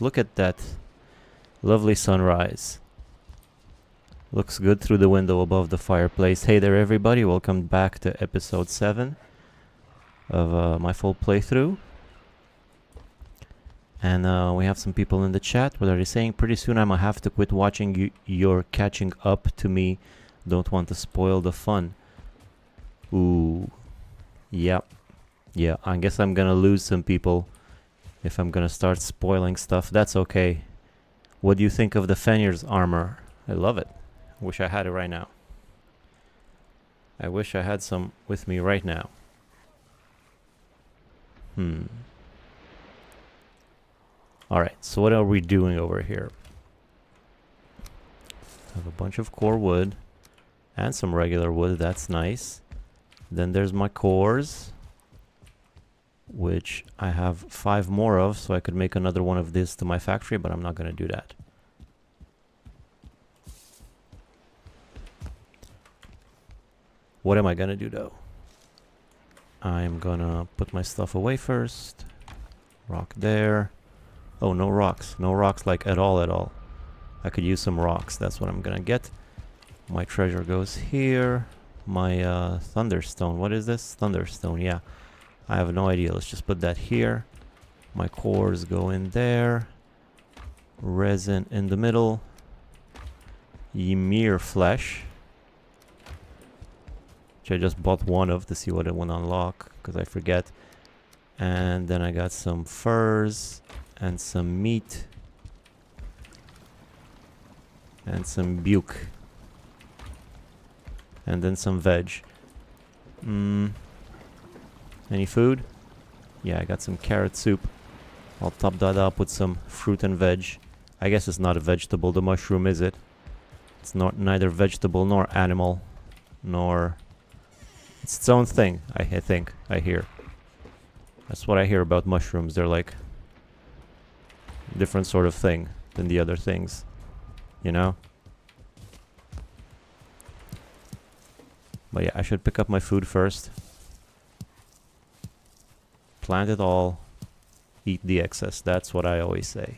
Look at that lovely sunrise. Looks good through the window above the fireplace. Hey there everybody, welcome back to episode 7 of my full playthrough. And we have some people in the chat. What are they saying? Pretty soon I might have to quit watching you're catching up to me. Don't want to spoil the fun. Ooh. Yep. Yeah, I guess I'm gonna lose some people if I'm gonna start spoiling stuff. That's okay. What do you think of the Fenrir's armor? I love it. Wish I had it right now. I wish I had some with me right now. Alright, so what are we doing over here? I have a bunch of core wood and some regular wood. That's nice. Then there's my cores, which I have 5 more of, so I could make another one of this to my factory, but I'm not going to do that. What am I going to do though? I'm going to put my stuff away first. Rock there. Oh, no rocks. No rocks like at all. I could use some rocks. That's what I'm going to get. My treasure goes here. My thunderstone. What is this? Thunderstone, yeah. I have no idea. Let's just put that here. My cores go in there. Resin in the middle. Ymir flesh. Which I just bought one of to see what it would unlock, because I forget. And then I got some furs and some meat. And some buke. And then some veg. Any food? Yeah, I got some carrot soup. I'll top that up with some fruit and veg. I guess it's not a vegetable, the mushroom, is it? It's not neither vegetable nor animal, nor... It's its own thing, I think, I hear. That's what I hear about mushrooms. They're like different sort of thing than the other things, you know? But yeah, I should pick up my food first. Plant it all, eat the excess. That's what I always say.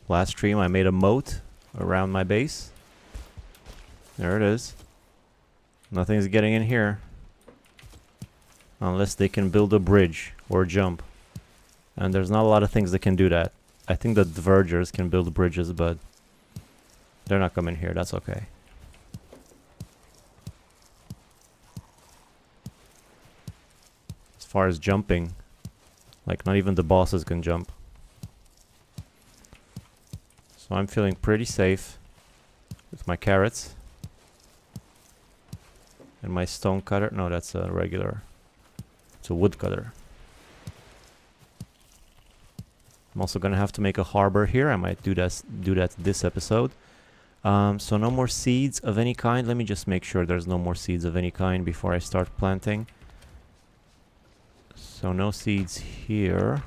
Last stream I made a moat around my base. There it is. Nothing's getting in here. Unless they can build a bridge or jump. And there's not a lot of things that can do that. I think the vergers can build bridges, but they're not coming here. That's okay. As far as jumping, like not even the bosses can jump. So I'm feeling pretty safe with my carrots. And my stone cutter. No, that's a regular. It's a wood cutter. I'm also gonna have to make a harbor here. I might do that this episode. So no more seeds of any kind. Let me just make sure there's no more seeds of any kind before I start planting. So no seeds here.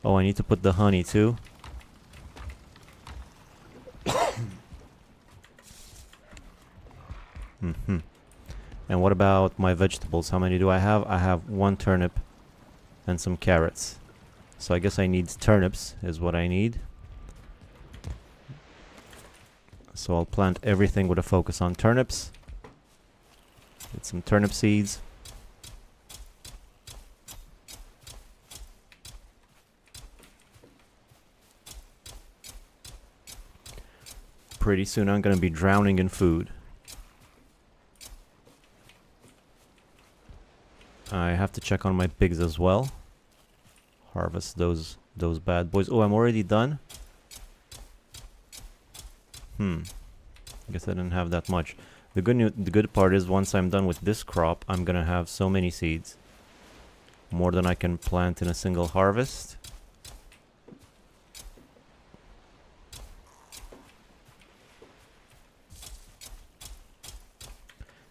Oh, I need to put the honey too. And what about my vegetables? How many do I have? I have 1 turnip and some carrots. So I guess I need turnips is what I need. So I'll plant everything with a focus on turnips. Get some turnip seeds. Pretty soon I'm gonna be drowning in food. I have to check on my pigs as well. Harvest those bad boys. Oh, I'm already done. I guess I didn't have that much. The good part is once I'm done with this crop, I'm gonna have so many seeds. More than I can plant in a single harvest.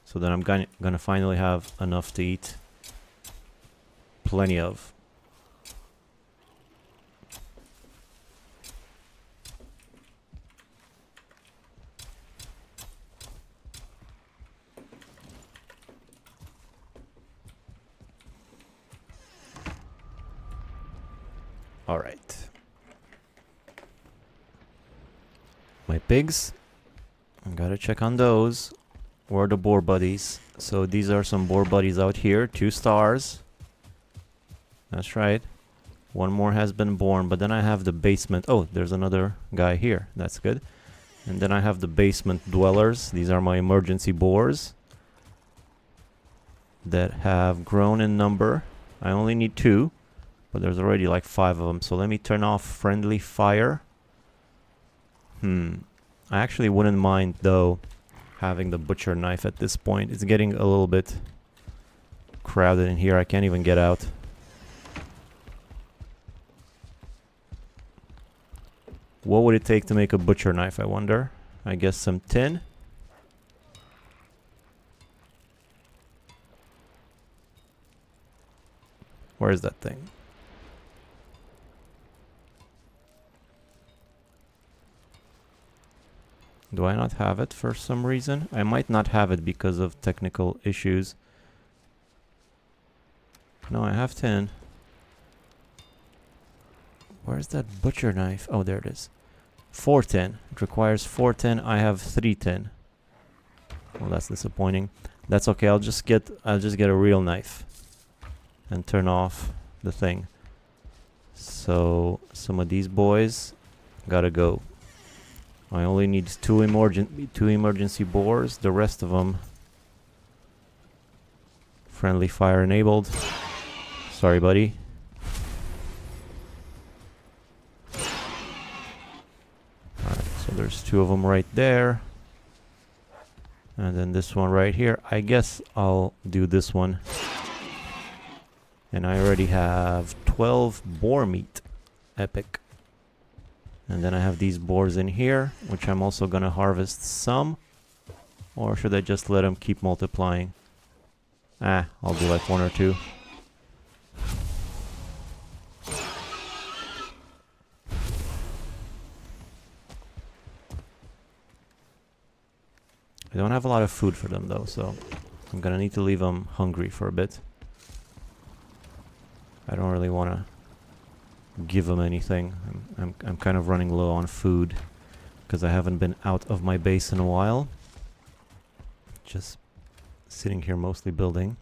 So then I'm gonna finally have enough to eat plenty of. All right. My pigs. I gotta check on those. Where are the boar buddies? So these are some boar buddies out here. 2 stars. That's right. One more has been born, but then I have the basement. Oh, there's another guy here. That's good. And then I have the basement dwellers. These are my emergency boars that have grown in number. I only need 2, but there's already like 5 of them. So let me turn off friendly fire. I actually wouldn't mind, though, having the butcher knife at this point. It's getting a little bit crowded in here. I can't even get out. What would it take to make a butcher knife, I wonder? I guess some tin. Where is that thing? Do I not have it for some reason? I might not have it because of technical issues. No, I have tin. Where's that butcher knife? Oh, there it is. 4 tin. It requires 4 tin. I have 3 tin. Well, that's disappointing. That's okay. I'll just get a real knife and turn off the thing. So some of these boys gotta go. I only need 2 emergency boars. The rest of them friendly fire enabled. Sorry, buddy. Alright, so there's 2 of them right there. And then this one right here. I guess I'll do this one. And I already have 12 boar meat. Epic. And then I have these boars in here, which I'm also gonna harvest some. Or should I just let them keep multiplying? I'll do like 1 or 2. I don't have a lot of food for them though, so I'm gonna need to leave them hungry for a bit. I don't really wanna give them anything. I'm kind of running low on food because I haven't been out of my base in a while. Just sitting here mostly building.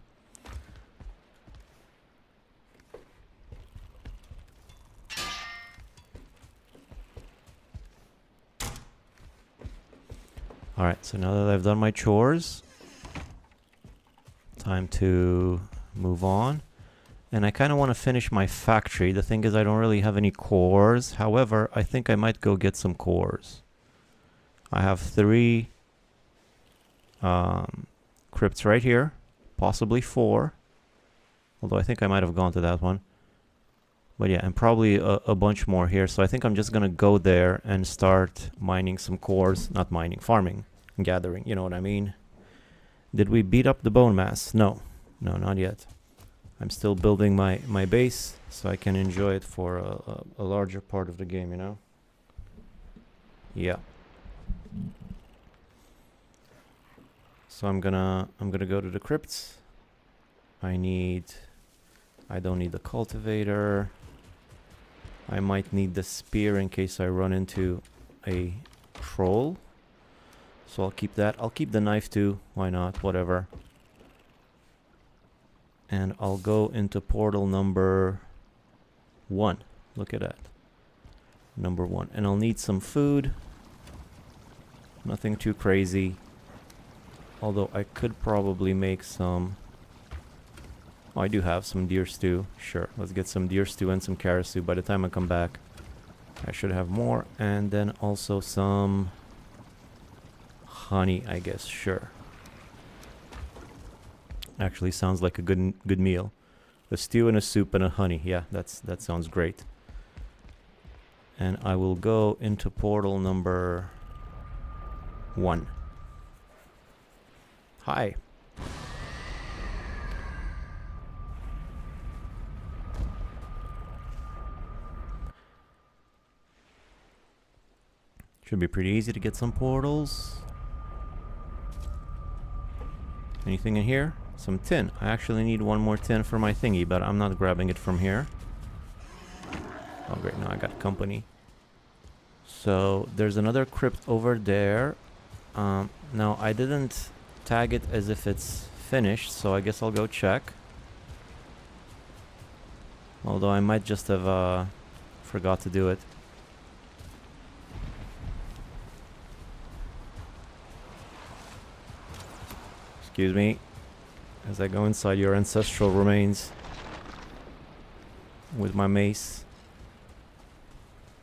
Alright, so now that I've done my chores, time to move on. And I kind of want to finish my factory. The thing is, I don't really have any cores. However, I think I might go get some cores. I have 3 crypts right here. Possibly 4. Although I think I might have gone to that one. But yeah, and probably a bunch more here. So I think I'm just going to go there and start mining some cores. Not mining, farming. Gathering, you know what I mean. Did we beat up the bone mass? No. No, not yet. I'm still building my base so I can enjoy it for a larger part of the game, you know? Yeah. So I'm gonna go to the crypts. I don't need the cultivator. I might need the spear in case I run into a troll. So I'll keep that. I'll keep the knife too. Why not? Whatever. And I'll go into portal number 1. Look at that. Number 1. And I'll need some food. Nothing too crazy. Although I could probably make some... Oh, I do have some deer stew. Sure, let's get some deer stew and some carrot stew. By the time I come back, I should have more. And then also some honey, I guess. Sure. Actually sounds like a good meal. A stew and a soup and a honey. Yeah, that sounds great. And I will go into portal number 1. Hi. Should be pretty easy to get some portals. Anything in here? Some tin. I actually need one more tin for my thingy, but I'm not grabbing it from here. Oh great, now I got company. So there's another crypt over there. Now I didn't tag it as if it's finished, so I guess I'll go check. Although I might just have forgot to do it. Excuse me, as I go inside your ancestral remains with my mace.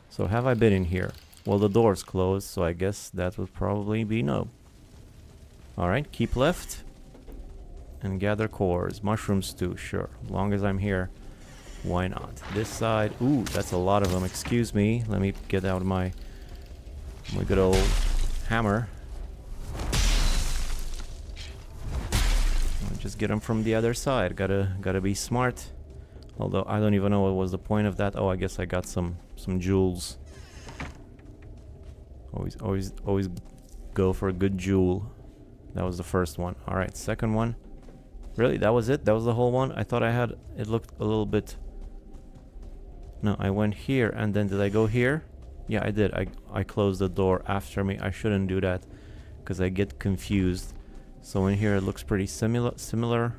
So have I been in here? Well, the door's closed, so I guess that would probably be no. Alright, keep left. And gather cores. Mushrooms too, sure. As long as I'm here, why not? This side, ooh, that's a lot of them. Excuse me, let me get out my good old hammer. Just get them from the other side. Gotta be smart. Although I don't even know what was the point of that. Oh, I guess I got some jewels. Always go for a good jewel. That was the first one. All right, second one. Really, that was it? That was the whole one? I thought I had. It looked a little bit. No, I went here and then did I go here? Yeah, I did. I closed the door after me. I shouldn't do that because I get confused. So in here it looks pretty similar.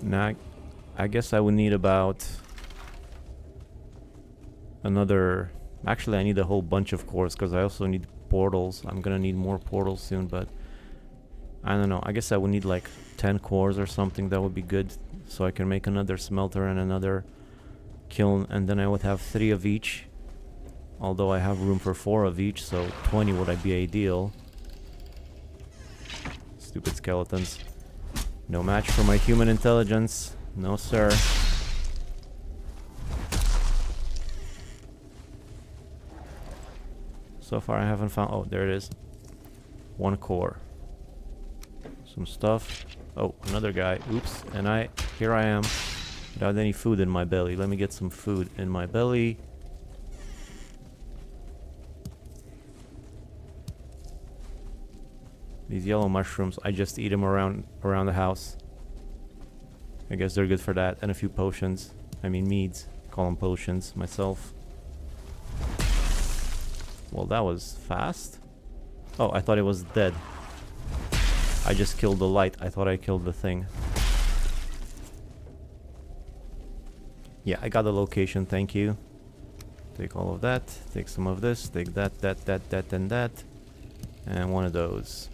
Now I guess I would need about another. Actually, I need a whole bunch of cores because I also need portals. I'm gonna need more portals soon, but I don't know. I guess I would need like 10 cores or something. That would be good. So I can make another smelter and another kiln. And then I would have 3 of each. Although I have room for 4 of each. So 20 would be ideal. Stupid skeletons. No match for my human intelligence. No, sir. So far I haven't found... Oh, there it is. 1 core. Some stuff. Oh, another guy. Oops. And here I am without any food in my belly. Let me get some food in my belly. These yellow mushrooms, I just eat them around the house. I guess they're good for that. And a few potions. I mean meads. Call them potions myself. Well, that was fast. Oh, I thought it was dead. I just killed the light. I thought I killed the thing. Yeah, I got the location. Thank you. Take all of that. Take some of this. Take that, and that. And one of those.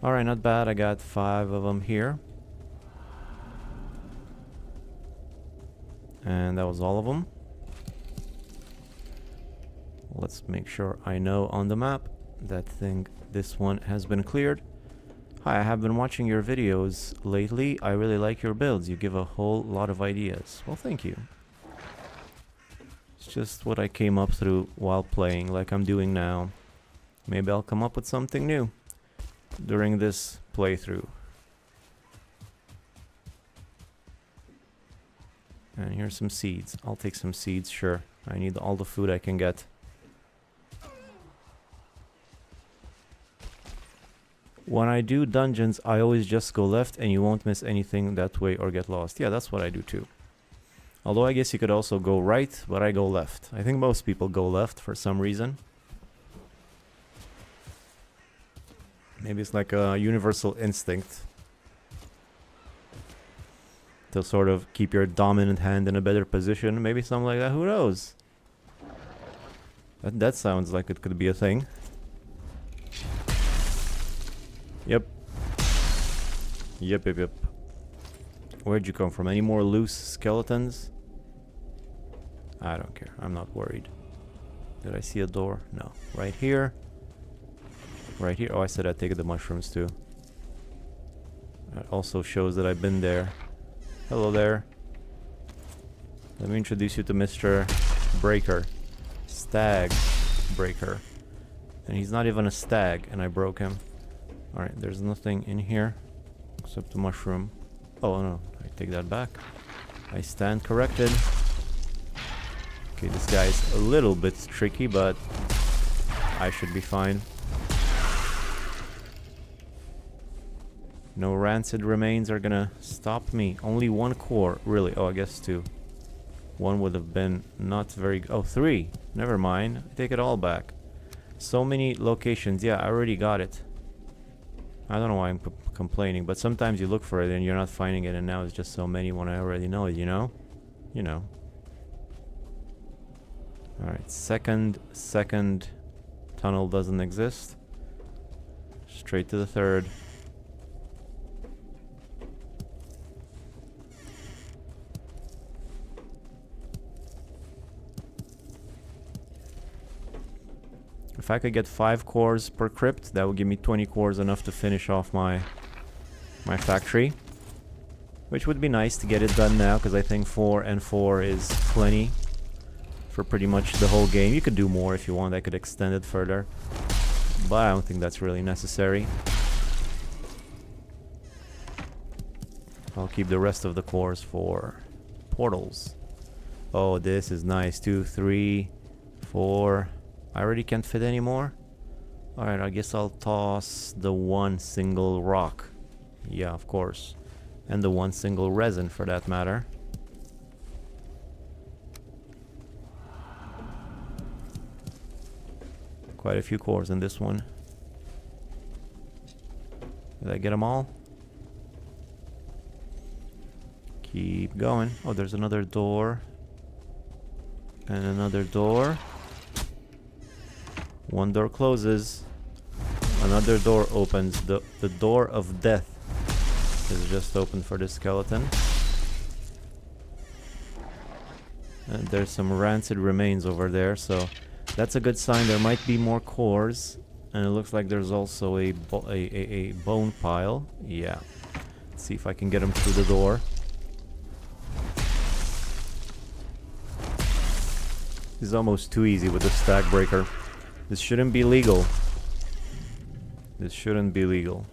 Alright, not bad. I got 5 of them here. And that was all of them. Let's make sure I know on the map that this one has been cleared. Hi, I have been watching your videos lately. I really like your builds. You give a whole lot of ideas. Well, thank you. It's just what I came up through while playing, like I'm doing now. Maybe I'll come up with something new during this playthrough. And here's some seeds. I'll take some seeds, sure. I need all the food I can get. When I do dungeons, I always just go left and you won't miss anything that way or get lost. Yeah, that's what I do too. Although I guess you could also go right, but I go left. I think most people go left for some reason. Maybe it's like a universal instinct to sort of keep your dominant hand in a better position. Maybe something like that. Who knows? That sounds like it could be a thing. Yep. Yep. Where'd you come from? Any more loose skeletons? I don't care. I'm not worried. Did I see a door? No. Right here. Right here. Oh, I said I'd take the mushrooms too. That also shows that I've been there. Hello there. Let me introduce you to Mr. Breaker. Stag Breaker. And he's not even a stag, and I broke him. Alright, there's nothing in here except the mushroom. Oh no, I take that back. I stand corrected. Okay, this guy's a little bit tricky, but I should be fine. No rancid remains are gonna stop me. Only one core, really. Oh, I guess two. One would have been not very... Oh, three. Never mind. I take it all back. So many locations. Yeah, I already got it. I don't know why I'm complaining, but sometimes you look for it and you're not finding it, and now it's just so many when I already know it, you know? You know. Alright, second tunnel doesn't exist. Straight to the third. If I could get 5 cores per crypt, that would give me 20 cores, enough to finish off my factory. Which would be nice to get it done now, because I think 4 and 4 is plenty for pretty much the whole game. You could do more if you want, I could extend it further. But I don't think that's really necessary. I'll keep the rest of the cores for portals. Oh, this is nice. 2, 3, 4... I already can't fit anymore. Alright, I guess I'll toss the one single rock. Yeah, of course. And the one single resin, for that matter. Quite a few cores in this one. Did I get them all? Keep going. Oh, there's another door. And another door. One door closes, another door opens. The door of death is just open for this skeleton. And there's some rancid remains over there, so that's a good sign. There might be more cores, and it looks like there's also a bone pile. Yeah. Let's see if I can get him through the door. This is almost too easy with the stack breaker. This shouldn't be legal. This shouldn't be legal.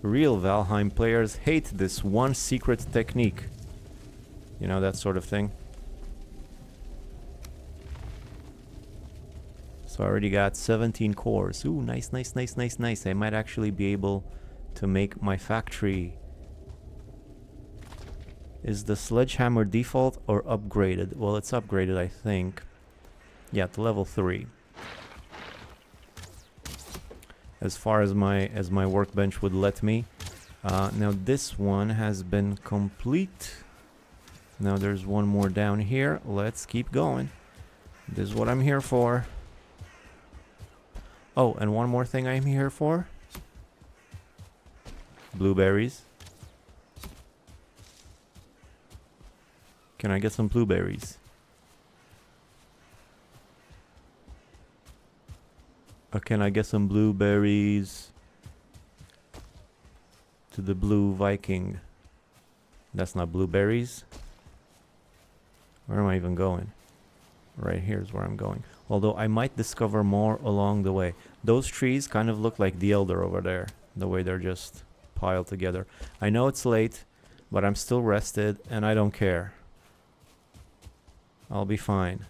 Real Valheim players hate this one secret technique. You know, that sort of thing. So I already got 17 cores. Ooh, nice, nice, nice, nice, nice. I might actually be able to make my factory. Is the sledgehammer default or upgraded? Well, it's upgraded, I think. Yeah, to level 3. As far as my workbench would let me. Now this one has been complete. Now there's one more down here. Let's keep going. This is what I'm here for. Oh, and one more thing I'm here for. Blueberries. Can I get some blueberries? Can I get some blueberries to the blue Viking? That's not blueberries. Where am I even going? Right here is where I'm going. Although I might discover more along the way. Those trees kind of look like the Elder over there. The way they're just piled together. I know it's late, but I'm still rested and I don't care. I'll be fine.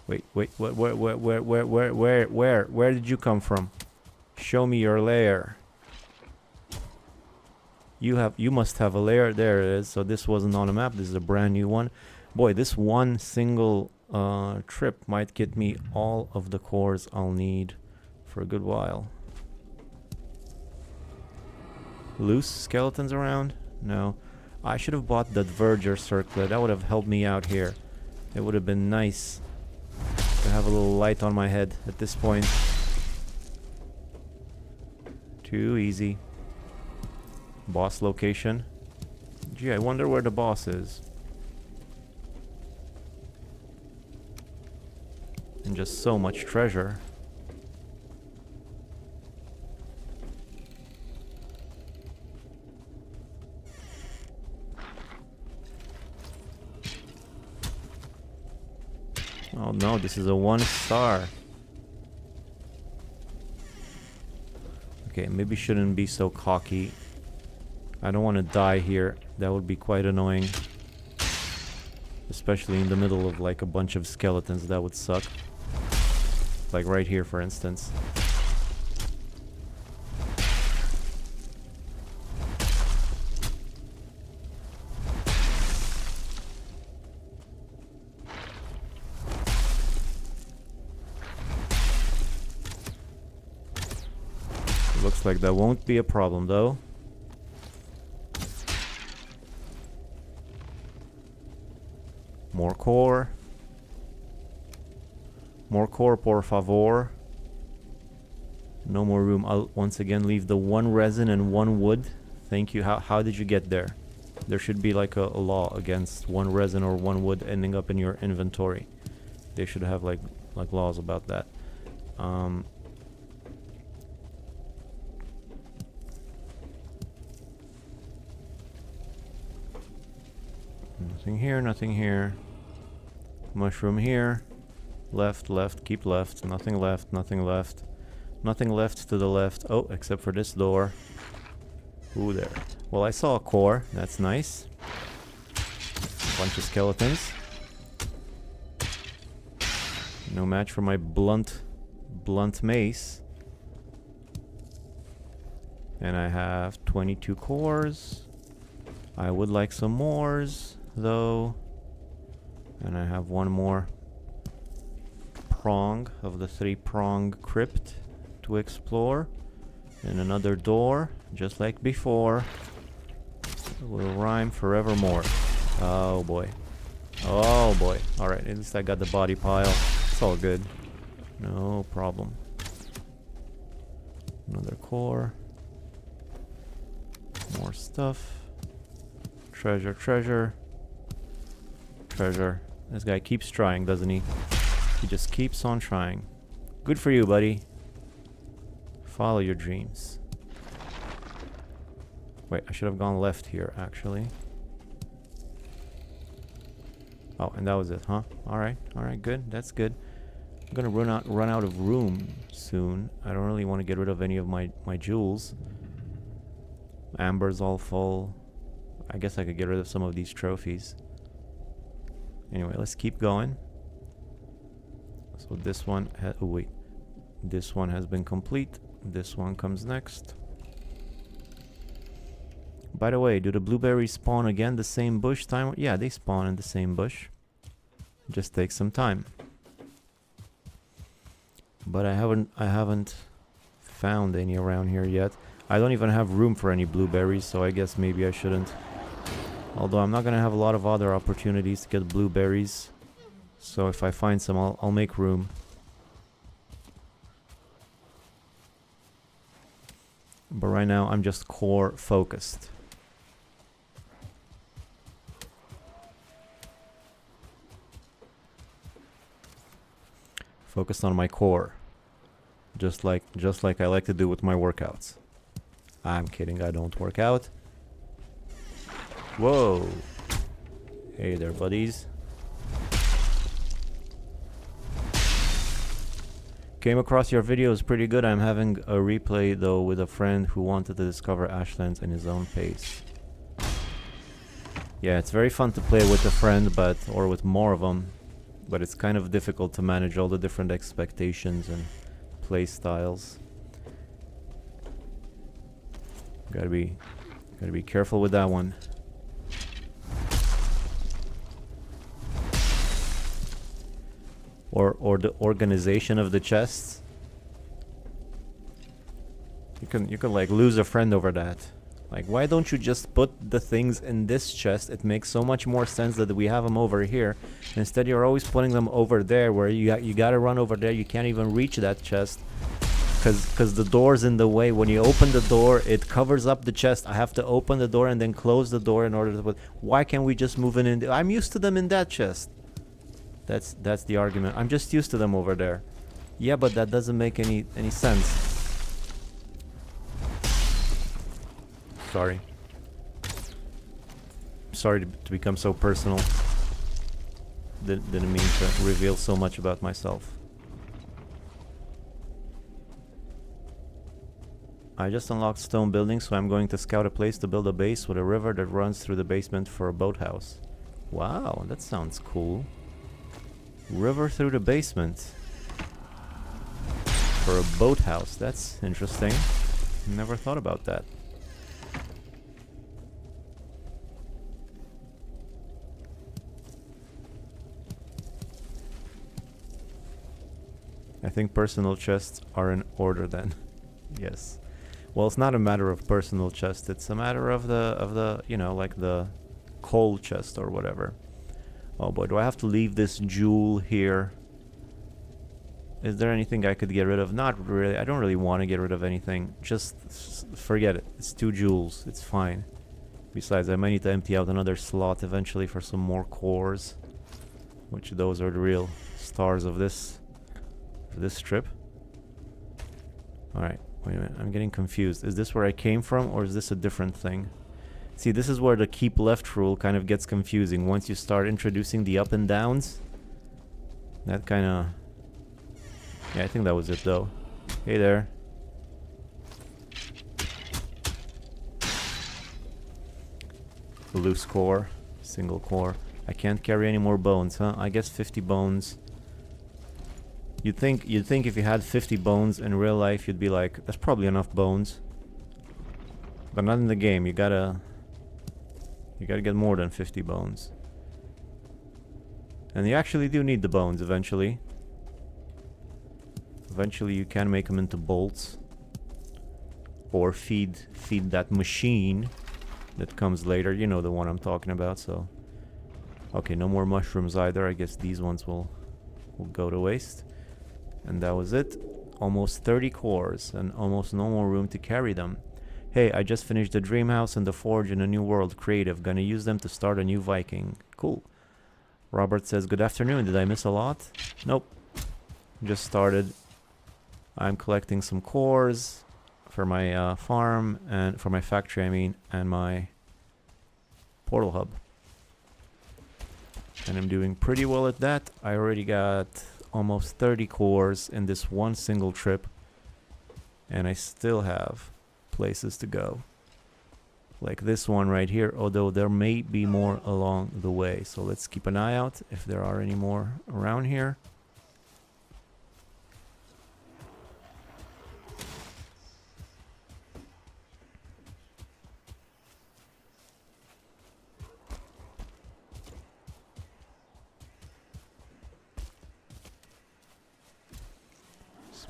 Wait, where did you come from? Show me your lair. You must have a lair. There it is. So this wasn't on a map. This is a brand new one. Boy, this one single trip might get me all of the cores I'll need for a good while. Loose skeletons around? No. I should have bought that Verger circlet. That would have helped me out here. It would have been nice to have a little light on my head at this point. Too easy. Boss location. Gee, I wonder where the boss is. And just so much treasure. Oh no, this is a 1 star. Okay, maybe shouldn't be so cocky. I don't want to die here. That would be quite annoying. Especially in the middle of like a bunch of skeletons, that would suck. Like right here, for instance. Looks like that won't be a problem though. More core. More core, por favor. No more room. I'll once again leave the 1 resin and 1 wood. Thank you. How did you get there? There should be like a law against 1 resin or 1 wood ending up in your inventory. They should have like laws about that. Nothing here, nothing here. Mushroom here. Left, left, keep left. Nothing left, nothing left. Nothing left to the left. Oh, except for this door. Ooh, there. Well, I saw a core. That's nice. A bunch of skeletons. No match for my blunt mace. And I have 22 cores. I would like some mores, though. And I have 1 more prong of the 3-prong crypt to explore. And another door, just like before. It will rhyme forevermore. Oh boy. Oh boy. Alright, at least I got the body pile. It's all good. No problem. Another core. More stuff. Treasure, treasure. Treasure. This guy keeps trying, doesn't he? He just keeps on trying. Good for you, buddy. Follow your dreams. Wait, I should have gone left here, actually. Oh, and that was it, huh? Alright, good. That's good. I'm gonna run out of room soon. I don't really want to get rid of any of my jewels. Amber's all full. I guess I could get rid of some of these trophies. Anyway, let's keep going. So this one, oh wait, this one has been complete. This one comes next. By the way, do the blueberries spawn again the same bush time? Yeah, they spawn in the same bush. Just takes some time. But I haven't found any around here yet. I don't even have room for any blueberries, so I guess maybe I shouldn't. Although I'm not gonna have a lot of other opportunities to get blueberries. So if I find some, I'll make room. But right now I'm just core focused. Focused on my core. Just like I like to do with my workouts. I'm kidding, I don't work out. Whoa. Hey there, buddies. Came across your videos, pretty good. I'm having a replay though with a friend who wanted to discover Ashlands in his own pace. Yeah, it's very fun to play with a friend, or with more of them, but it's kind of difficult to manage all the different expectations and play styles. Gotta be careful with that one. Or the organization of the chests. You can like lose a friend over that. Like, why don't you just put the things in this chest? It makes so much more sense that we have them over here. Instead, you're always putting them over there, where you gotta run over there. You can't even reach that chest because the door's in the way. When you open the door, it covers up the chest. I have to open the door and then close the door in order to put. Why can't we just move it in? I'm used to them in that chest. That's the argument. I'm just used to them over there. Yeah, but that doesn't make any sense. Sorry. Sorry to become so personal. didn't mean to reveal so much about myself. I just unlocked stone building, so I'm going to scout a place to build a base with a river that runs through the basement for a boathouse. Wow, that sounds cool. River through the basement for a boathouse. That's interesting. Never thought about that. I think personal chests are in order then. Yes. Well, it's not a matter of personal chest, it's a matter of the you know, like the coal chest or whatever. Oh boy, do I have to leave this jewel here? Is there anything I could get rid of? Not really. I don't really want to get rid of anything. Just forget it. It's 2 jewels. It's fine. Besides, I might need to empty out another slot eventually for some more cores, which those are the real stars of this trip. Alright. Wait a minute, I'm getting confused. Is this where I came from, or is this a different thing? See, this is where the keep left rule kind of gets confusing. Once you start introducing the up and downs, that kind of... Yeah, I think that was it, though. Hey there. Loose core, single core. I can't carry any more bones, huh? I guess 50 bones. You'd think if you had 50 bones in real life, you'd be like, that's probably enough bones. But not in the game. You gotta get more than 50 bones. And you actually do need the bones eventually. Eventually you can make them into bolts. Or feed that machine that comes later. You know the one I'm talking about, so... Okay, no more mushrooms either. I guess these ones will go to waste. And that was it. Almost 30 cores and almost no more room to carry them. Hey, I just finished the dream house and the forge in a new world creative. Gonna use them to start a new Viking. Cool. Robert says, good afternoon. Did I miss a lot? Nope. Just started. I'm collecting some cores for my farm and for my factory, I mean, and my portal hub. And I'm doing pretty well at that. I already got almost 30 cores in this one single trip, and I still have places to go, like this one right here, although there may be more along the way, so let's keep an eye out if there are any more around here.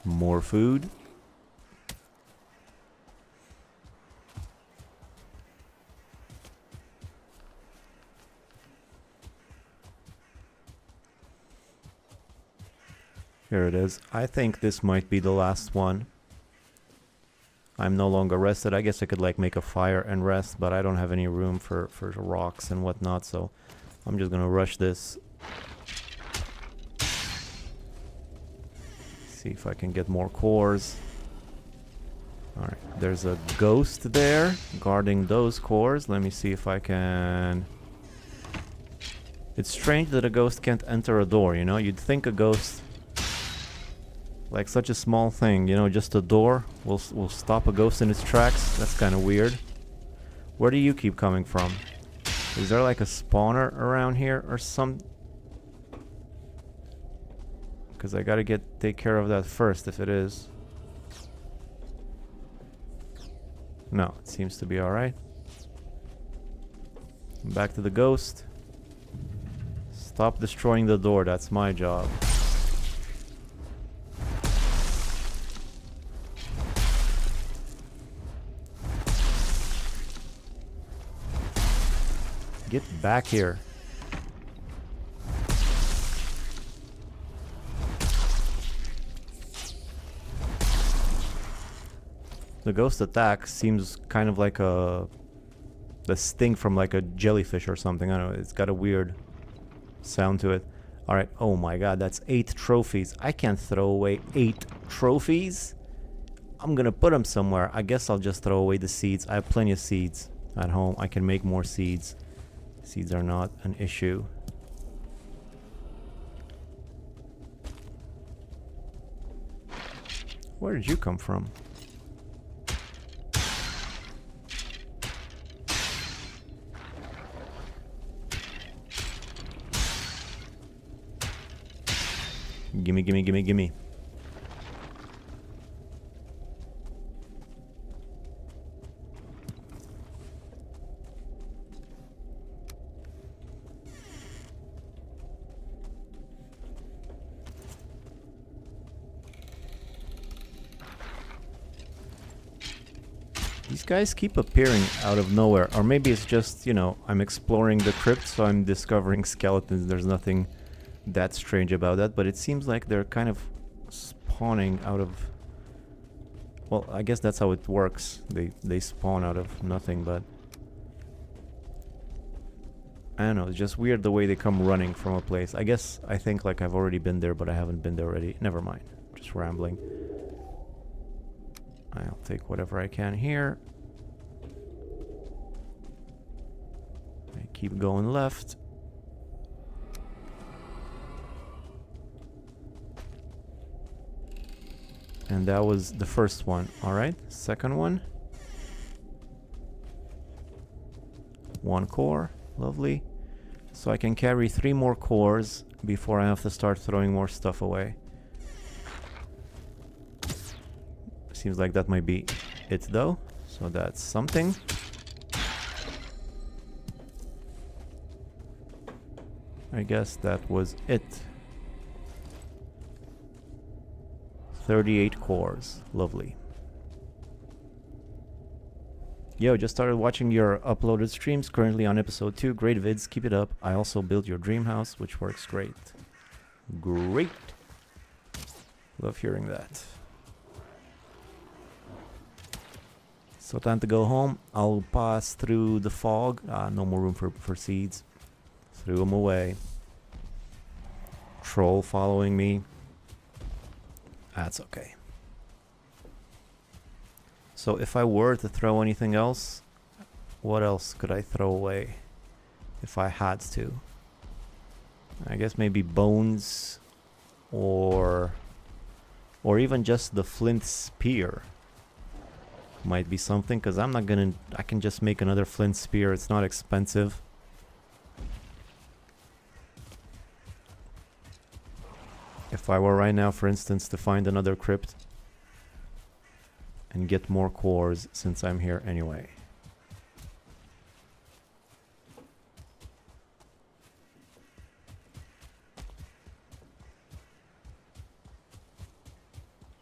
More food. Here it is. I think this might be the last one. I'm no longer rested. I guess I could like make a fire and rest, but I don't have any room for rocks and whatnot, so I'm just gonna rush this. See if I can get more cores. Alright, there's a ghost there guarding those cores. Let me see if I can... It's strange that a ghost can't enter a door, you know? You'd think a ghost... Like such a small thing, you know, just a door will stop a ghost in its tracks. That's kind of weird. Where do you keep coming from? Is there like a spawner around here or some... Because I gotta take care of that first, if it is. No, it seems to be alright. Back to the ghost. Stop destroying the door, that's my job. Get back here. The ghost attack seems kind of like the sting from like a jellyfish or something. I don't know, it's got a weird sound to it. Alright, oh my god, that's 8 trophies. I can't throw away 8 trophies. I'm gonna put them somewhere. I guess I'll just throw away the seeds. I have plenty of seeds at home. I can make more seeds. Seeds are not an issue. Where did you come from? Gimme, gimme, gimme, gimme. These guys keep appearing out of nowhere. Or maybe it's just, you know, I'm exploring the crypt, so I'm discovering skeletons. There's nothing that strange about that, but it seems like they're kind of spawning out of... Well, I guess that's how it works. They spawn out of nothing, but... I don't know, it's just weird the way they come running from a place. I think like I've already been there, but I haven't been there already. Never mind. Just rambling. I'll take whatever I can here. I keep going left. And that was the first one. Alright, second one. 1 core. Lovely. So I can carry 3 more cores before I have to start throwing more stuff away. Seems like that might be it though. So that's something. I guess that was it. 38 cores. Lovely. Yo, just started watching your uploaded streams. Currently on episode 2. Great vids. Keep it up. I also built your dream house, which works great. Great. Love hearing that. So time to go home. I'll pass through the fog. No more room for seeds. Threw them away. Troll following me. That's okay. So if I were to throw anything else, what else could I throw away if I had to? I guess maybe bones or even just the flint spear might be something, because I'm not gonna... I can just make another flint spear. It's not expensive. If I were right now, for instance, to find another crypt and get more cores, since I'm here anyway.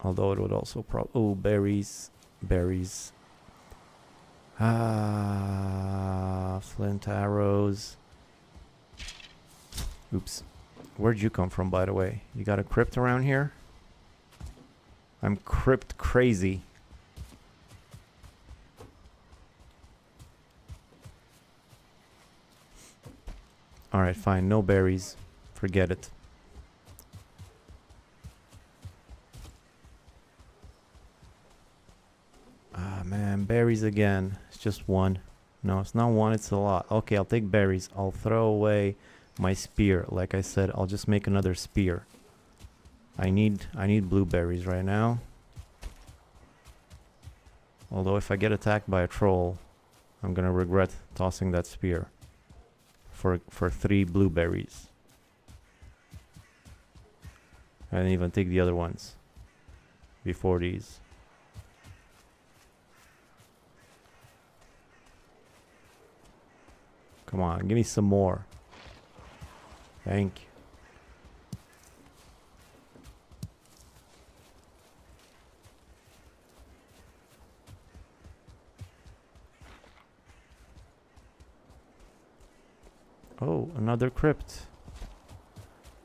Although it would also probably... Oh, berries. Berries. Flint arrows. Oops. Where'd you come from, by the way? You got a crypt around here? I'm crypt crazy. Alright, fine. No berries. Forget it. Ah, man. Berries again. It's just 1. No, it's not 1. It's a lot. Okay, I'll take berries. I'll throw away my spear. Like I said, I'll just make another spear. I need blueberries right now. Although if I get attacked by a troll, I'm gonna regret tossing that spear for 3 blueberries. I didn't even take the other ones before these. Come on, give me some more. Thank you. Oh, another crypt.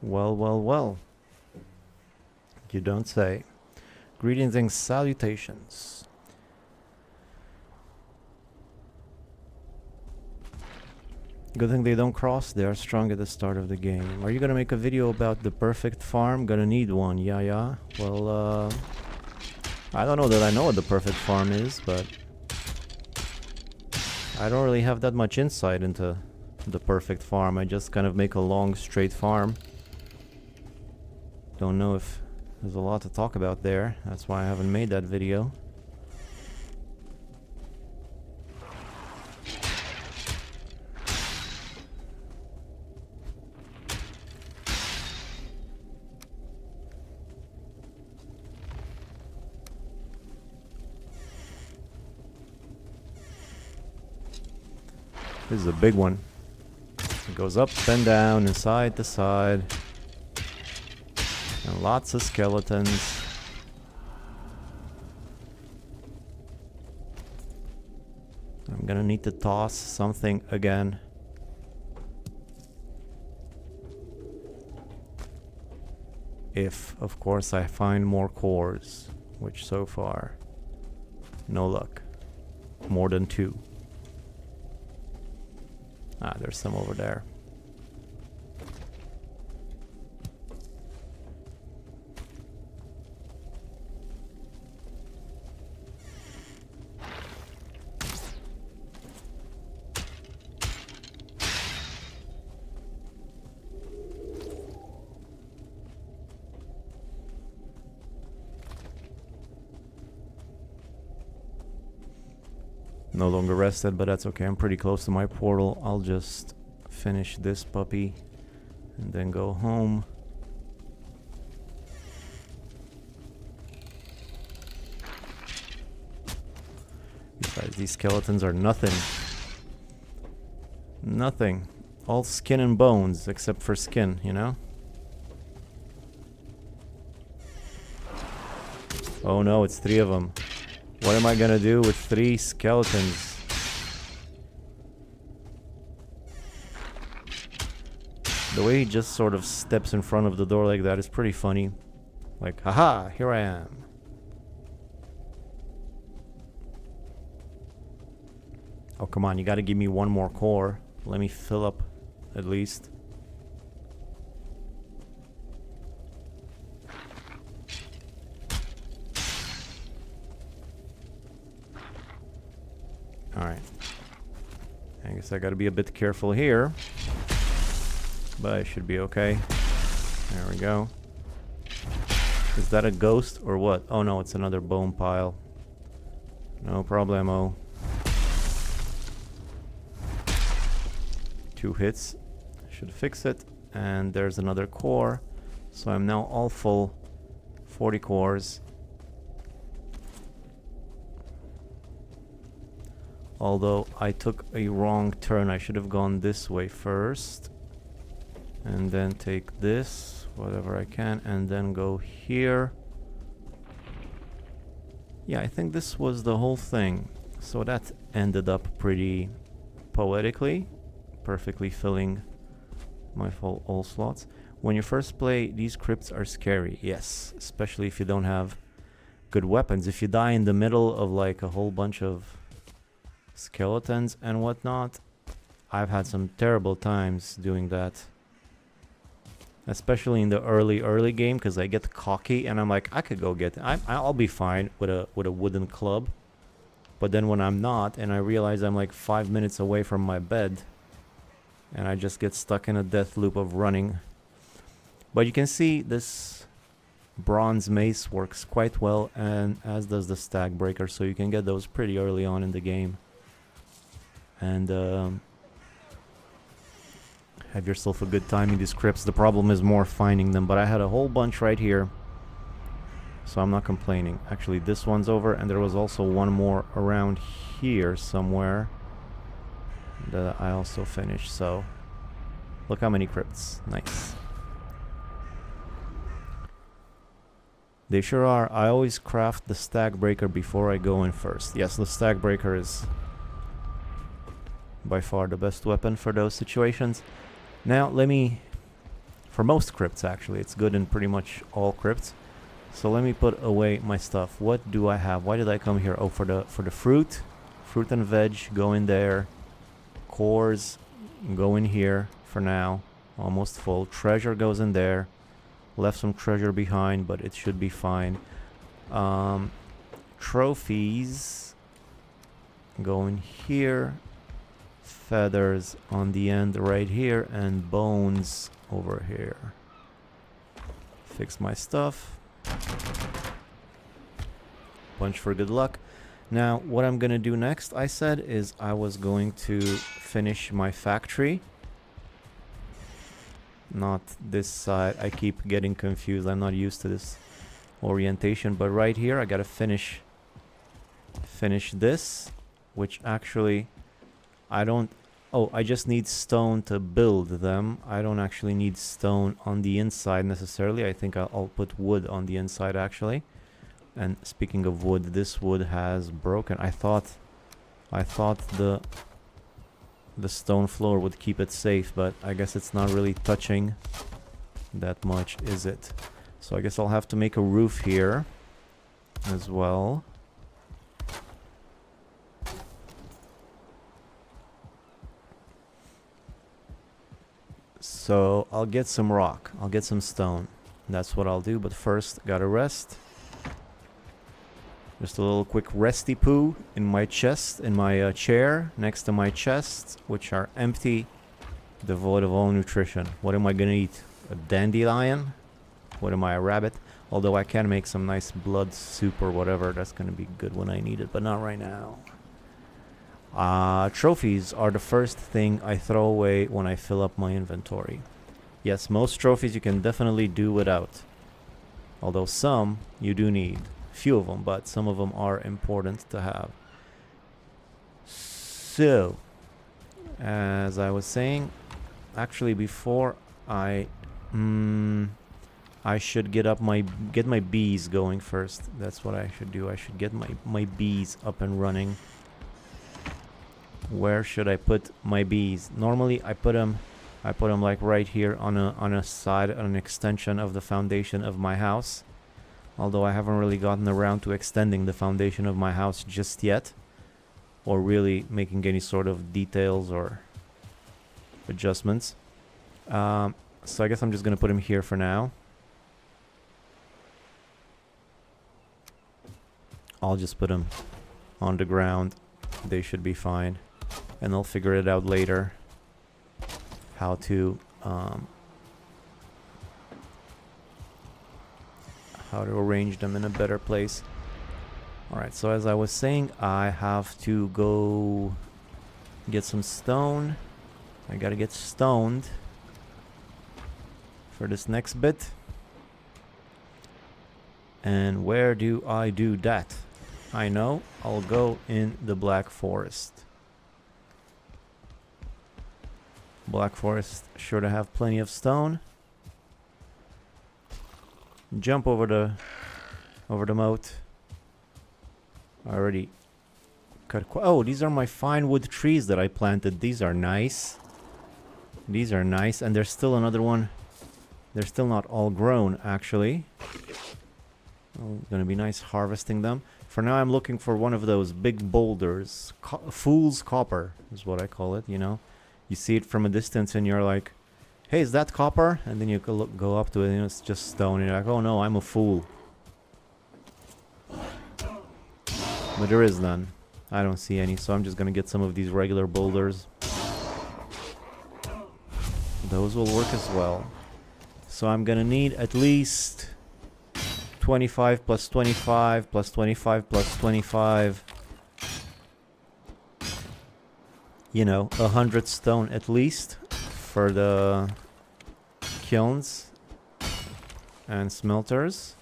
Well, well, well. You don't say. Greetings and salutations. Good thing they don't cross. They are strong at the start of the game. Are you gonna make a video about the perfect farm? Gonna need one. Yeah. Well, I don't know that I know what the perfect farm is, but I don't really have that much insight into the perfect farm. I just kind of make a long, straight farm. Don't know if There's a lot to talk about there. That's why I haven't made that video. This is a big one. It goes up and down and side to side. And lots of skeletons. I'm gonna need to toss something again. If, of course, I find more cores, which so far, no luck. More than 2. Ah, there's some over there. No longer rested, but that's okay. I'm pretty close to my portal. I'll just finish this puppy and then go home. Besides, these skeletons are nothing. Nothing. All skin and bones, except for skin, you know? Oh no, it's 3 of them. What am I gonna do with 3 skeletons? The way he just sort of steps in front of the door like that is pretty funny. Like, haha, here I am. Oh, come on, you gotta give me 1 more core. Let me fill up, at least. Alright. I guess I gotta be a bit careful here. But I should be okay. There we go. Is that a ghost or what? Oh no, it's another bone pile. No problemo. 2 hits. Should fix it. And there's another core. So I'm now all full. 40 cores. Although I took a wrong turn, I should have gone this way first. And then take this, whatever I can, and then go here. Yeah, I think this was the whole thing. So that ended up pretty poetically. Perfectly filling my full all slots. When you first play, these crypts are scary, yes. Especially if you don't have good weapons. If you die in the middle of like a whole bunch of skeletons and whatnot, I've had some terrible times doing that. Especially in the early game, because I get cocky and I'm like, I could go get it. I'll be fine with a wooden club. But then when I'm not, and I realize I'm like 5 minutes away from my bed, and I just get stuck in a death loop of running. But you can see this bronze mace works quite well, and as does the stag breaker, so you can get those pretty early on in the game. And have yourself a good time in these crypts. The problem is more finding them, but I had a whole bunch right here, so I'm not complaining. Actually, this one's over, and there was also one more around here somewhere that I also finished. So look how many crypts. Nice. They sure are. I always craft the stag breaker before I go in first. Yes, the stag breaker is by far the best weapon for those situations. Now let me, for most crypts actually, it's good in pretty much all crypts. So let me put away my stuff. What do I have? Why did I come here? Oh, for the fruit and veg go in there. Cores go in here for now. Almost full. Treasure goes in there. Left some treasure behind, but it should be fine. Trophies go in here. Feathers on the end right here, and bones over here. Fix my stuff. Punch for good luck. Now, what I'm gonna do next, I said, is I was going to finish my factory. Not this side. I keep getting confused. I'm not used to this orientation. But right here, I gotta finish this, which actually I don't... Oh, I just need stone to build them. I don't actually need stone on the inside necessarily. I think I'll put wood on the inside actually. And speaking of wood, this wood has broken. I thought the stone floor would keep it safe, but I guess it's not really touching that much, is it? So I guess I'll have to make a roof here as well. So I'll get some rock. I'll get some stone. That's what I'll do, but first gotta rest. Just a little quick resty poo in my chest, in my chair next to my chests, which are empty, devoid of all nutrition. What am I gonna eat? A dandelion? What am I, a rabbit? Although I can make some nice blood soup or whatever. That's gonna be good when I need it, but not right now. Trophies are the first thing I throw away when I fill up my inventory. Yes, most trophies you can definitely do without. Although some you do need. Few of them, but some of them are important to have. So, as I was saying, actually before I should get my bees going first. That's what I should do. I should get my bees up and running. Where should I put my bees? Normally I put them like right here on a side, on an extension of the foundation of my house. Although I haven't really gotten around to extending the foundation of my house just yet, or really making any sort of details or adjustments. So I guess I'm just gonna put them here for now. I'll just put them on the ground. They should be fine, and I'll figure it out later how to arrange them in a better place. Alright, so as I was saying, I have to go get some stone. I gotta get stoned for this next bit. And where do I do that? I know, I'll go in the Black Forest. Black Forest sure to have plenty of stone. Jump over the moat. I already cut. Oh, these are my fine wood trees that I planted. These are nice. These are nice, and there's still another one. They're still not all grown, actually. Oh, gonna be nice harvesting them. For now, I'm looking for one of those big boulders. Fool's copper is what I call it. You know, you see it from a distance, and you're like, hey, is that copper? And then you go up to it and it's just stone. And you're like, oh no, I'm a fool. But there is none. I don't see any, so I'm just gonna get some of these regular boulders. Those will work as well. So I'm gonna need at least 25 plus 25 plus 25 plus 25. You know, 100 stone at least for the kilns and smelters.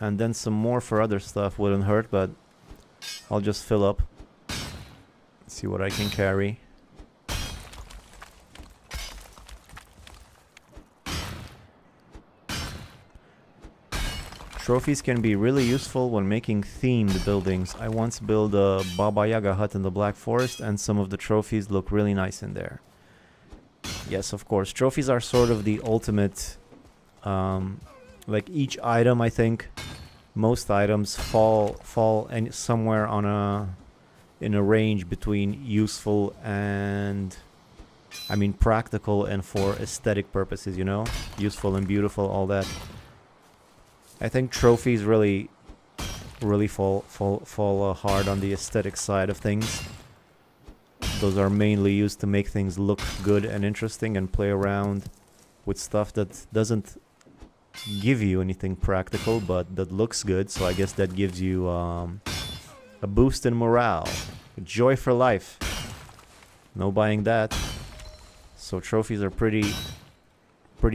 And then some more for other stuff wouldn't hurt, but I'll just fill up. See what I can carry. Trophies can be really useful when making themed buildings. I once built a Baba Yaga hut in the Black Forest, and some of the trophies look really nice in there. Yes, of course. Trophies are sort of the ultimate... like each item, I think, most items fall somewhere in a range between useful and... I mean practical and for aesthetic purposes, you know? Useful and beautiful, all that. I think trophies really fall hard on the aesthetic side of things. Those are mainly used to make things look good and interesting and play around with stuff that doesn't give you anything practical, but that looks good. So I guess that gives you a boost in morale. Joy for life. No buying that. So trophies are pretty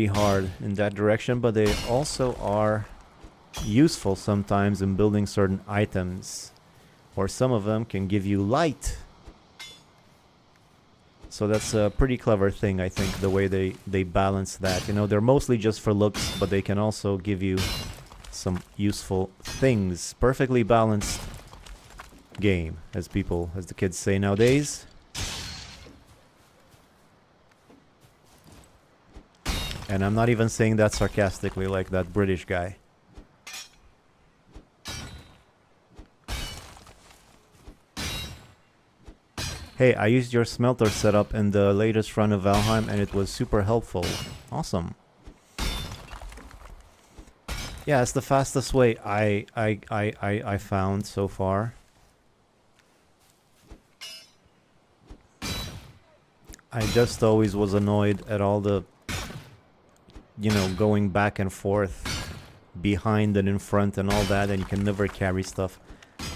hard in that direction, but they also are useful sometimes in building certain items. Or some of them can give you light. So that's a pretty clever thing, I think, the way they balance that. You know, they're mostly just for looks, but they can also give you some useful things. Perfectly balanced game, as the kids say nowadays. And I'm not even saying that sarcastically like that British guy. Hey, I used your smelter setup in the latest run of Valheim and it was super helpful. Awesome. Yeah, it's the fastest way I found so far. I just always was annoyed at all the, you know, going back and forth behind and in front and all that, and you can never carry stuff.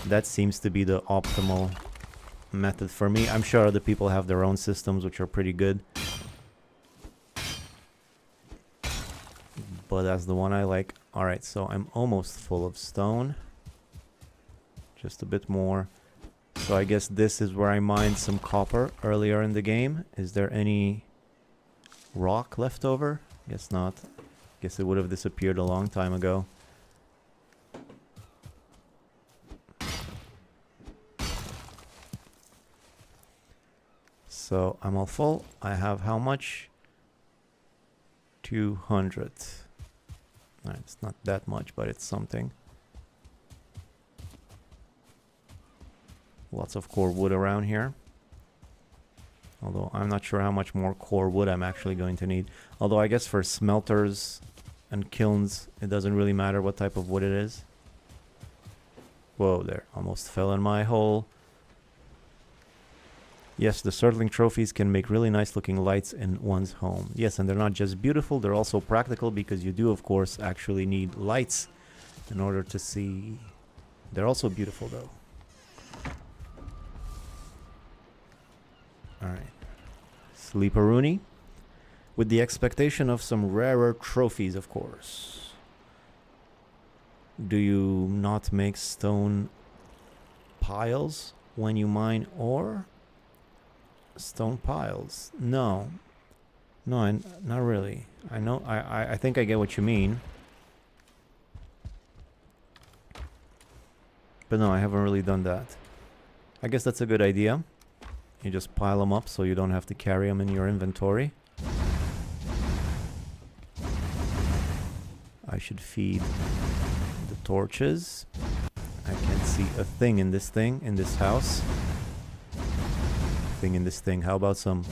That seems to be the optimal method for me. I'm sure other people have their own systems which are pretty good, but that's the one I like. Alright, so I'm almost full of stone. Just a bit more. So I guess this is where I mined some copper earlier in the game. Is there any rock left over? Guess not. Guess it would have disappeared a long time ago. So I'm all full. I have how much? 200. It's not that much, but it's something. Lots of core wood around here. Although I'm not sure how much more core wood I'm actually going to need. Although I guess for smelters and kilns, it doesn't really matter what type of wood it is. Whoa, there. Almost fell in my hole. Yes, the Surtling trophies can make really nice looking lights in one's home. Yes, and they're not just beautiful, they're also practical because you do, of course, actually need lights in order to see. They're also beautiful, though. Alright. Sleeperoonie. With the expectation of some rarer trophies, of course. Do you not make stone piles when you mine ore? Stone piles? No. No, not really. I know, I think I get what you mean. But no, I haven't really done that. I guess that's a good idea. You just pile them up so you don't have to carry them in your inventory. I should feed the torches. I can't see a thing in this house. In this thing. How about some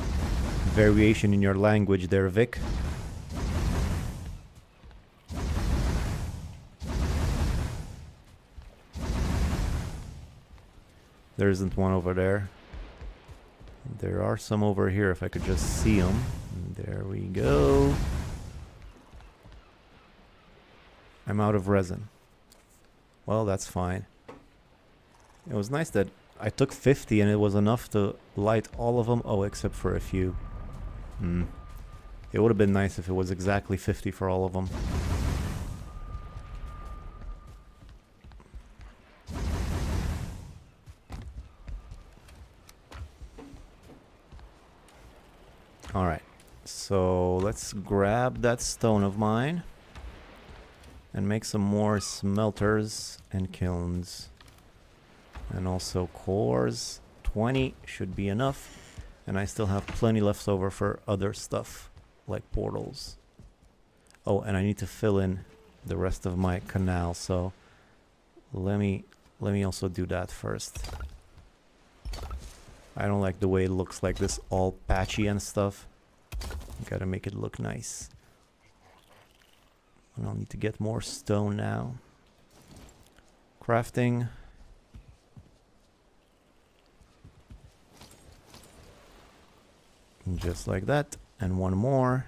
variation in your language there, Vic? There isn't one over there. There are some over here if I could just see them. There we go. I'm out of resin. Well, that's fine. It was nice that I took 50 and it was enough to light all of them. Oh, except for a few. It would have been nice if it was exactly 50 for all of them. Alright. So let's grab that stone of mine and make some more smelters and kilns. And also cores. 20 should be enough. And I still have plenty left over for other stuff, like portals. Oh, and I need to fill in the rest of my canal, so let me also do that first. I don't like the way it looks like this, all patchy and stuff. Gotta make it look nice. And I'll need to get more stone now. Crafting. Just like that. And one more.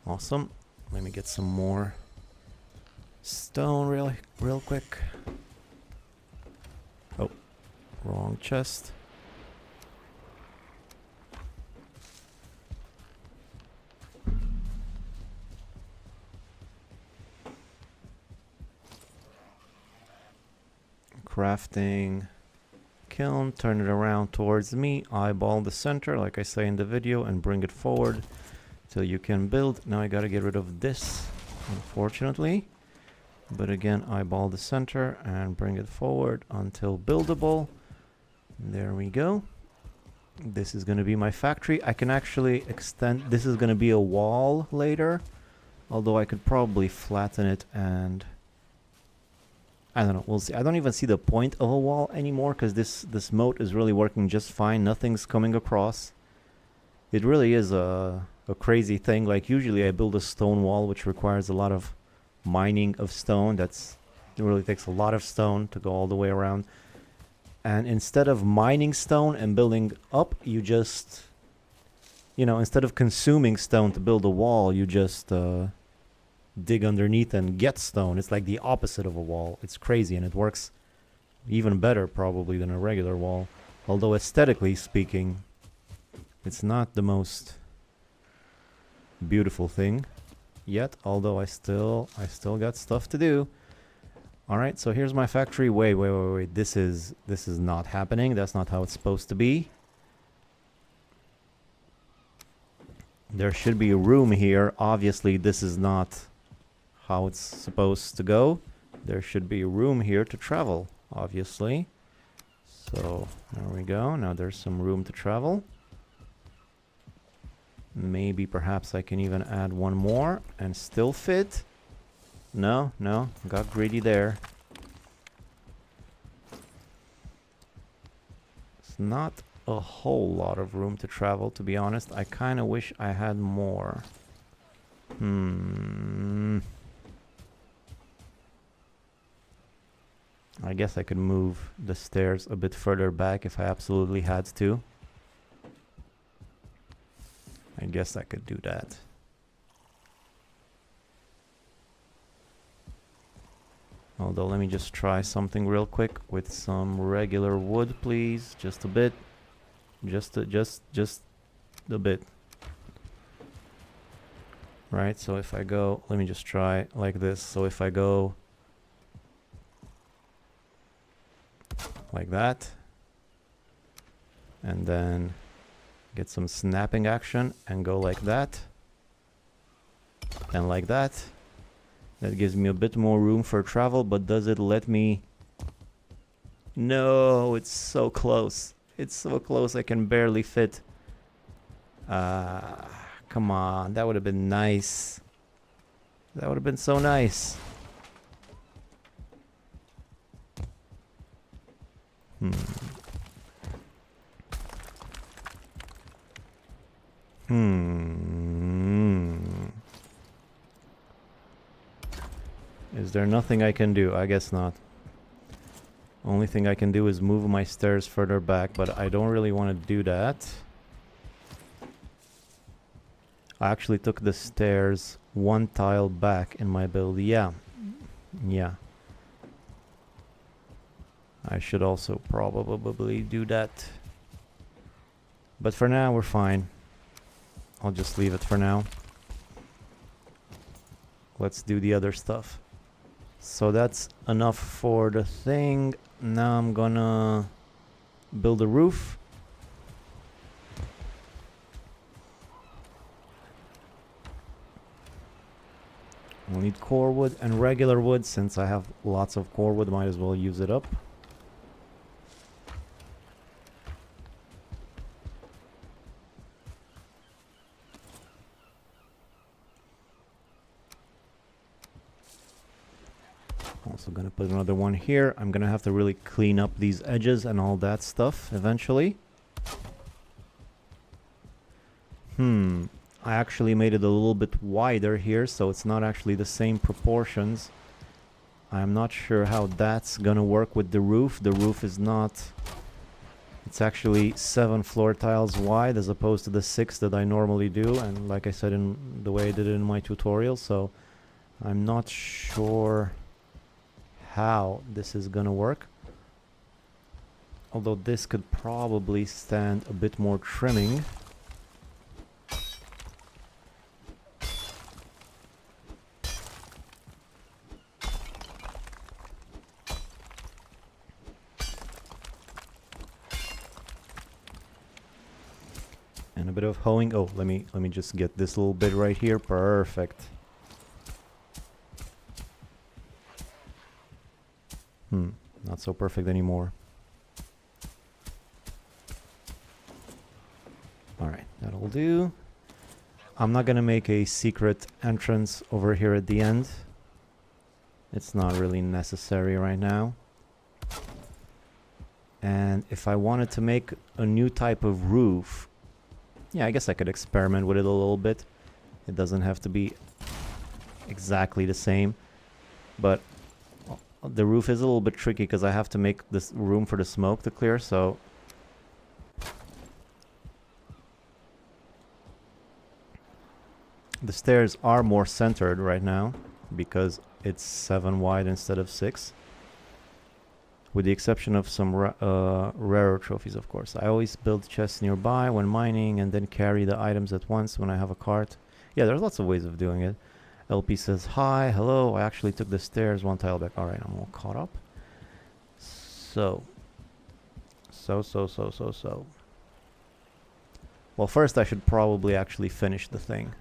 Awesome. Let me get some more stone real quick. Oh, wrong chest. Crafting kiln, turn it around towards me, eyeball the center like I say in the video and bring it forward till you can build. Now I gotta get rid of this, unfortunately, but again eyeball the center and bring it forward until buildable. There we go. This is gonna be my factory. I can actually extend, this is gonna be a wall later, although I could probably flatten it and I don't know, we'll see. I don't even see the point of a wall anymore because this moat is really working just fine. Nothing's coming across. It really is a crazy thing. Like usually I build a stone wall which requires a lot of mining of stone. It really takes a lot of stone to go all the way around. And instead of mining stone and building up, you just, you know, instead of consuming stone to build a wall, you just dig underneath and get stone. It's like the opposite of a wall. It's crazy, and it works even better probably than a regular wall. Although aesthetically speaking, it's not the most beautiful thing yet, although I still got stuff to do. All right, so here's my factory. Wait. This is not happening. That's not how it's supposed to be. There should be a room here. Obviously, this is not how it's supposed to go. There should be room here to travel, obviously. So there we go. Now there's some room to travel. Maybe perhaps I can even add one more and still fit. No, got greedy there. It's not a whole lot of room to travel, to be honest. I kind of wish I had more. I guess I could move the stairs a bit further back if I absolutely had to. I guess I could do that. Although let me just try something real quick with some regular wood, please. Just a bit. Just a bit. Right, so if I go, let me just try like this. So if I go like that, and then get some snapping action and go like that and like that. That gives me a bit more room for travel, but does it let me? No, it's so close. It's so close, I can barely fit. Come on, that would have been nice. That would have been so nice. Is there nothing I can do? I guess not. Only thing I can do is move my stairs further back, but I don't really want to do that. I actually took the stairs one tile back in my build. Yeah. I should also probably do that. But for now, we're fine. I'll just leave it for now. Let's do the other stuff. So that's enough for the thing. Now I'm gonna build a roof. We'll need core wood and regular wood. Since I have lots of core wood, might as well use it up. Also gonna put another one here. I'm gonna have to really clean up these edges and all that stuff eventually. I actually made it a little bit wider here, so it's not actually the same proportions. I'm not sure how that's gonna work with the roof. The roof is not It's actually 7 floor tiles wide as opposed to the 6 that I normally do, and like I said in the way I did it in my tutorial, so I'm not sure how this is gonna work. Although this could probably stand a bit more trimming. And a bit of hoeing. Oh, let me just get this little bit right here. Perfect. Not so perfect anymore. Alright, that'll do. I'm not gonna make a secret entrance over here at the end. It's not really necessary right now. And if I wanted to make a new type of roof, yeah, I guess I could experiment with it a little bit. It doesn't have to be exactly the same. But the roof is a little bit tricky because I have to make this room for the smoke to clear, so... The stairs are more centered right now because it's 7 wide instead of 6. With the exception of some rarer trophies, of course. I always build chests nearby when mining and then carry the items at once when I have a cart. Yeah, there's lots of ways of doing it. LP says, hi, hello, I actually took the stairs 1 tile back. Alright, I'm all caught up. So. Well, first I should probably actually finish the thing.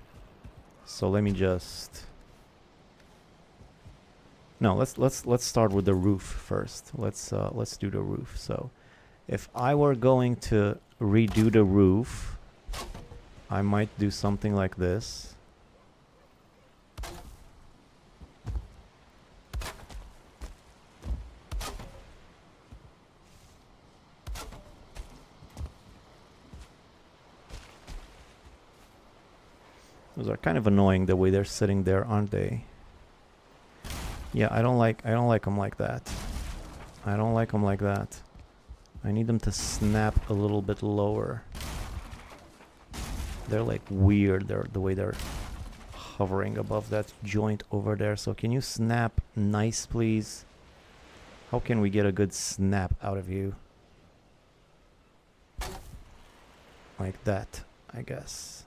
So let me just... No, let's start with the roof first. Let's do the roof. So, if I were going to redo the roof, I might do something like this. Those are kind of annoying the way they're sitting there, aren't they? Yeah, I don't like them like that. I don't like them like that. I need them to snap a little bit lower. They're like weird, the way they're hovering above that joint over there. So can you snap nice, please? How can we get a good snap out of you? Like that, I guess.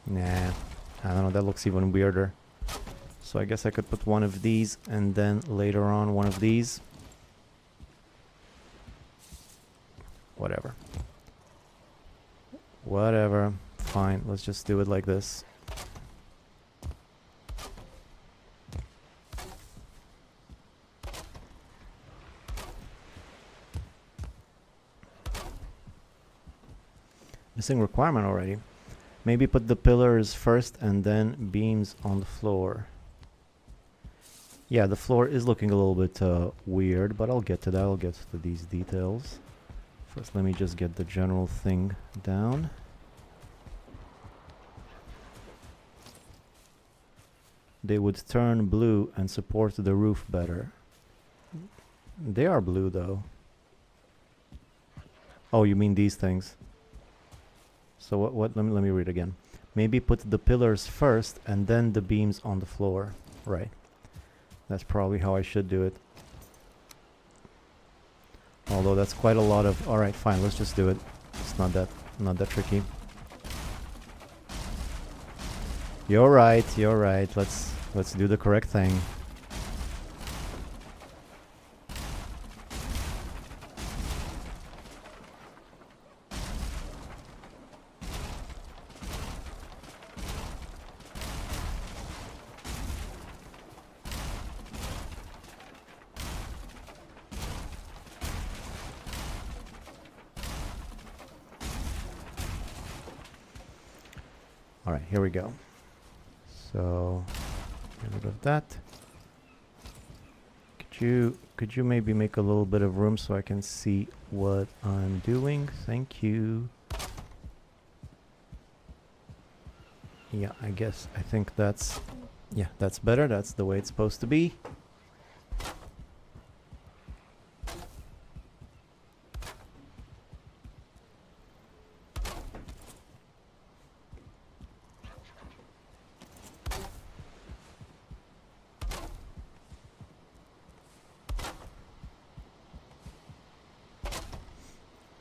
Nah, I don't know, that looks even weirder. So I guess I could put one of these and then later on one of these. Whatever. Whatever. Fine, let's just do it like this. Missing requirement already. Maybe put the pillars first and then beams on the floor. Yeah, the floor is looking a little bit weird, but I'll get to that. I'll get to these details. First, let me just get the general thing down. They would turn blue and support the roof better. They are blue, though. Oh, you mean these things? So what let me read again. Maybe put the pillars first and then the beams on the floor. Right. That's probably how I should do it. Although that's quite a lot of... Alright, fine, let's just do it. It's not that tricky. You're right, you're right. Let's do the correct thing. Alright, here we go. So, get rid of that. Could you maybe make a little bit of room so I can see what I'm doing? Thank you. Yeah, I think that's... Yeah, that's better. That's the way it's supposed to be.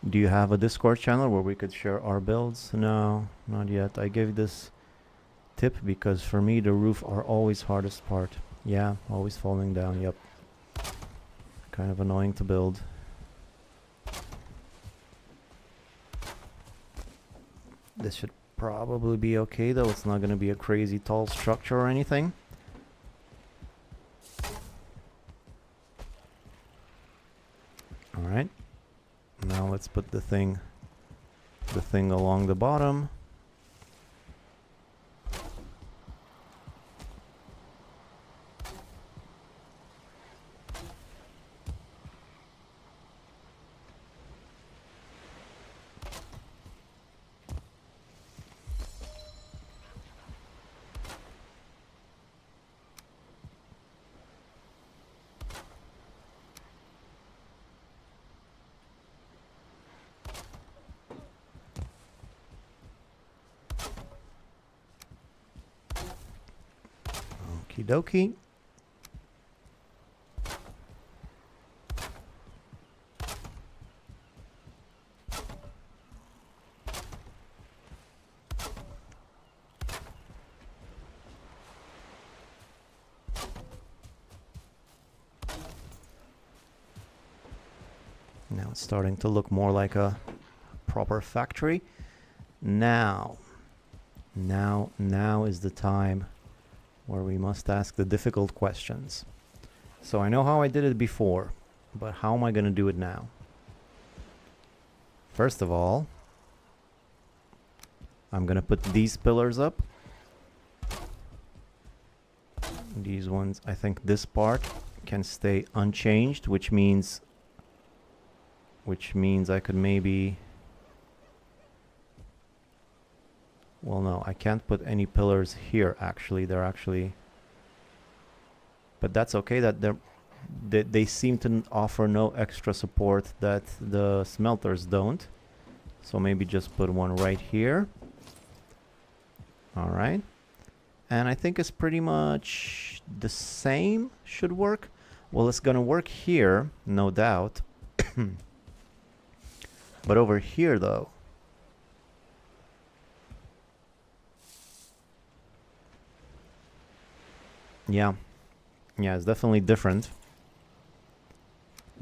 Do you have a Discord channel where we could share our builds? No, not yet. I gave this tip because for me the roof are always hardest part. Yeah, always falling down. Yep. Kind of annoying to build. This should probably be okay though. It's not going to be a crazy tall structure or anything. All right. Now let's put the thing along the bottom. Okie dokie. Now it's starting to look more like a proper factory. Now is the time where we must ask the difficult questions. So I know how I did it before, but how am I going to do it now? First of all, I'm going to put these pillars up. These ones, I think this part can stay unchanged, which means I could maybe... Well, no, I can't put any pillars here, actually. They're actually... But that's okay, that they seem to offer no extra support that the smelters don't. So maybe just put one right here. All right. And I think it's pretty much the same should work. Well, it's going to work here, no doubt. But over here, though... Yeah, it's definitely different.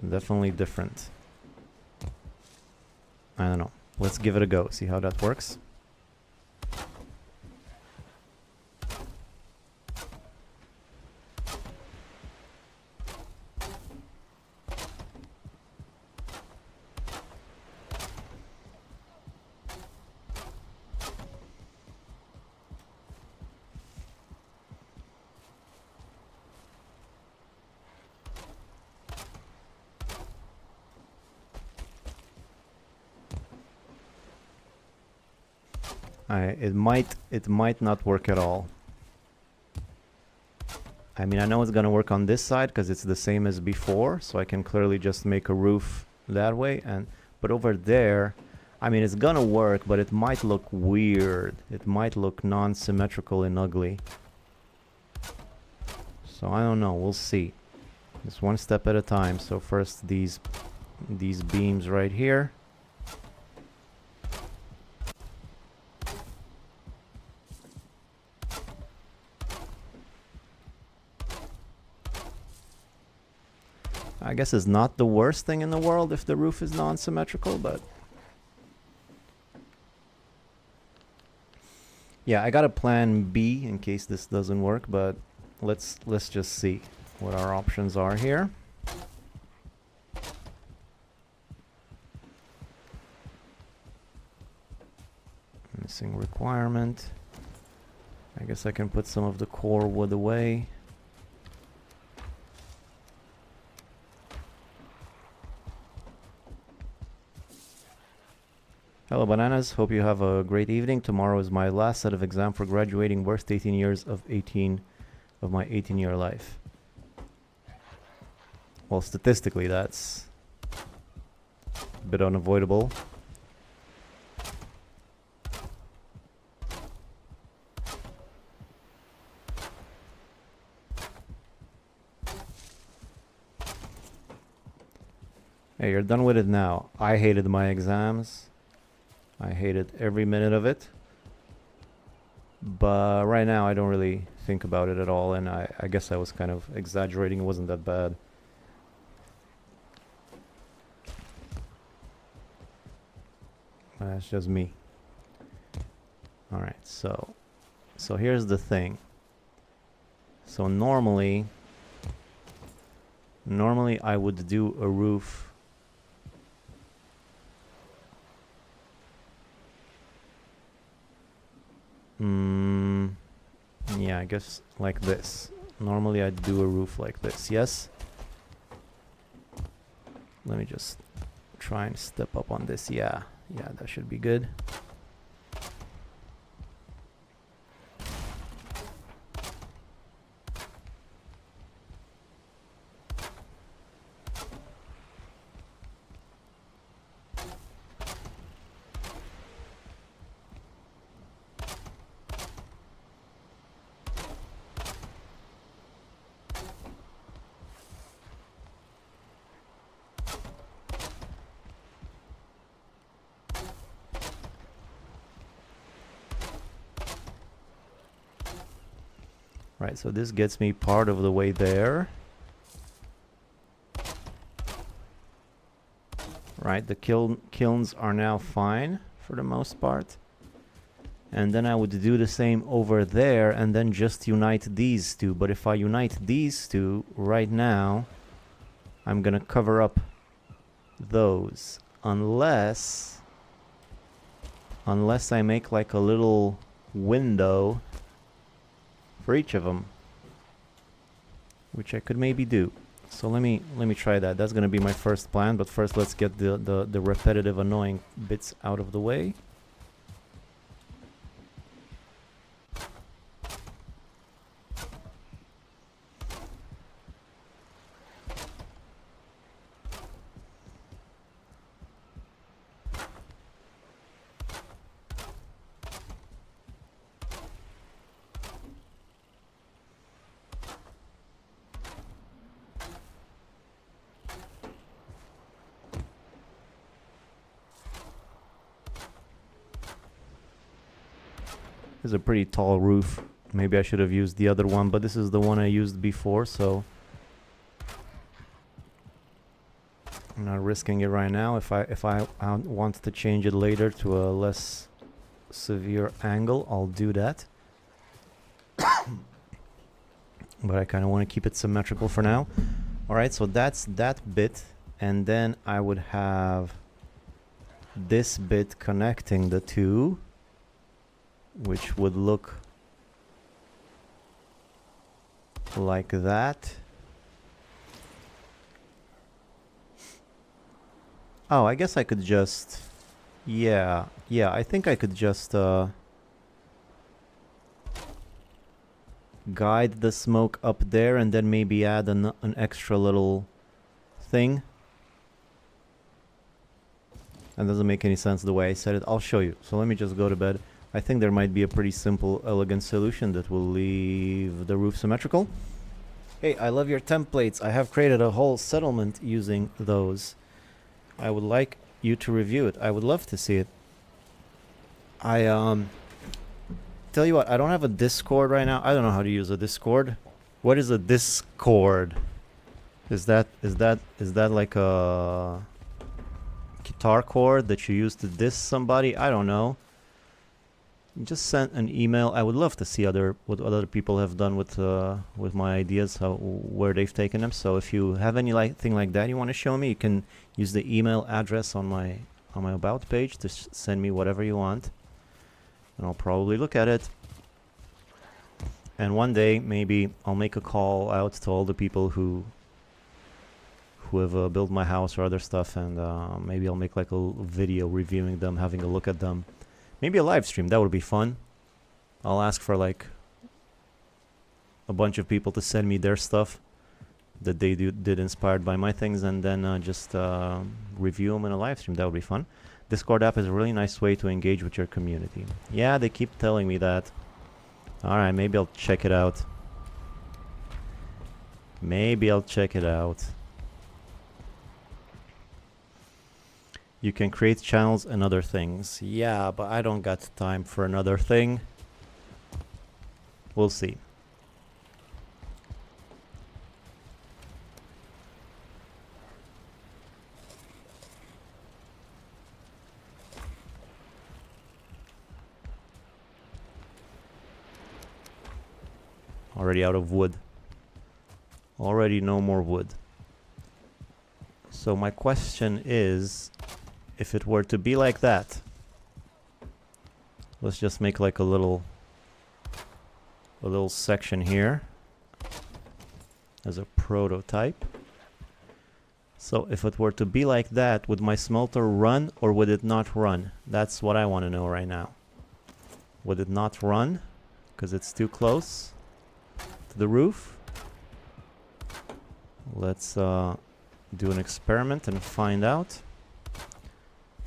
Definitely different. I don't know. Let's give it a go, see how that works. It might not work at all. I mean, I know it's gonna work on this side because it's the same as before, so I can clearly just make a roof that way. But over there, I mean, it's gonna work, but it might look weird. It might look non-symmetrical and ugly. So I don't know. We'll see. Just one step at a time. So first these beams right here. I guess it's not the worst thing in the world if the roof is non-symmetrical, but... Yeah, I got a plan B in case this doesn't work, but let's just see what our options are here. Missing requirement. I guess I can put some of the core wood away. Hello bananas, hope you have a great evening. Tomorrow is my last set of exam for graduating, worst 18 years of my 18-year life. Well, statistically that's a bit unavoidable. Hey, you're done with it now. I hated my exams. I hated every minute of it. But right now I don't really think about it at all, and I guess I was kind of exaggerating. It wasn't that bad. That's just me. Alright, so here's the thing. So normally I would do a roof. Yeah, I guess like this. Normally I'd do a roof like this, yes? Let me just try and step up on this. Yeah, that should be good. Right, so this gets me part of the way there. Right, the kilns are now fine for the most part. And then I would do the same over there and then just unite these two. But if I unite these two right now, I'm gonna cover up those. Unless I make like a little window for each of them, which I could maybe do. So let me try that. That's gonna be my first plan, but first let's get the repetitive annoying bits out of the way. This is a pretty tall roof. Maybe I should have used the other one, but this is the one I used before, so I'm not risking it right now. If I want to change it later to a less severe angle, I'll do that. But I kind of want to keep it symmetrical for now. Alright, so that's that bit, and then I would have this bit connecting the two, which would look like that. Oh, I guess I could just... Yeah, I think I could just guide the smoke up there and then maybe add an extra little thing. That doesn't make any sense the way I said it. I'll show you. So let me just go to bed. I think there might be a pretty simple, elegant solution that will leave the roof symmetrical. Hey, I love your templates. I have created a whole settlement using those. I would like you to review it. I would love to see it. Tell you what, I don't have a Discord right now. I don't know how to use a Discord. What is a Discord? Is that like a guitar chord that you use to diss somebody? I don't know. Just sent an email. I would love to see what other people have done with my ideas, where they've taken them. So if you have anything like that you want to show me, you can use the email address on my about page to send me whatever you want, and I'll probably look at it. And one day maybe I'll make a call out to all the people who have built my house or other stuff, and maybe I'll make like a video reviewing them, having a look at them. Maybe a live stream, that would be fun. I'll ask for like a bunch of people to send me their stuff that they did inspired by my things, and then just review them in a live stream. That would be fun. Discord app is a really nice way to engage with your community. Yeah, they keep telling me that. Alright, maybe I'll check it out. Maybe I'll check it out. You can create channels and other things. Yeah, but I don't got time for another thing. We'll see. Already out of wood. Already no more wood. So my question is, if it were to be like that, let's just make like a little section here as a prototype. So if it were to be like that, would my smelter run or would it not run? That's what I want to know right now. Would it not run because it's too close to the roof? Let's do an experiment and find out.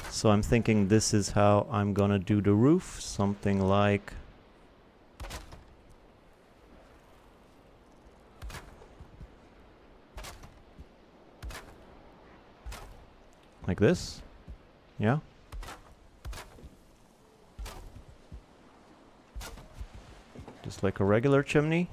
So I'm thinking this is how I'm gonna do the roof, something like this. Yeah. Just like a regular chimney.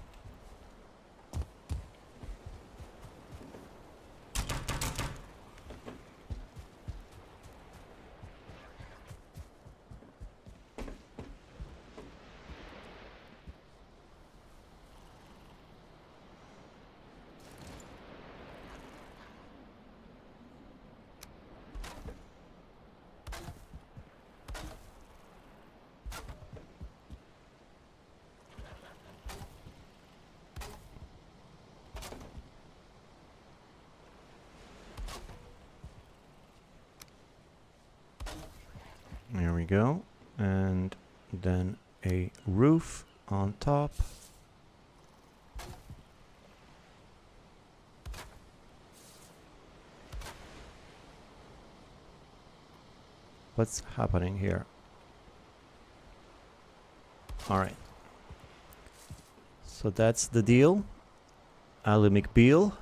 There we go. And then a roof on top. What's happening here? All right. So that's the deal. Ali McBeal.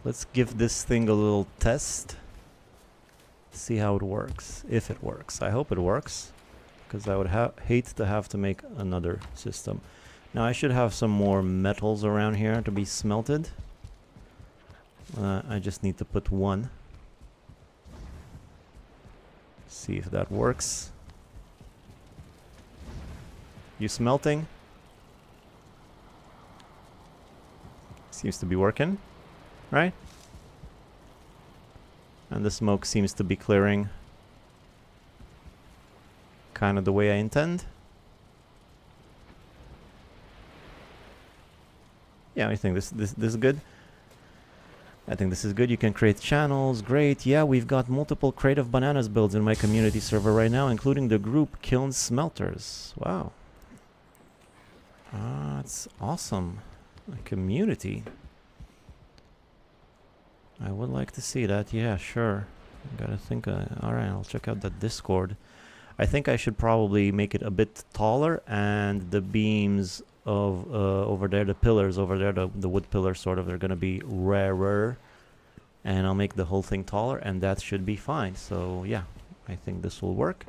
Let's give this thing a little test. See how it works, if it works. I hope it works, because I would hate to have to make another system. Now I should have some more metals around here to be smelted. I just need to put one. See if that works. You smelting? Seems to be working, right? And the smoke seems to be clearing kind of the way I intend. Yeah, I think this is good. I think this is good. You can create channels. Great. Yeah, we've got multiple Creative Bananas builds in my community server right now, including the group Kiln Smelters. Wow. That's awesome. A community. I would like to see that. Yeah, sure. I gotta think. Alright, I'll check out that Discord. I think I should probably make it a bit taller, and the beams of over there, the pillars over there, the wood pillars sort of, they're gonna be rarer. And I'll make the whole thing taller, and that should be fine. So yeah, I think this will work.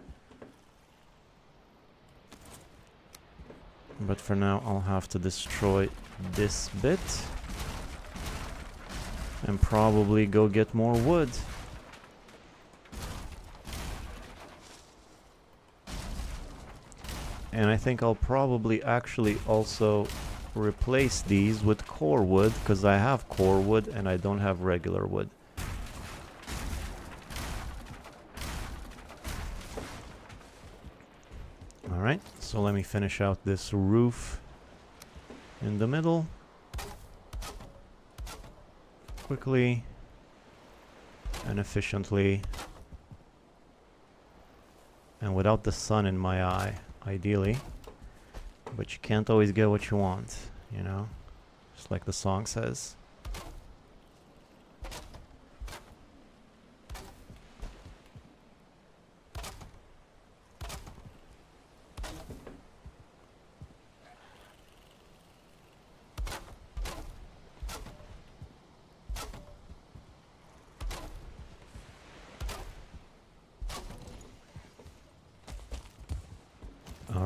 But for now, I'll have to destroy this bit. And probably go get more wood. And I think I'll probably actually also replace these with core wood, because I have core wood and I don't have regular wood. Alright, so let me finish out this roof in the middle. Quickly and efficiently, and without the sun in my eye, ideally. But you can't always get what you want, you know, just like the song says.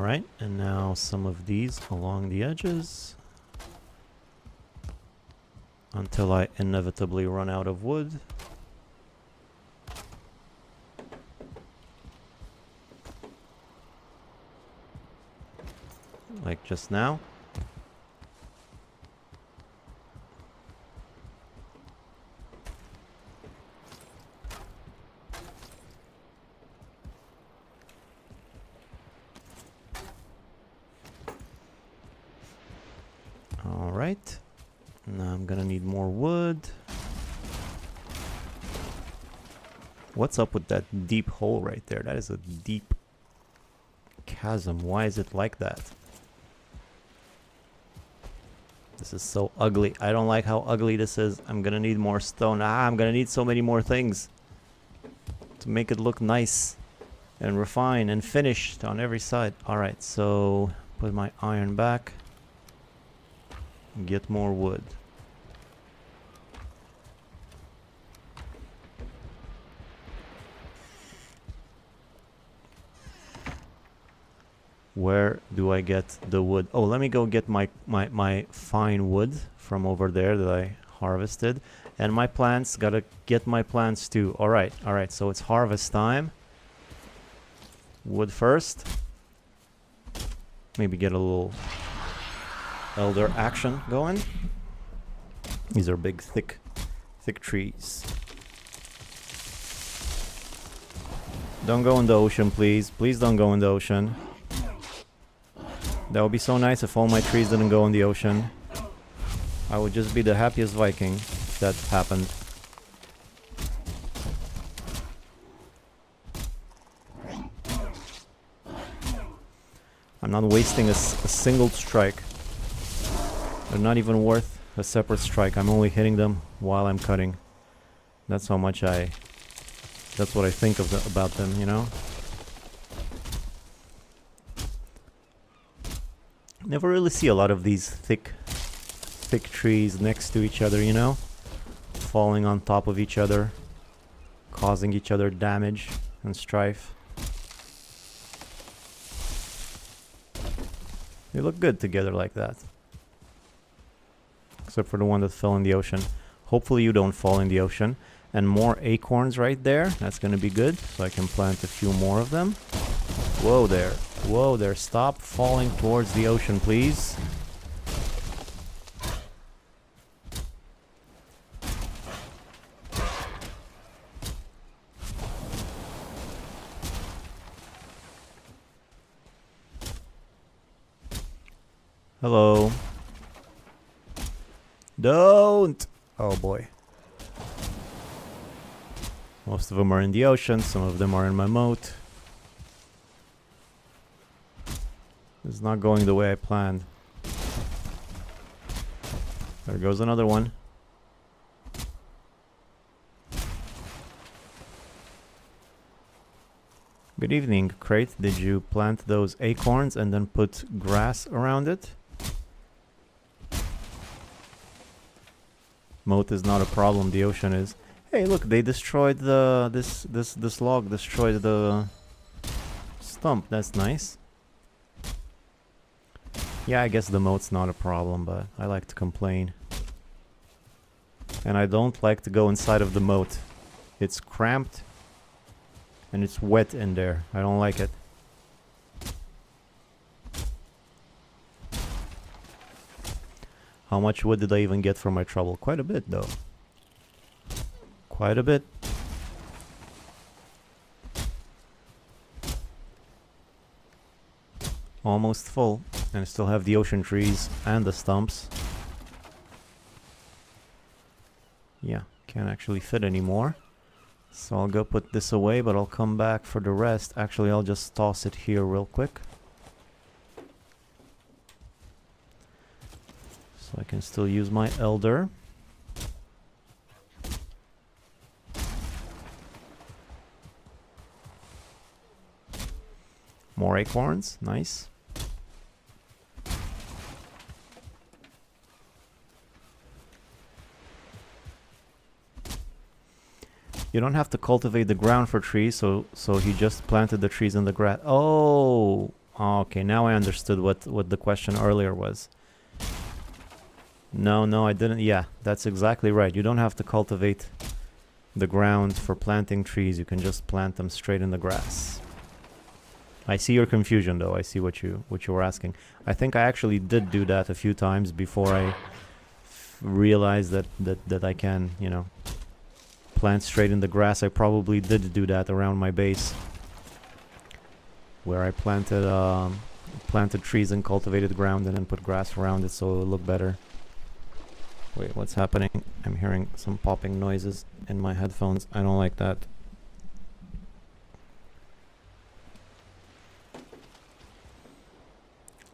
Alright, and now some of these along the edges. Until I inevitably run out of wood. Like just now. Alright. Now I'm gonna need more wood. What's up with that deep hole right there? That is a deep chasm. Why is it like that? This is so ugly. I don't like how ugly this is. I'm gonna need more stone. I'm gonna need so many more things to make it look nice and refined and finished on every side. Alright, so put my iron back. Get more wood. Where do I get the wood? Oh, let me go get my fine wood from over there that I harvested. And my plants, gotta get my plants too. Alright, so it's harvest time. Wood first. Maybe get a little elder action going. These are big, thick trees. Don't go in the ocean, please. Please don't go in the ocean. That would be so nice if all my trees didn't go in the ocean. I would just be the happiest Viking if that happened. I'm not wasting a single strike. They're not even worth a separate strike. I'm only hitting them while I'm cutting. That's how much that's what I think of about them, you know? Never really see a lot of these thick trees next to each other, you know? Falling on top of each other, causing each other damage and strife. They look good together like that. Except for the one that fell in the ocean. Hopefully you don't fall in the ocean. And more acorns right there. That's gonna be good. So I can plant a few more of them. Whoa there. Whoa there. Stop falling towards the ocean, please. Hello. Don't! Oh boy. Most of them are in the ocean, some of them are in my moat. It's not going the way I planned. There goes another one. Good evening, Crate. Did you plant those acorns and then put grass around it? Moat is not a problem, the ocean is. Hey, look, they destroyed this log destroyed the stump. That's nice. Yeah, I guess the moat's not a problem, but I like to complain. And I don't like to go inside of the moat. It's cramped and it's wet in there. I don't like it. How much wood did I even get for my trouble? Quite a bit, though. Quite a bit. Almost full. And I still have the ocean trees and the stumps. Yeah, can't actually fit anymore. So I'll go put this away, but I'll come back for the rest. Actually, I'll just toss it here real quick. So I can still use my elder. More acorns, nice. You don't have to cultivate the ground for trees, so he just planted the trees in the grass. Oh, Oh, okay, now I understood what the question earlier was. No, I didn't. Yeah, that's exactly right. You don't have to cultivate the ground for planting trees. You can just plant them straight in the grass. I see your confusion, though. I see what you were asking. I think I actually did do that a few times before I realized that I can, you know, plant straight in the grass. I probably did do that around my base, where I planted trees and cultivated ground and then put grass around it so it would look better. Wait, what's happening? I'm hearing some popping noises in my headphones. I don't like that.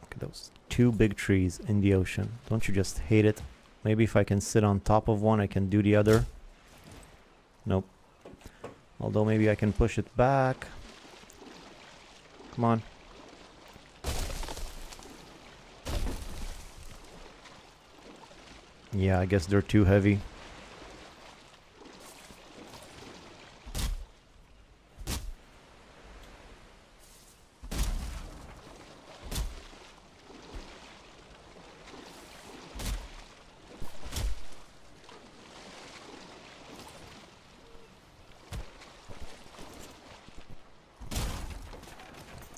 Look at those 2 big trees in the ocean. Don't you just hate it? Maybe if I can sit on top of one, I can do the other. Nope. Although maybe I can push it back. Come on. Yeah, I guess they're too heavy.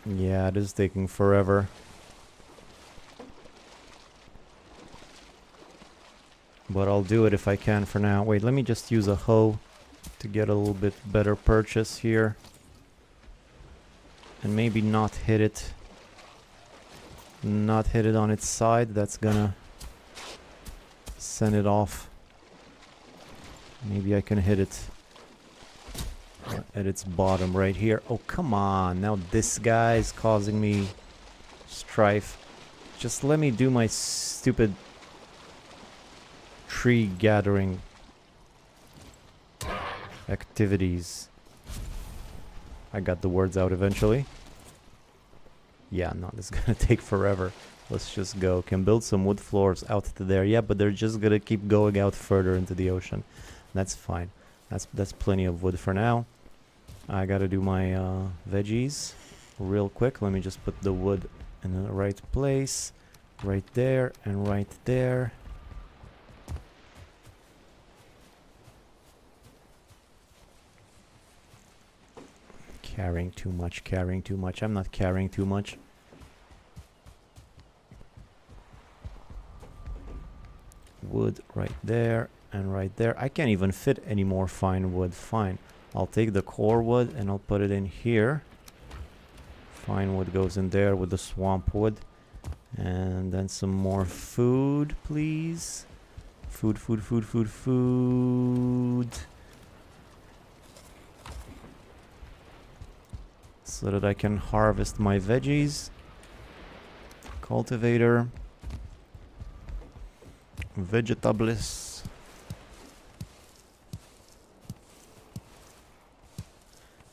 Yeah, it is taking forever. But I'll do it if I can for now. Wait, let me just use a hoe to get a little bit better purchase here. And maybe not hit it. Not hit it on its side. That's gonna send it off. Maybe I can hit it at its bottom right here. Oh, come on. Now this guy's causing me strife. Just let me do my stupid tree gathering activities. I got the words out eventually. Yeah, no, this is gonna take forever. Let's just go. Can build some wood floors out to there. Yeah, but they're just gonna keep going out further into the ocean. That's fine. That's plenty of wood for now. I gotta do my veggies real quick. Let me just put the wood in the right place. Right there and right there. Carrying too much, carrying too much. I'm not carrying too much. Wood right there and right there. I can't even fit any more fine wood. Fine. I'll take the core wood and I'll put it in here. Fine wood goes in there with the swamp wood. And then some more food, please. Food. So that I can harvest my veggies. Cultivator. Vegetables.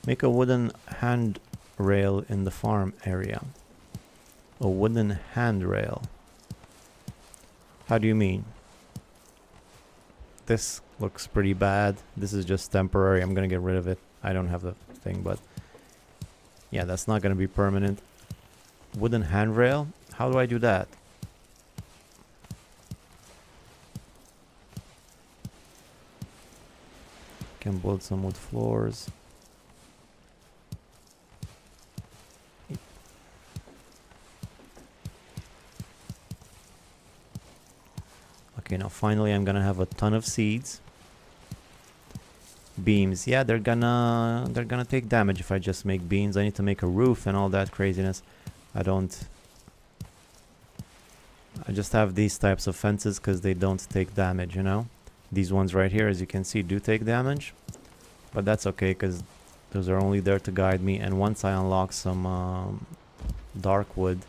Make a wooden handrail in the farm area. A wooden handrail. How do you mean? This looks pretty bad. This is just temporary. I'm gonna get rid of it. I don't have the thing, but yeah, that's not gonna be permanent. Wooden handrail? How do I do that? Can build some wood floors. Okay, now finally I'm gonna have a ton of seeds. Beams, yeah, they're gonna take damage if I just make beams. I need to make a roof and all that craziness. I just have these types of fences because they don't take damage, you know? These ones right here, as you can see, do take damage. But that's okay because those are only there to guide me. And once I unlock some dark wood,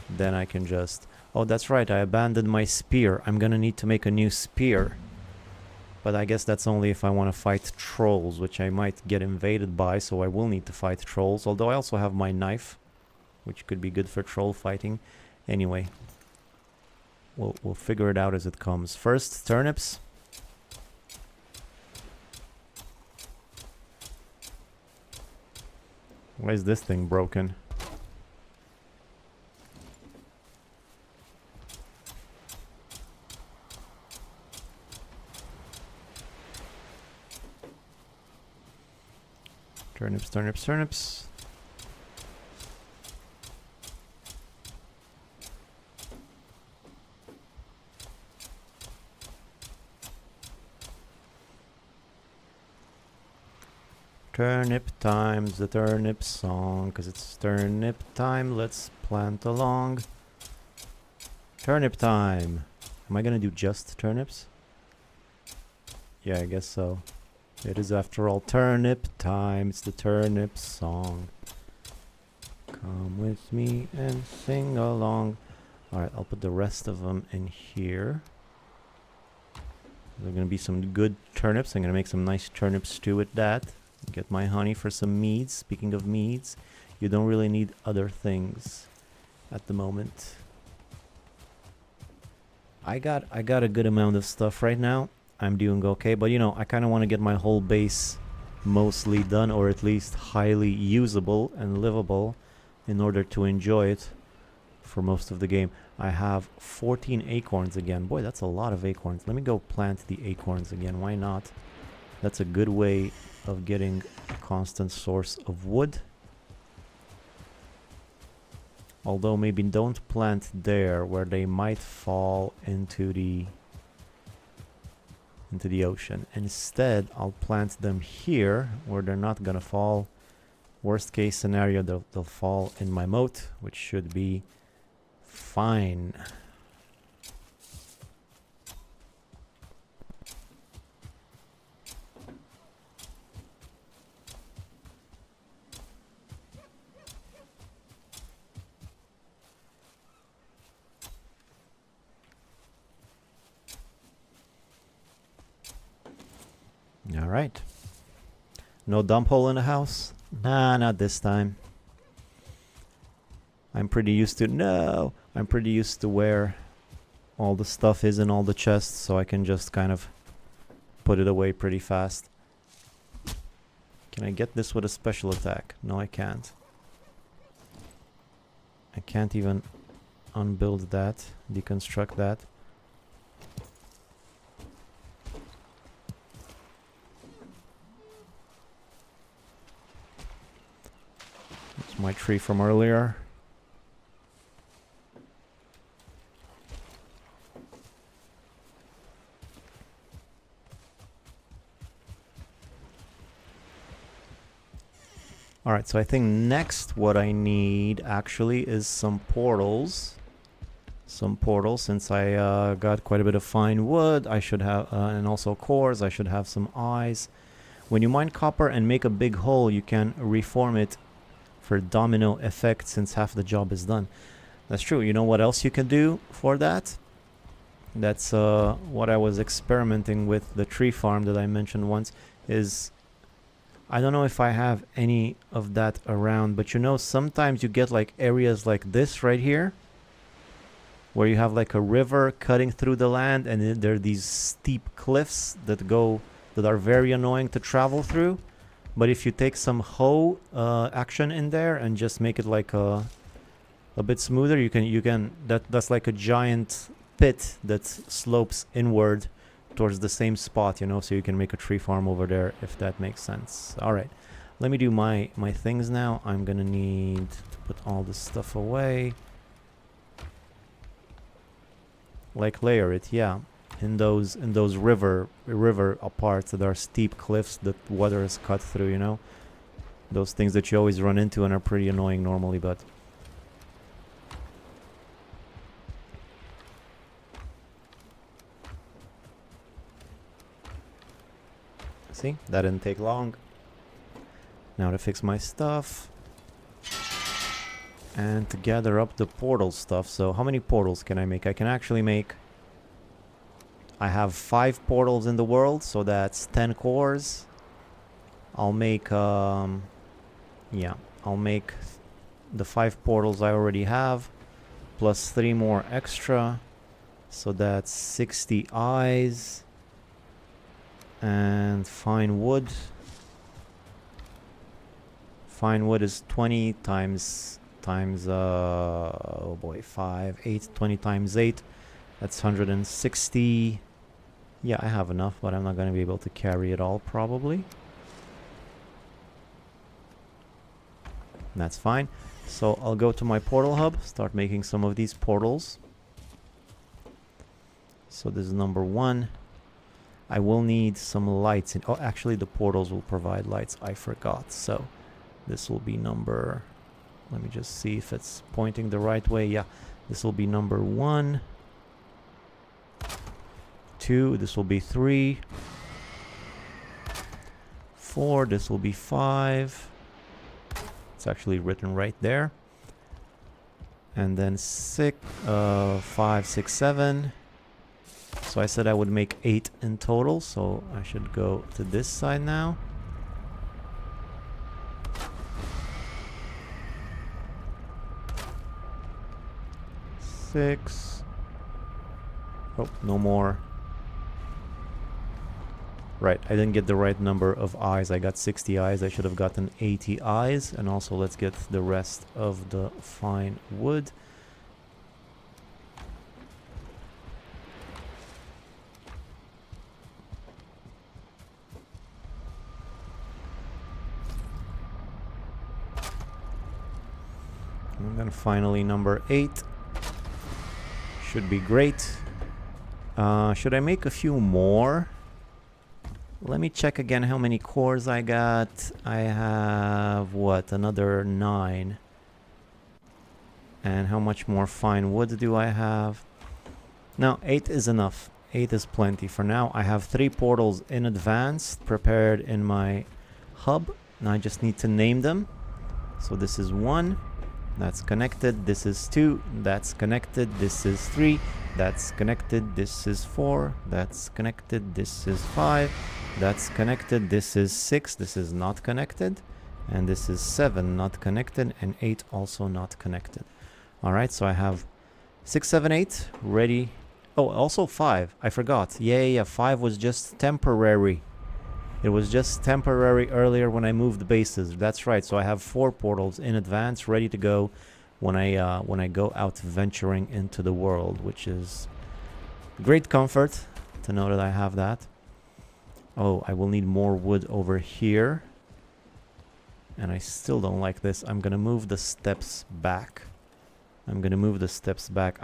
then I can just... Oh, that's right, I abandoned my spear. I'm gonna need to make a new spear. But I guess that's only if I want to fight trolls, which I might get invaded by, so I will need to fight trolls. Although I also have my knife, which could be good for troll fighting. Anyway, we'll figure it out as it comes. First, turnips. Why is this thing broken? Turnips, turnips, turnips. Turnip time's the turnip song, 'cause it's turnip time, let's plant along. Turnip time! Am I gonna do just turnips? Yeah, I guess so. It is after all turnip time, it's the turnip song. Come with me and sing along. Alright, I'll put the rest of them in here. There are gonna be some good turnips. I'm gonna make some nice turnip stew with that. Get my honey for some meads. Speaking of meads, you don't really need other things at the moment. I got a good amount of stuff right now. I'm doing okay, but you know, I kind of want to get my whole base mostly done, or at least highly usable and livable in order to enjoy it for most of the game. I have 14 acorns again. Boy, that's a lot of acorns. Let me go plant the acorns again. Why not? That's a good way of getting a constant source of wood. Although maybe don't plant there where they might fall into the ocean. Instead, I'll plant them here where they're not gonna fall. Worst case scenario, they'll fall in my moat, which should be fine. Alright. No dump hole in the house? Nah, not this time. I'm pretty used to where all the stuff is in all the chests, so I can just kind of put it away pretty fast. Can I get this with a special attack? No, I can't. I can't even unbuild that, deconstruct that. It's my tree from earlier. Alright, so I think next what I need actually is some portals. Some portals, since I got quite a bit of fine wood, I should have, and also cores, I should have some eyes. When you mine copper and make a big hole, you can reform it for domino effect since half the job is done. That's true. You know what else you can do for that? That's what I was experimenting with, the tree farm that I mentioned once, is... I don't know if I have any of that around, but you know, sometimes you get like areas like this right here, where you have like a river cutting through the land, and there are these steep cliffs that are very annoying to travel through. But if you take some hoe action in there and just make it like a bit smoother, you can that's like a giant pit that slopes inward towards the same spot, you know, so you can make a tree farm over there, if that makes sense. All right, let me do my things now. I'm gonna need to put all this stuff away, like layer it, yeah, in those river parts that are steep cliffs that water is cut through, you know, those things that you always run into and are pretty annoying normally. But see, that didn't take long. Now to fix my stuff and to gather up the portal stuff. So how many portals can I make? I can actually make... I have 5 portals in the world, so that's 10 cores. I'll make... yeah, I'll make the 5 portals I already have, plus 3 more extra. So that's 60 eyes. And fine wood. Fine wood is 20 times oh boy, 5, 8, 20 times 8. That's 160. Yeah, I have enough, but I'm not going to be able to carry it all probably. That's fine. So I'll go to my portal hub, start making some of these portals. So this is number 1. I will need some lights. Oh, actually the portals will provide lights. I forgot. So this will be number... Let me just see if it's pointing the right way. Yeah, this will be number 1. 2. This will be 3. 4. This will be 5. It's actually written right there. And then 5, 6, 7. So I said I would make 8 in total. So I should go to this side now. 6. Oh, no more. Right, I didn't get the right number of eyes. I got 60 eyes. I should have gotten 80 eyes. And also let's get the rest of the fine wood. And then finally number 8. Should be great. Should I make a few more? Let me check again how many cores I got. I have, what, another 9. And how much more fine wood do I have? No, 8 is enough. 8 is plenty. For now, I have 3 portals in advance prepared in my hub. Now I just need to name them. So this is 1. That's connected. This is 2. That's connected. This is 3. That's connected. This is 4. That's connected. This is 5. That's connected. This is 6. This is not connected. And this is 7 not connected. And 8 also not connected. Alright, so I have 6, 7, 8 ready. Oh, also 5. I forgot. Yeah, 5 was just temporary. It was just temporary earlier when I moved bases. That's right. So I have 4 portals in advance ready to go when I go out venturing into the world, which is great comfort to know that I have that. Oh, I will need more wood over here. And I still don't like this. I'm going to move the steps back. I'm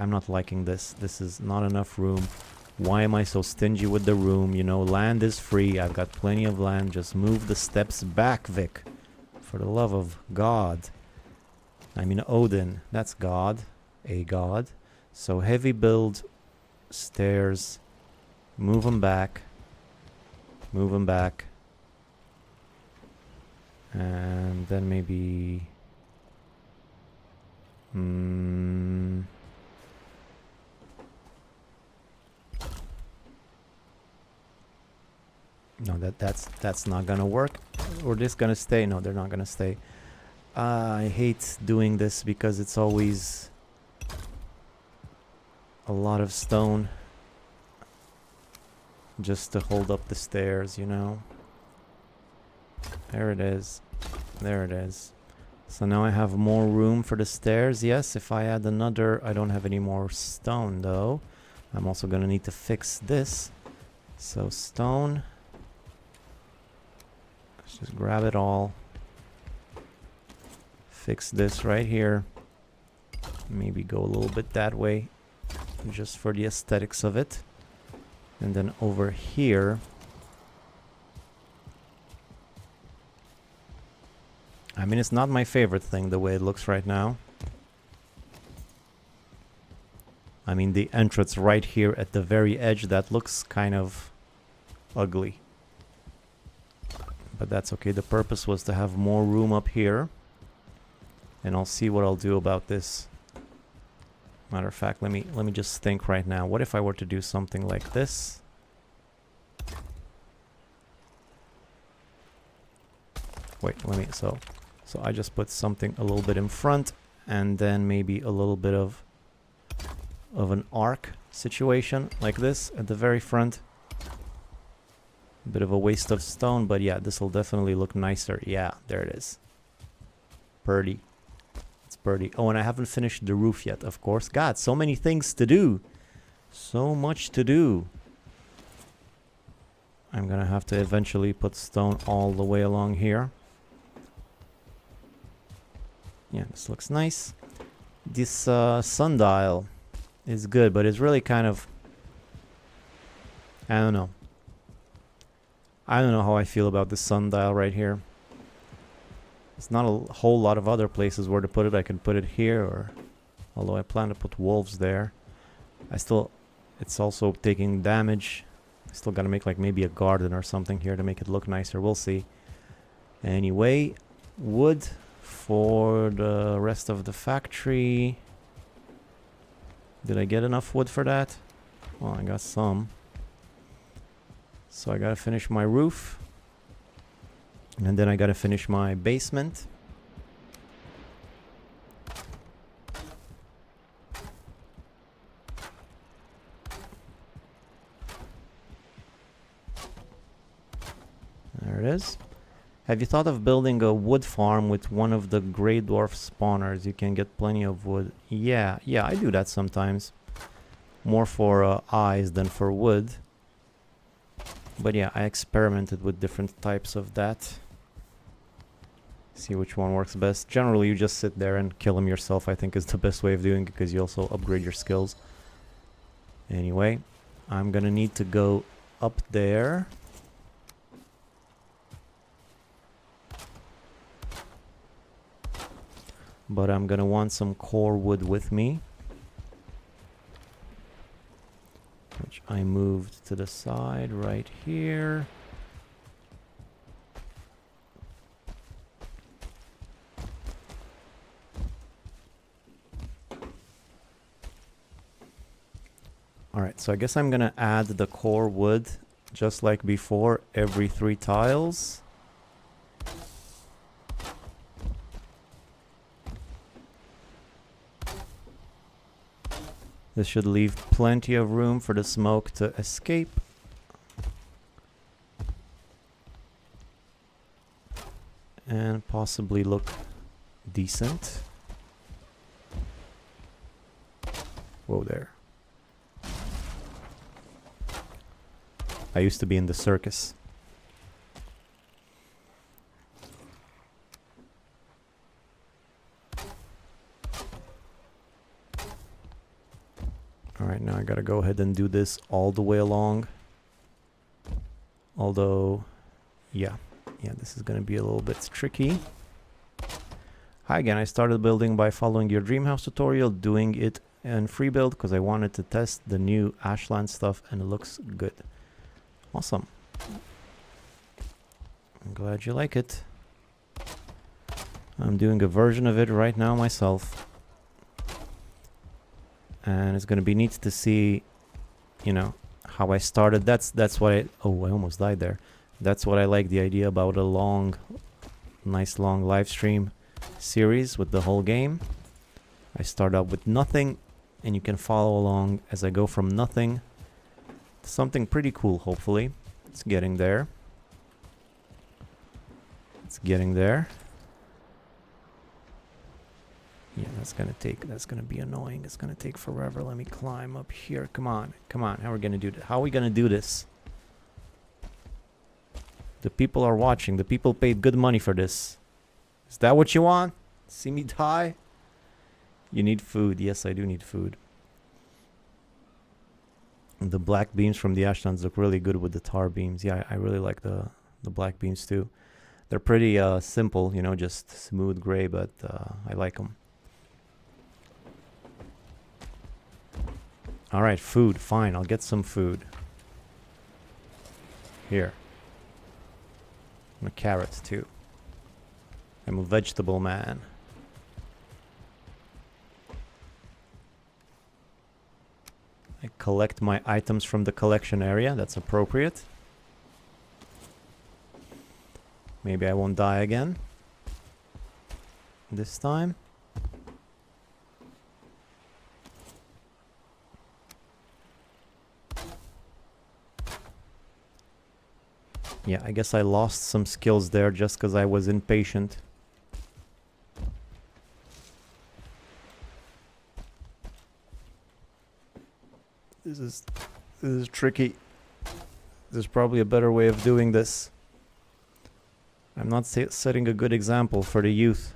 not liking this. This is not enough room. Why am I so stingy with the room? You know, land is free. I've got plenty of land. Just move the steps back, Vic. For the love of God. I mean, Odin. That's God. A God. So heavy build. Stairs. Move them back. Move them back. And then maybe... No, that's not gonna work. Or this gonna stay? No, they're not gonna stay. I hate doing this because it's always a lot of stone just to hold up the stairs, you know. There it is. There it is. So now I have more room for the stairs. Yes, if I add another... I don't have any more stone, though. I'm also gonna need to fix this. So stone... Let's just grab it all. Fix this right here. Maybe go a little bit that way. Just for the aesthetics of it. And then over here... I mean, it's not my favorite thing, the way it looks right now. I mean, the entrance right here at the very edge, that looks kind of ugly. But that's okay. The purpose was to have more room up here. And I'll see what I'll do about this. Matter of fact, let me just think right now. What if I were to do something like this? Wait, let me... So I just put something a little bit in front, and then maybe a little bit of an arc situation like this at the very front. A bit of a waste of stone, but yeah, this will definitely look nicer. Yeah, there it is. Purdy. It's purdy. Oh, and I haven't finished the roof yet, of course. God, so many things to do. So much to do. I'm gonna have to eventually put stone all the way along here. Yeah, this looks nice. This sundial is good, but it's really kind of... I don't know. I don't know how I feel about this sundial right here. It's not a whole lot of other places where to put it. I could put it here, or... Although I plan to put wolves there. It's also taking damage. I still gotta make like maybe a garden or something here to make it look nicer. We'll see. Anyway, wood for the rest of the factory. Did I get enough wood for that? Well, I got some. So I gotta finish my roof. And then I gotta finish my basement. There it is. Have you thought of building a wood farm with one of the Grey Dwarf spawners? You can get plenty of wood. Yeah, I do that sometimes. More for eyes than for wood. But yeah, I experimented with different types of that. See which one works best. Generally, you just sit there and kill them yourself, I think is the best way of doing it, because you also upgrade your skills. Anyway, I'm gonna need to go up there. But I'm gonna want some core wood with me, which I moved to the side right here. Alright, so I guess I'm gonna add the core wood just like before, every 3 tiles. This should leave plenty of room for the smoke to escape. And possibly look decent. Whoa there. I used to be in the circus. Alright, now I gotta go ahead and do this all the way along. Although, yeah, this is gonna be a little bit tricky. Hi again, I started building by following your dream house tutorial, doing it in free build because I wanted to test the new Ashland stuff and it looks good. Awesome. I'm glad you like it. I'm doing a version of it right now myself. And it's gonna be neat to see, you know, how I started. That's what I almost died there. That's what I like, the idea about a nice long live stream series with the whole game. I start out with nothing and you can follow along as I go from nothing to something pretty cool, hopefully. It's getting there. It's getting there. Yeah, that's gonna be annoying. It's gonna take forever. Let me climb up here. Come on. How are we gonna do this? How are we gonna do this? The people are watching. The people paid good money for this. Is that what you want? See me die? You need food. Yes, I do need food. The black beams from the Ashlands look really good with the tar beams. Yeah, I really like the black beams too. They're pretty simple, you know, just smooth gray, but I like them. Alright, food. Fine, I'll get some food. Here. And a carrot, too. I'm a vegetable man. I collect my items from the collection area. That's appropriate. Maybe I won't die again. This time. Yeah, I guess I lost some skills there just because I was impatient. This is tricky. There's probably a better way of doing this. I'm not setting a good example for the youth.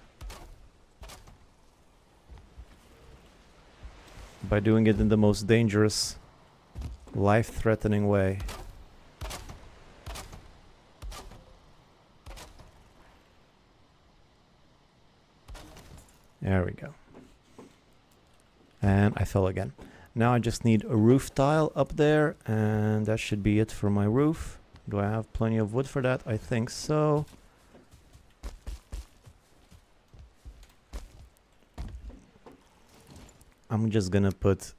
by doing it in the most dangerous, life-threatening way. There we go. And I fell again. Now I just need a roof tile up there, and that should be it for my roof. Do I have plenty of wood for that? I think so. I'm just gonna put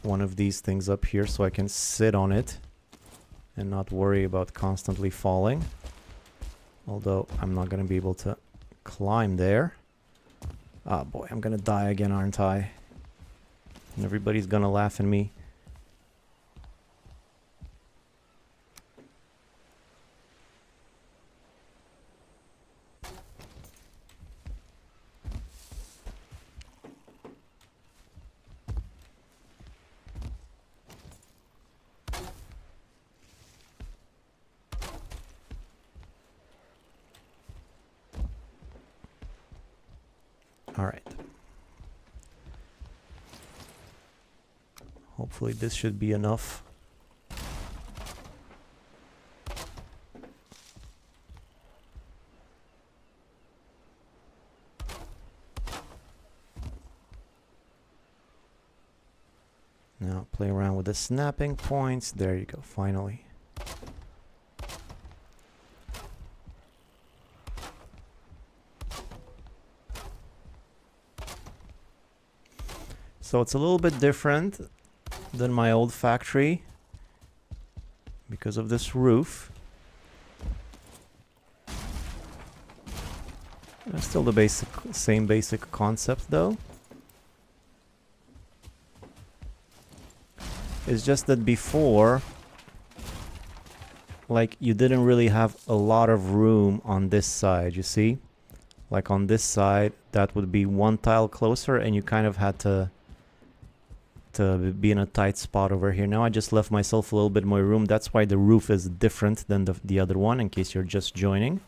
one of these things up here so I can sit on it and not worry about constantly falling. Although I'm not gonna be able to climb there. Ah, boy, I'm gonna die again, aren't I? And everybody's gonna laugh at me. All right. Hopefully this should be enough. Now play around with the snapping points. There you go, finally. So it's a little bit different than my old factory because of this roof. It's still the same basic concept though. It's just that before, like, you didn't really have a lot of room on this side, you see? Like on this side, that would be one tile closer and you kind of had to be in a tight spot over here. Now I just left myself a little bit more room. That's why the roof is different than the other one, in case you're just joining.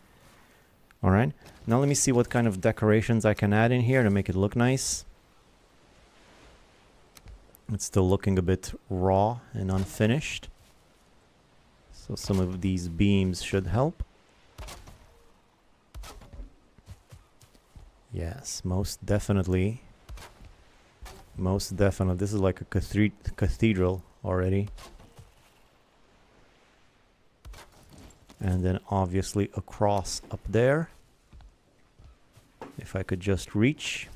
All right, now let me see what kind of decorations I can add in here to make it look nice. It's still looking a bit raw and unfinished, so some of these beams should help. Yes, most definitely. Most definitely. This is like a cathedral already. And then obviously a cross up there. If I could just reach.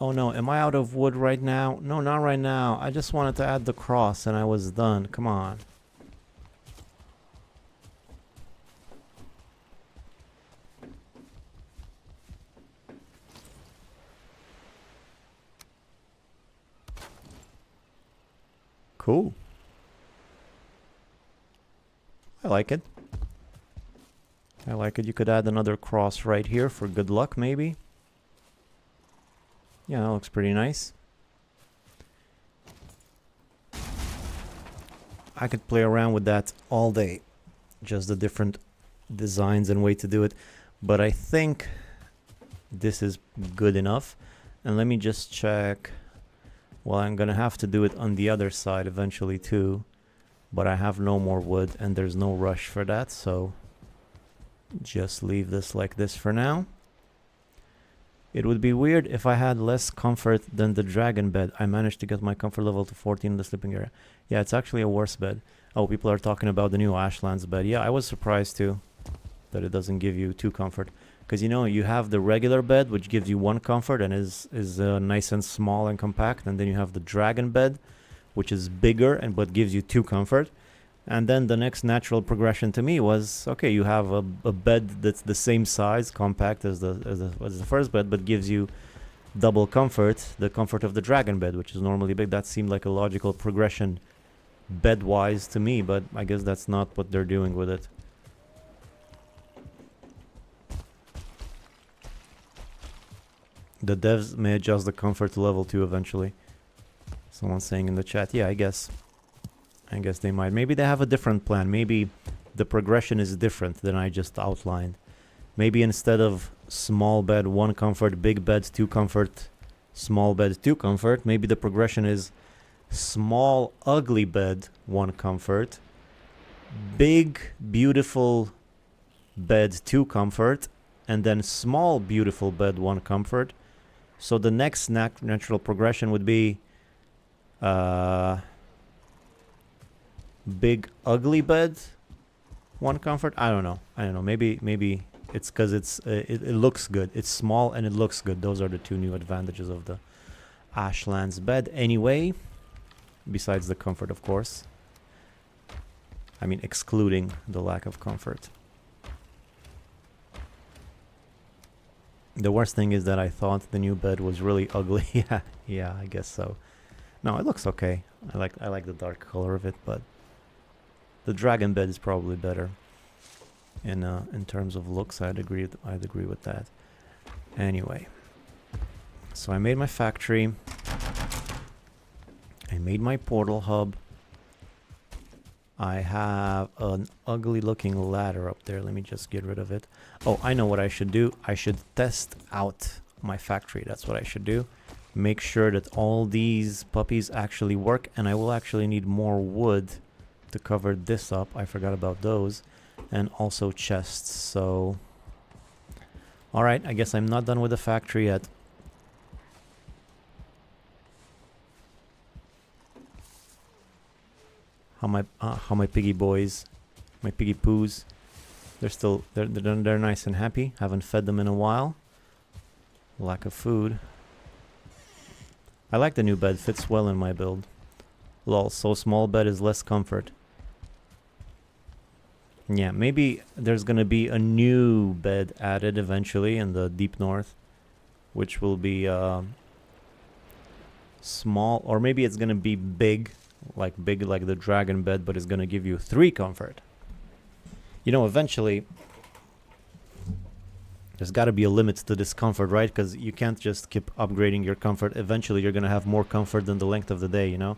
Oh no, am I out of wood right now? No, not right now. I just wanted to add the cross and I was done. Come on. Cool. I like it. I like it. You could add another cross right here for good luck, maybe. Yeah, that looks pretty nice. I could play around with that all day. Just the different designs and way to do it. But I think this is good enough. And let me just check. Well, I'm gonna have to do it on the other side eventually too. But I have no more wood and there's no rush for that. So just leave this like this for now. It would be weird if I had less comfort than the dragon bed. I managed to get my comfort level to 14 in the sleeping area. Yeah, it's actually a worse bed. Oh, people are talking about the new Ashlands bed. Yeah, I was surprised too that it doesn't give you 2 comfort. Because, you know, you have the regular bed, which gives you 1 comfort and is nice and small and compact. And then you have the dragon bed, which is bigger and but gives you 2 comfort. And then the next natural progression to me was, okay, you have a bed that's the same size, compact as the first bed, but gives you double comfort, the comfort of the dragon bed, which is normally big. That seemed like a logical progression bed-wise to me, but I guess that's not what they're doing with it. The devs may adjust the comfort to level 2 eventually. Someone's saying in the chat, yeah, I guess. I guess they might. Maybe they have a different plan. Maybe the progression is different than I just outlined. Maybe instead of small bed, 1 comfort, big bed, 2 comfort, small bed, 2 comfort, maybe the progression is small, ugly bed, 1 comfort, big, beautiful bed, 2 comfort, and then small, beautiful bed, 1 comfort. So the next natural progression would be big, ugly bed, 1 comfort. I don't know. Maybe it's because it looks good. It's small and it looks good. Those are the 2 new advantages of the Ashlands bed. Anyway, besides the comfort, of course. I mean, excluding the lack of comfort. The worst thing is that I thought the new bed was really ugly. yeah, I guess so. No, it looks okay. I like the dark color of it, but the dragon bed is probably better. In terms of looks, I'd agree with that. Anyway, so I made my factory. I made my portal hub. I have an ugly looking ladder up there. Let me just get rid of it. Oh, I know what I should do. I should test out my factory. That's what I should do. Make sure that all these puppies actually work, and I will actually need more wood to cover this up. I forgot about those. And also chests. So alright, I guess I'm not done with the factory yet. How my piggy boys, my piggy poos, they're nice and happy. Haven't fed them in a while. Lack of food. I like the new bed, fits well in my build. Lol, so small bed is less comfort. Yeah, maybe there's gonna be a new bed added eventually in the deep north, which will be small, or maybe it's gonna be big like the dragon bed, but it's gonna give you 3 comfort. You know, eventually there's got to be a limit to this comfort, right? Because you can't just keep upgrading your comfort. Eventually you're gonna have more comfort than the length of the day, you know.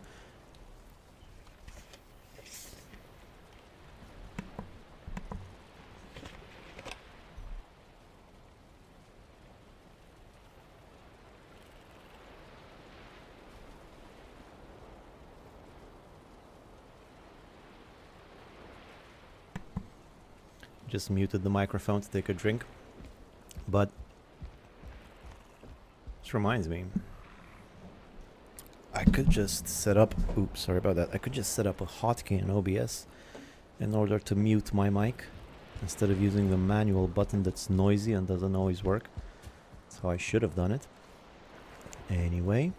Just muted the microphone to take a drink. But this reminds me, I could just set up, oops, sorry about that. I could just set up a hotkey in OBS in order to mute my mic instead of using the manual button that's noisy and doesn't always work. So I should have done it. Anyway,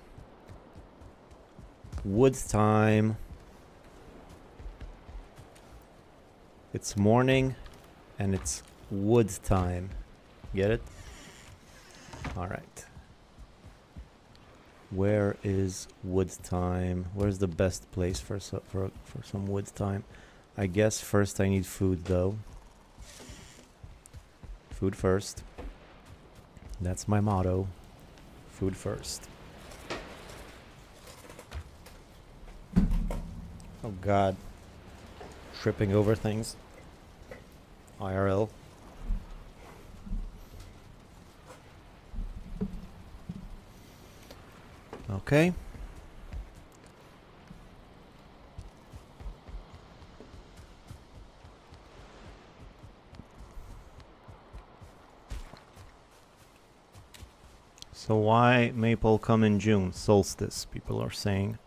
wood time. It's morning and it's wood time. Get it? All right. Where is wood time? Where's the best place for some wood time? I guess first I need food though. Food first. That's my motto. Food first. Oh God. Tripping over things. IRL. Okay. So why maple come in June? Solstice, people are saying.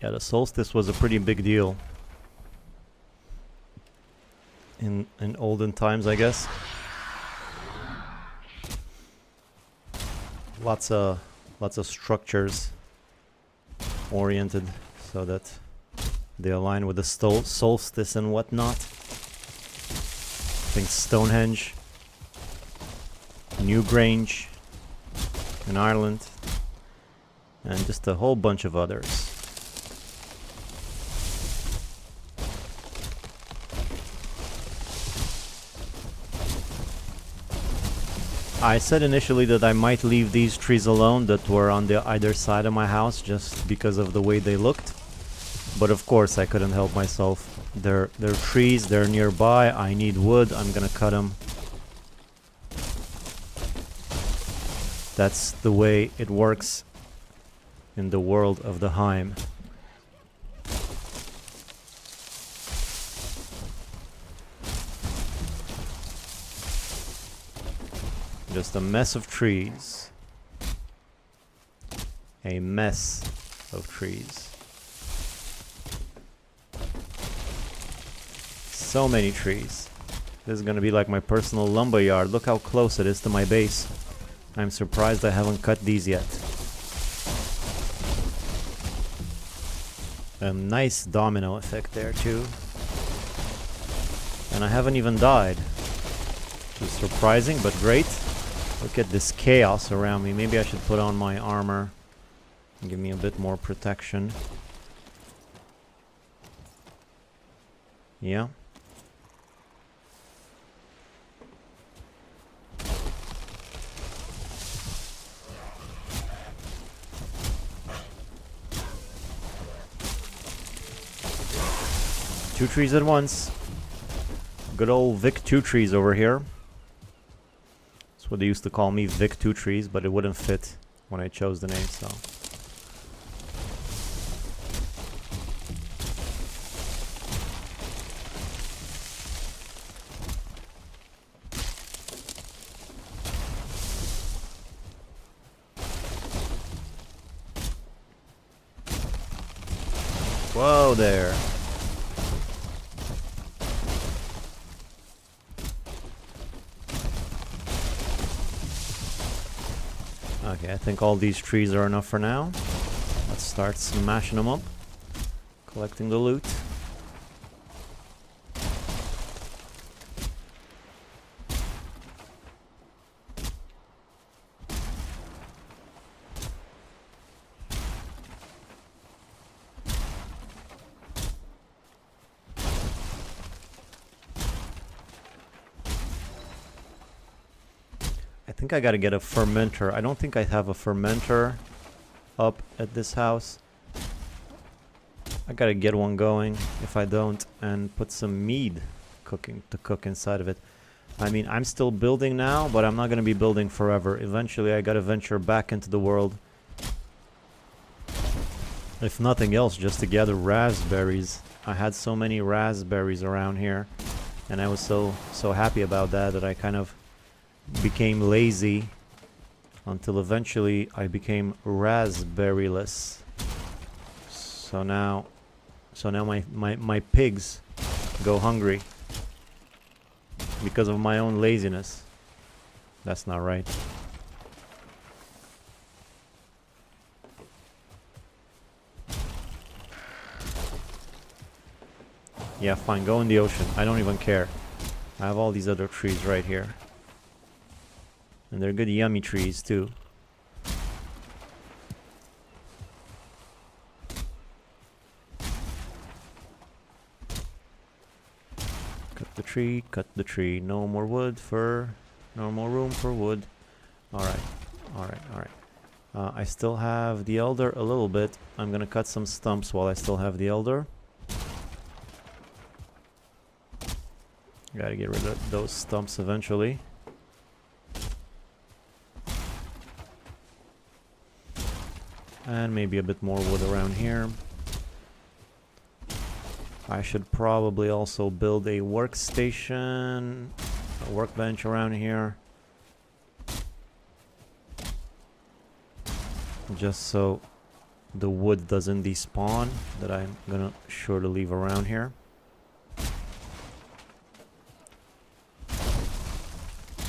Yeah, the solstice was a pretty big deal in olden times, I guess. Lots of structures oriented so that they align with the solstice and whatnot. I think Stonehenge, Newgrange in Ireland, and just a whole bunch of others. I said initially that I might leave these trees alone that were on the either side of my house just because of the way they looked. But of course I couldn't help myself. They're trees, they're nearby. I need wood, I'm gonna cut them. That's the way it works in the world of the Heim. Just a mess of trees. A mess of trees. So many trees. This is gonna be like my personal lumber yard. Look how close it is to my base. I'm surprised I haven't cut these yet. A nice domino effect there too. And I haven't even died. Which is surprising, but great. Look at this chaos around me. Maybe I should put on my armor and give me a bit more protection. Yeah. Two trees at once. Good old Vic Two Trees over here. That's what they used to call me, Vic Two Trees, but it wouldn't fit when I chose the name, so. Whoa there. Okay, I think all these trees are enough for now. Let's start smashing them up. Collecting the loot. I think I gotta get a fermenter. I don't think I have a fermenter up at this house. I gotta get one going if I don't, and put some mead to cook inside of it. I mean, I'm still building now, but I'm not gonna be building forever. Eventually I gotta venture back into the world. If nothing else, just to gather raspberries. I had so many raspberries around here, and I was so happy about that I kind of became lazy until eventually I became raspberryless. So now my pigs go hungry because of my own laziness. That's not right. Yeah, fine, go in the ocean. I don't even care. I have all these other trees right here. And they're good yummy trees too. Cut the tree. No more wood for... No more room for wood. Alright. I still have the elder a little bit. I'm gonna cut some stumps while I still have the elder. Gotta get rid of those stumps eventually. And maybe a bit more wood around here. I should probably also build a workstation, a workbench around here. Just so the wood doesn't despawn that I'm gonna sure to leave around here.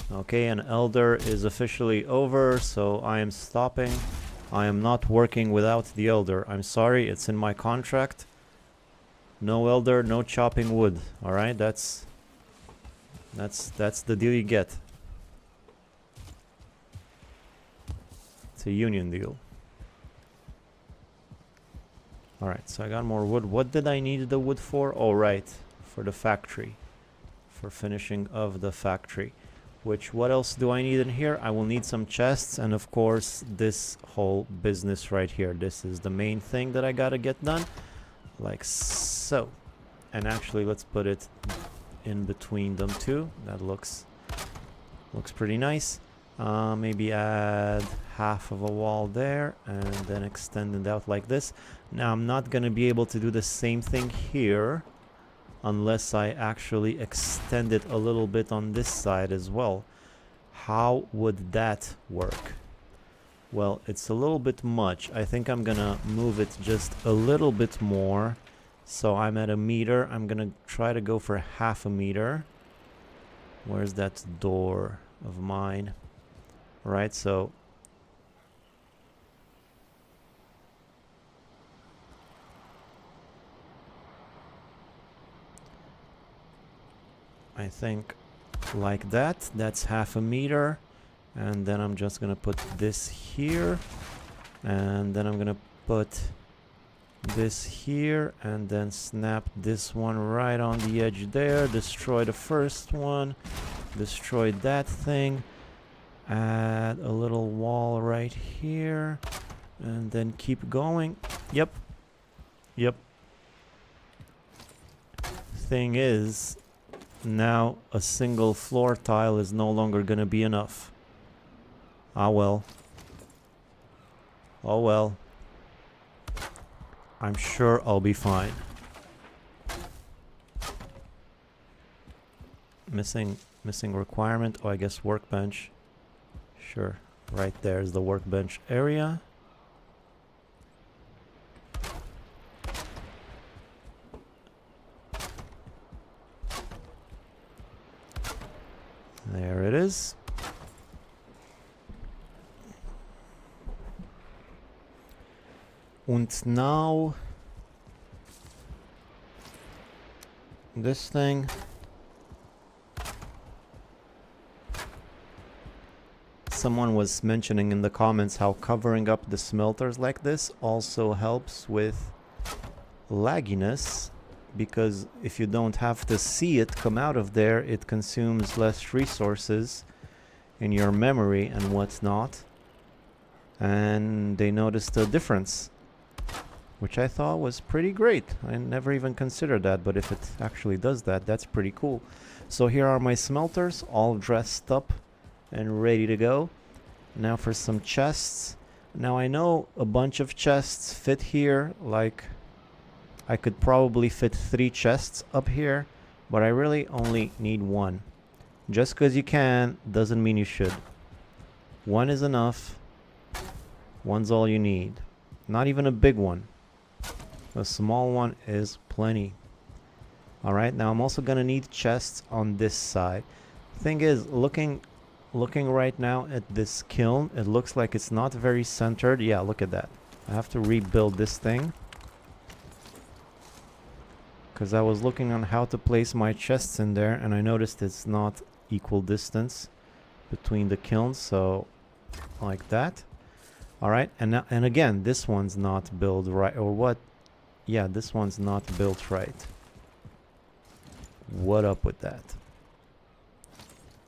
Okay, an elder is officially over, so I am stopping. I am not working without the elder. I'm sorry, it's in my contract. No elder, no chopping wood. Alright, that's the deal you get. It's a union deal. Alright, so I got more wood. What did I need the wood for? Oh, right, for the factory. For finishing of the factory. Which, what else do I need in here? I will need some chests, and of course this whole business right here. This is the main thing that I gotta get done. like so. And actually, let's put it in between them too. That looks pretty nice. Maybe add half of a wall there and then extend it out like this. Now I'm not gonna be able to do the same thing here unless I actually extend it a little bit on this side as well. How would that work? Well, it's a little bit much. I think I'm gonna move it just a little bit more. So I'm at 1 meter. I'm gonna try to go for half a meter. Where's that door of mine? Right, so I think like that. That's half a meter. And then I'm just gonna put this here. And then I'm gonna put this here. And then snap this one right on the edge there. Destroy the first one. Destroy that thing. Add a little wall right here. And then keep going. Yep. Yep. Thing is, now a single floor tile is no longer gonna be enough. Ah well. Oh well. I'm sure I'll be fine. Missing requirement. Oh, I guess workbench. Sure. Right there's the workbench area. There it is. And now this thing. Someone was mentioning in the comments how covering up the smelters like this also helps with lagginess, because if you don't have to see it come out of there, it consumes less resources in your memory and whatnot. And they noticed a difference, which I thought was pretty great. I never even considered that, but if it actually does that, that's pretty cool. So here are my smelters, all dressed up and ready to go. Now for some chests. Now I know a bunch of chests fit here, like I could probably fit 3 chests up here, but I really only need 1. Just because you can doesn't mean you should. 1 is enough. 1's all you need. Not even a big one. A small one is plenty. Alright, now I'm also gonna need chests on this side. Thing is, looking right now at this kiln, it looks like it's not very centered. Yeah, look at that. I have to rebuild this thing, because I was looking on how to place my chests in there, and I noticed it's not equal distance between the kilns, so like that. Alright, and again, this one's not built right, or what? Yeah, this one's not built right. What up with that?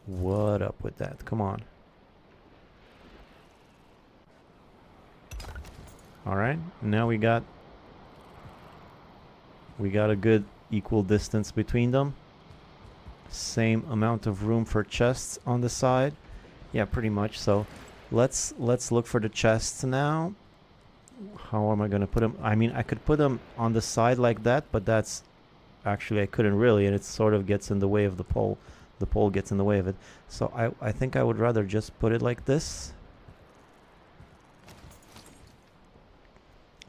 What up with that? Come on. Alright, now we got a good equal distance between them. Same amount of room for chests on the side. Yeah, pretty much. So let's look for the chests now. How am I gonna put them? I mean, I could put them on the side like that, but that's actually, I couldn't really, and it sort of gets in the way of the pole. The pole gets in the way of it. So I think I would rather just put it like this.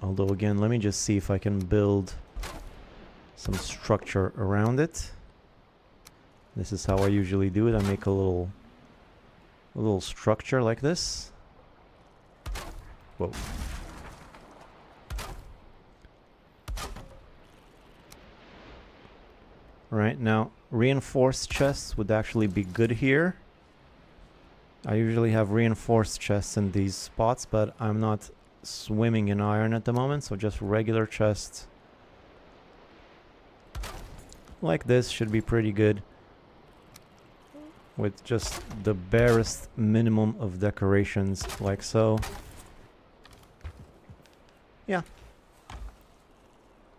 Although again, let me just see if I can build some structure around it. This is how I usually do it. I make a little structure like this. Whoa. Right, now reinforced chests would actually be good here. I usually have reinforced chests in these spots, but I'm not swimming in iron at the moment, so just regular chests like this should be pretty good, with just the barest minimum of decorations, like so. Yeah.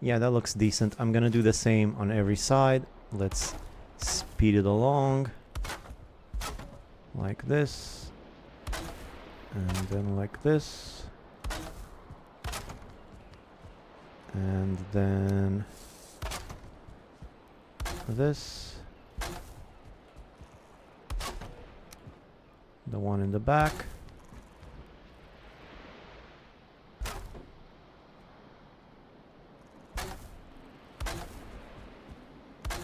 Yeah, that looks decent. I'm gonna do the same on every side. Let's speed it along. Like this. And then like this. And then this. The one in the back.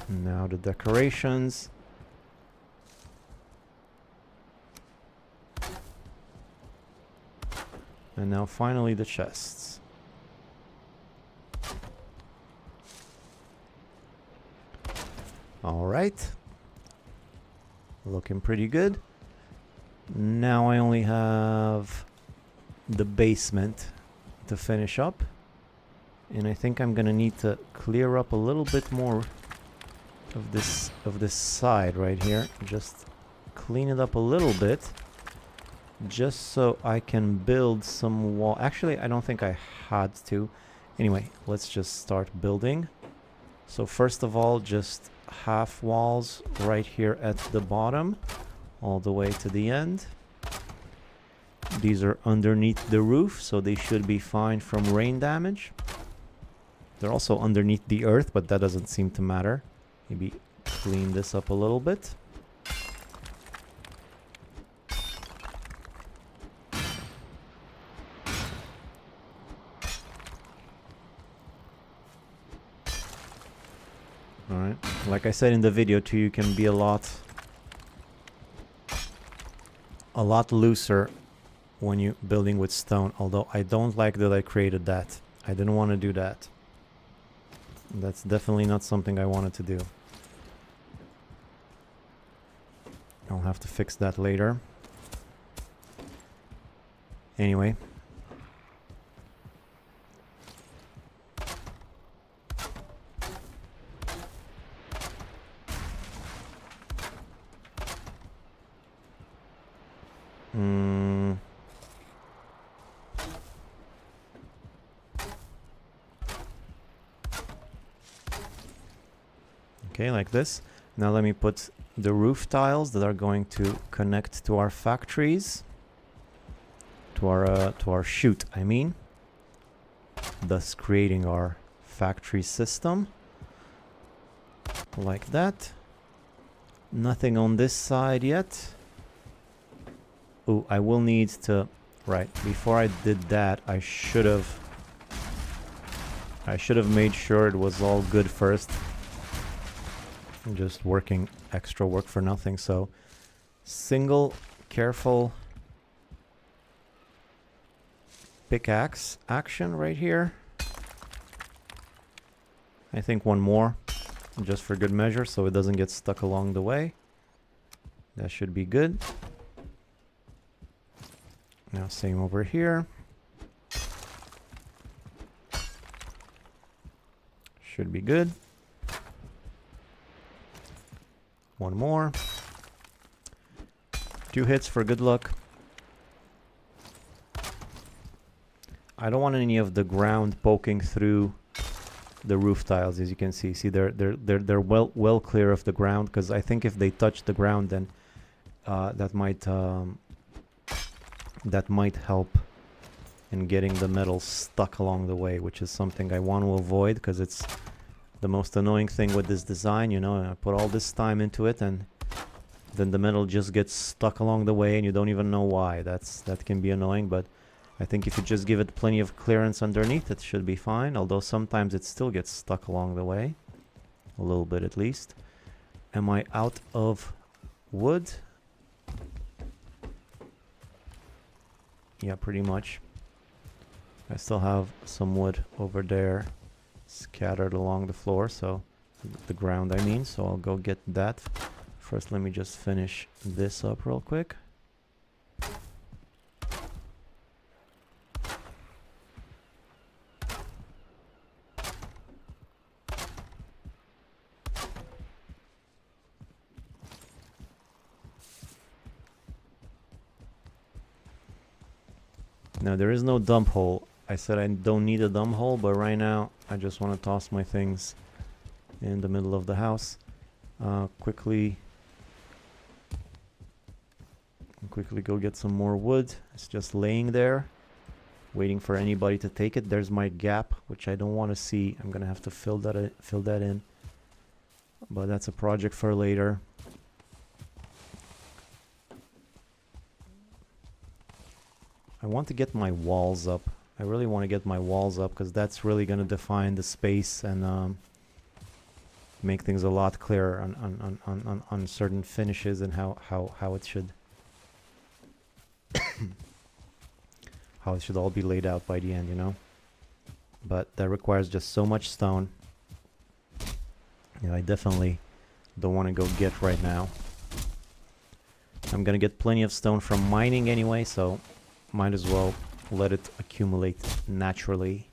Now the decorations. And now finally the chests. All right. Looking pretty good. Now I only have the basement to finish up. And I think I'm gonna need to clear up a little bit more of this side right here. Just clean it up a little bit. Just so I can build some wall. Actually, I don't think I had to. Anyway, let's just start building. So first of all, just half walls right here at the bottom, all the way to the end. These are underneath the roof, so they should be fine from rain damage. They're also underneath the earth, but that doesn't seem to matter. Maybe clean this up a little bit. Alright, like I said in the video too, you can be a lot looser when you're building with stone, although I don't like that I created that. I didn't want to do that. That's definitely not something I wanted to do. I'll have to fix that later. Anyway. Okay, like this. Now let me put the roof tiles that are going to connect to our factories, to our chute, I mean, thus creating our factory system. Like that. Nothing on this side yet. Oh, I will need to... Right, before I did that, I should have made sure it was all good first. I'm just working extra work for nothing, so single careful pickaxe action right here. I think one more, just for good measure, so it doesn't get stuck along the way. That should be good. Now same over here. Should be good. One more. 2 hits for good luck. I don't want any of the ground poking through the roof tiles, as you can see. See, they're well clear of the ground, because I think if they touch the ground, then that might help in getting the metal stuck along the way, which is something I want to avoid, because it's the most annoying thing with this design. You know, I put all this time into it, and then the metal just gets stuck along the way, and you don't even know why. That can be annoying, but I think if you just give it plenty of clearance underneath, it should be fine, although sometimes it still gets stuck along the way. A little bit at least. Am I out of wood? Yeah, pretty much. I still have some wood over there scattered along the floor, so the ground I mean, so I'll go get that. First let me just finish this up real quick. Now there is no dump hole I said I don't need a dumb hole, but right now I just want to toss my things in the middle of the house. Quickly go get some more wood. It's just laying there, waiting for anybody to take it. There's my gap, which I don't want to see. I'm gonna have to fill that in, but that's a project for later. I want to get my walls up. I really want to get my walls up because that's really going to define the space and make things a lot clearer on certain finishes and how it should how it should all be laid out by the end, you know. But that requires just so much stone. Yeah, I definitely don't want to go get right now. I'm gonna get plenty of stone from mining anyway, so might as well let it accumulate naturally.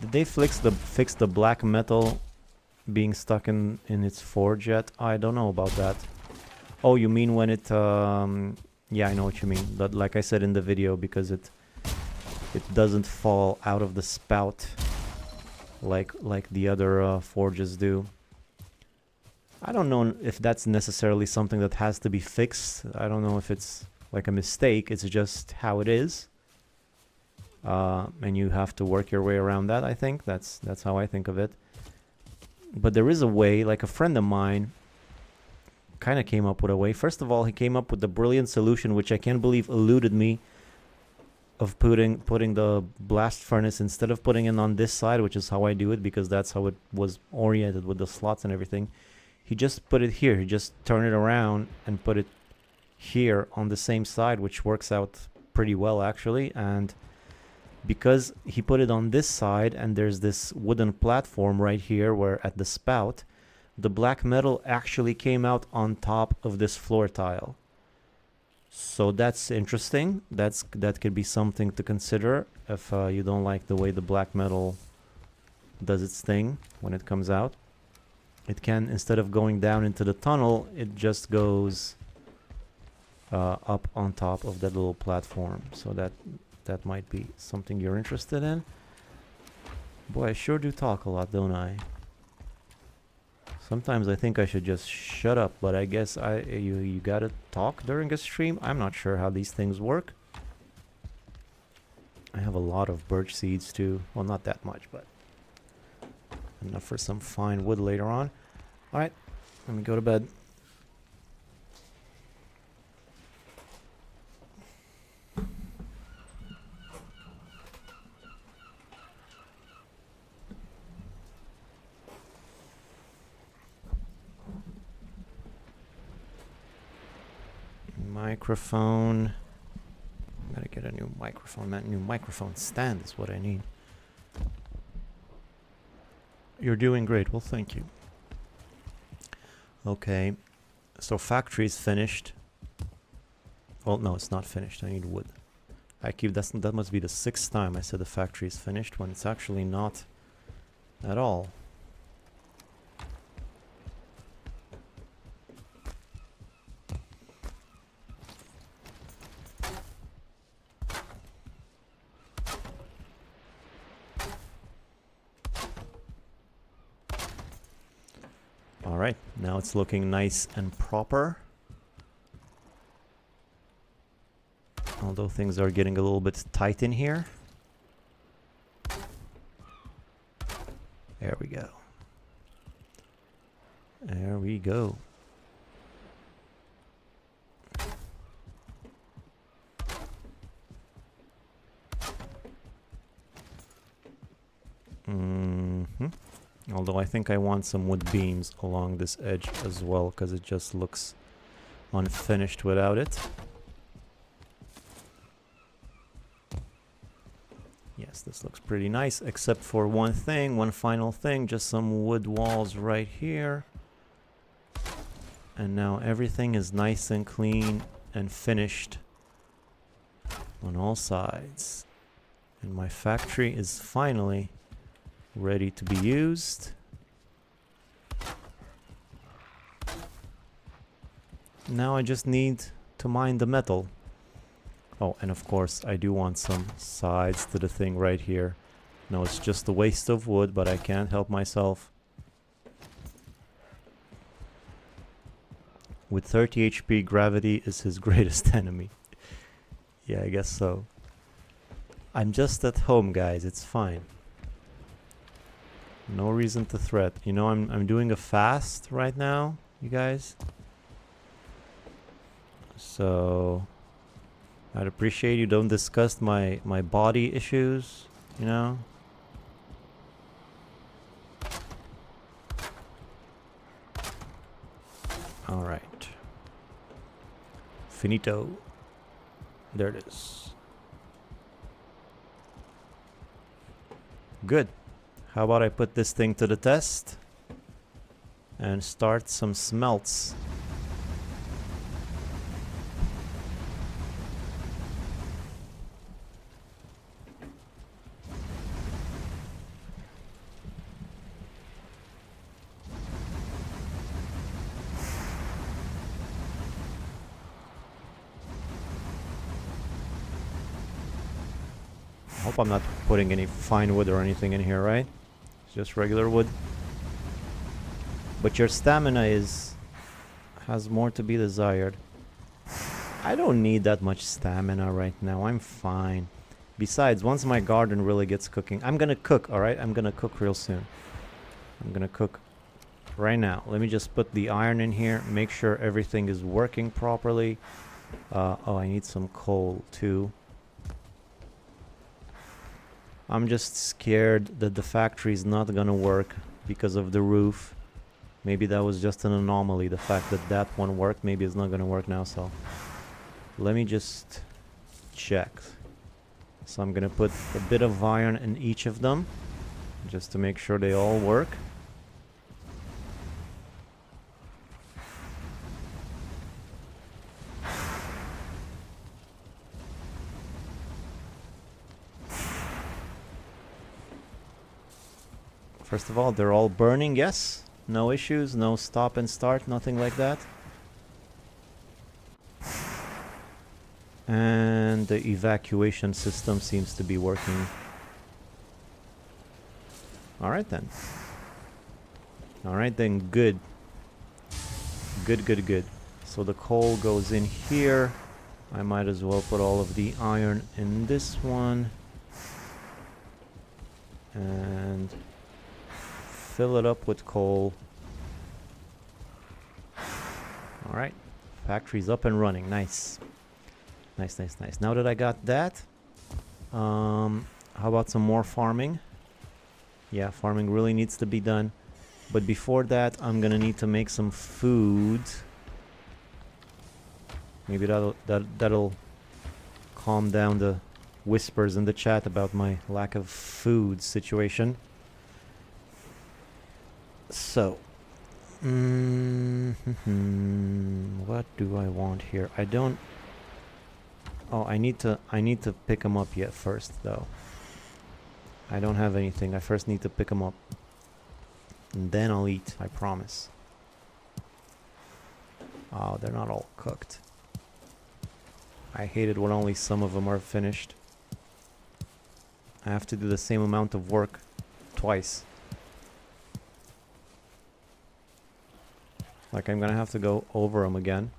Did they fix the black metal being stuck in its forge yet? I don't know about that. Oh, you mean when it yeah, I know what you mean. But like I said in the video, because it doesn't fall out of the spout like the other forges do. I don't know if that's necessarily something that has to be fixed. I don't know if it's like a mistake. It's just how it is. And you have to work your way around that. I think that's how I think of it. But there is a way. Like a friend of mine kind of came up with a way. First of all, he came up with the brilliant solution, which I can't believe eluded me, of putting the blast furnace, instead of putting it on this side, which is how I do it because that's how it was oriented with the slots and everything. He just put it here. He just turned it around and put it here on the same side, which works out pretty well actually. And because he put it on this side and there's this wooden platform right here where at the spout, the black metal actually came out on top of this floor tile. So that's interesting. That could be something to consider if you don't like the way the black metal does its thing when it comes out. It can, instead of going down into the tunnel, it just goes up on top of that little platform. So that might be something you're interested in. Boy, I sure do talk a lot, don't I? Sometimes I think I should just shut up, but I guess you gotta talk during a stream. I'm not sure how these things work. I have a lot of birch seeds too. Well, not that much, but enough for some fine wood later on. Alright, let me go to bed. Microphone. I gotta get a new microphone. That new microphone stand is what I need. You're doing great. Well, thank you. Okay, so factory is finished. Well, no, it's not finished. I need wood. That must be the 6th time I said the factory is finished when it's actually not at all. Alright, now it's looking nice and proper. Although things are getting a little bit tight in here. There we go. There we go. Although I think I want some wood beams along this edge as well, because it just looks unfinished without it. Yes, this looks pretty nice, except for one thing, one final thing, just some wood walls right here. And now everything is nice and clean and finished on all sides. And my factory is finally ready to be used. Now I just need to mine the metal. Oh, and of course I do want some sides to the thing right here. No, it's just a waste of wood, but I can't help myself. With 30 HP, gravity is his greatest enemy. Yeah, I guess so. I'm just at home, guys. It's fine. No reason to threat. You know, I'm doing a fast right now, you guys. So I'd appreciate you don't discuss my body issues, you know. All right. Finito. There it is. Good. How about I put this thing to the test and start some smelts. I hope I'm not putting any fine wood or anything in here, right? It's just regular wood. But your stamina has more to be desired. I don't need that much stamina right now. I'm fine. Besides, once my garden really gets cooking, I'm gonna cook, alright? I'm gonna cook real soon. I'm gonna cook right now. Let me just put the iron in here, make sure everything is working properly. Oh, I need some coal too. I'm just scared that the factory is not gonna work because of the roof. Maybe that was just an anomaly. The fact that that one worked, maybe it's not gonna work now, so let me just check. So I'm gonna put a bit of iron in each of them just to make sure they all work. First of all, they're all burning, yes. No issues, no stop and start, nothing like that. And the evacuation system seems to be working. Alright then. Alright then, good. Good, good, good. So the coal goes in here. I might as well put all of the iron in this one. And fill it up with coal. Alright. Factory's up and running. Nice. Nice, nice, nice. Now that I got that, how about some more farming? Yeah, farming really needs to be done. But before that, I'm gonna need to make some food. Maybe that'll calm down the whispers in the chat about my lack of food situation. So, what do I want here? I don't. Oh, I need to pick them up yet first, though. I don't have anything. I first need to pick them up, and then I'll eat. I promise. Oh, they're not all cooked. I hate it when only some of them are finished. I have to do the same amount of work twice. Like I'm gonna have to go over them again.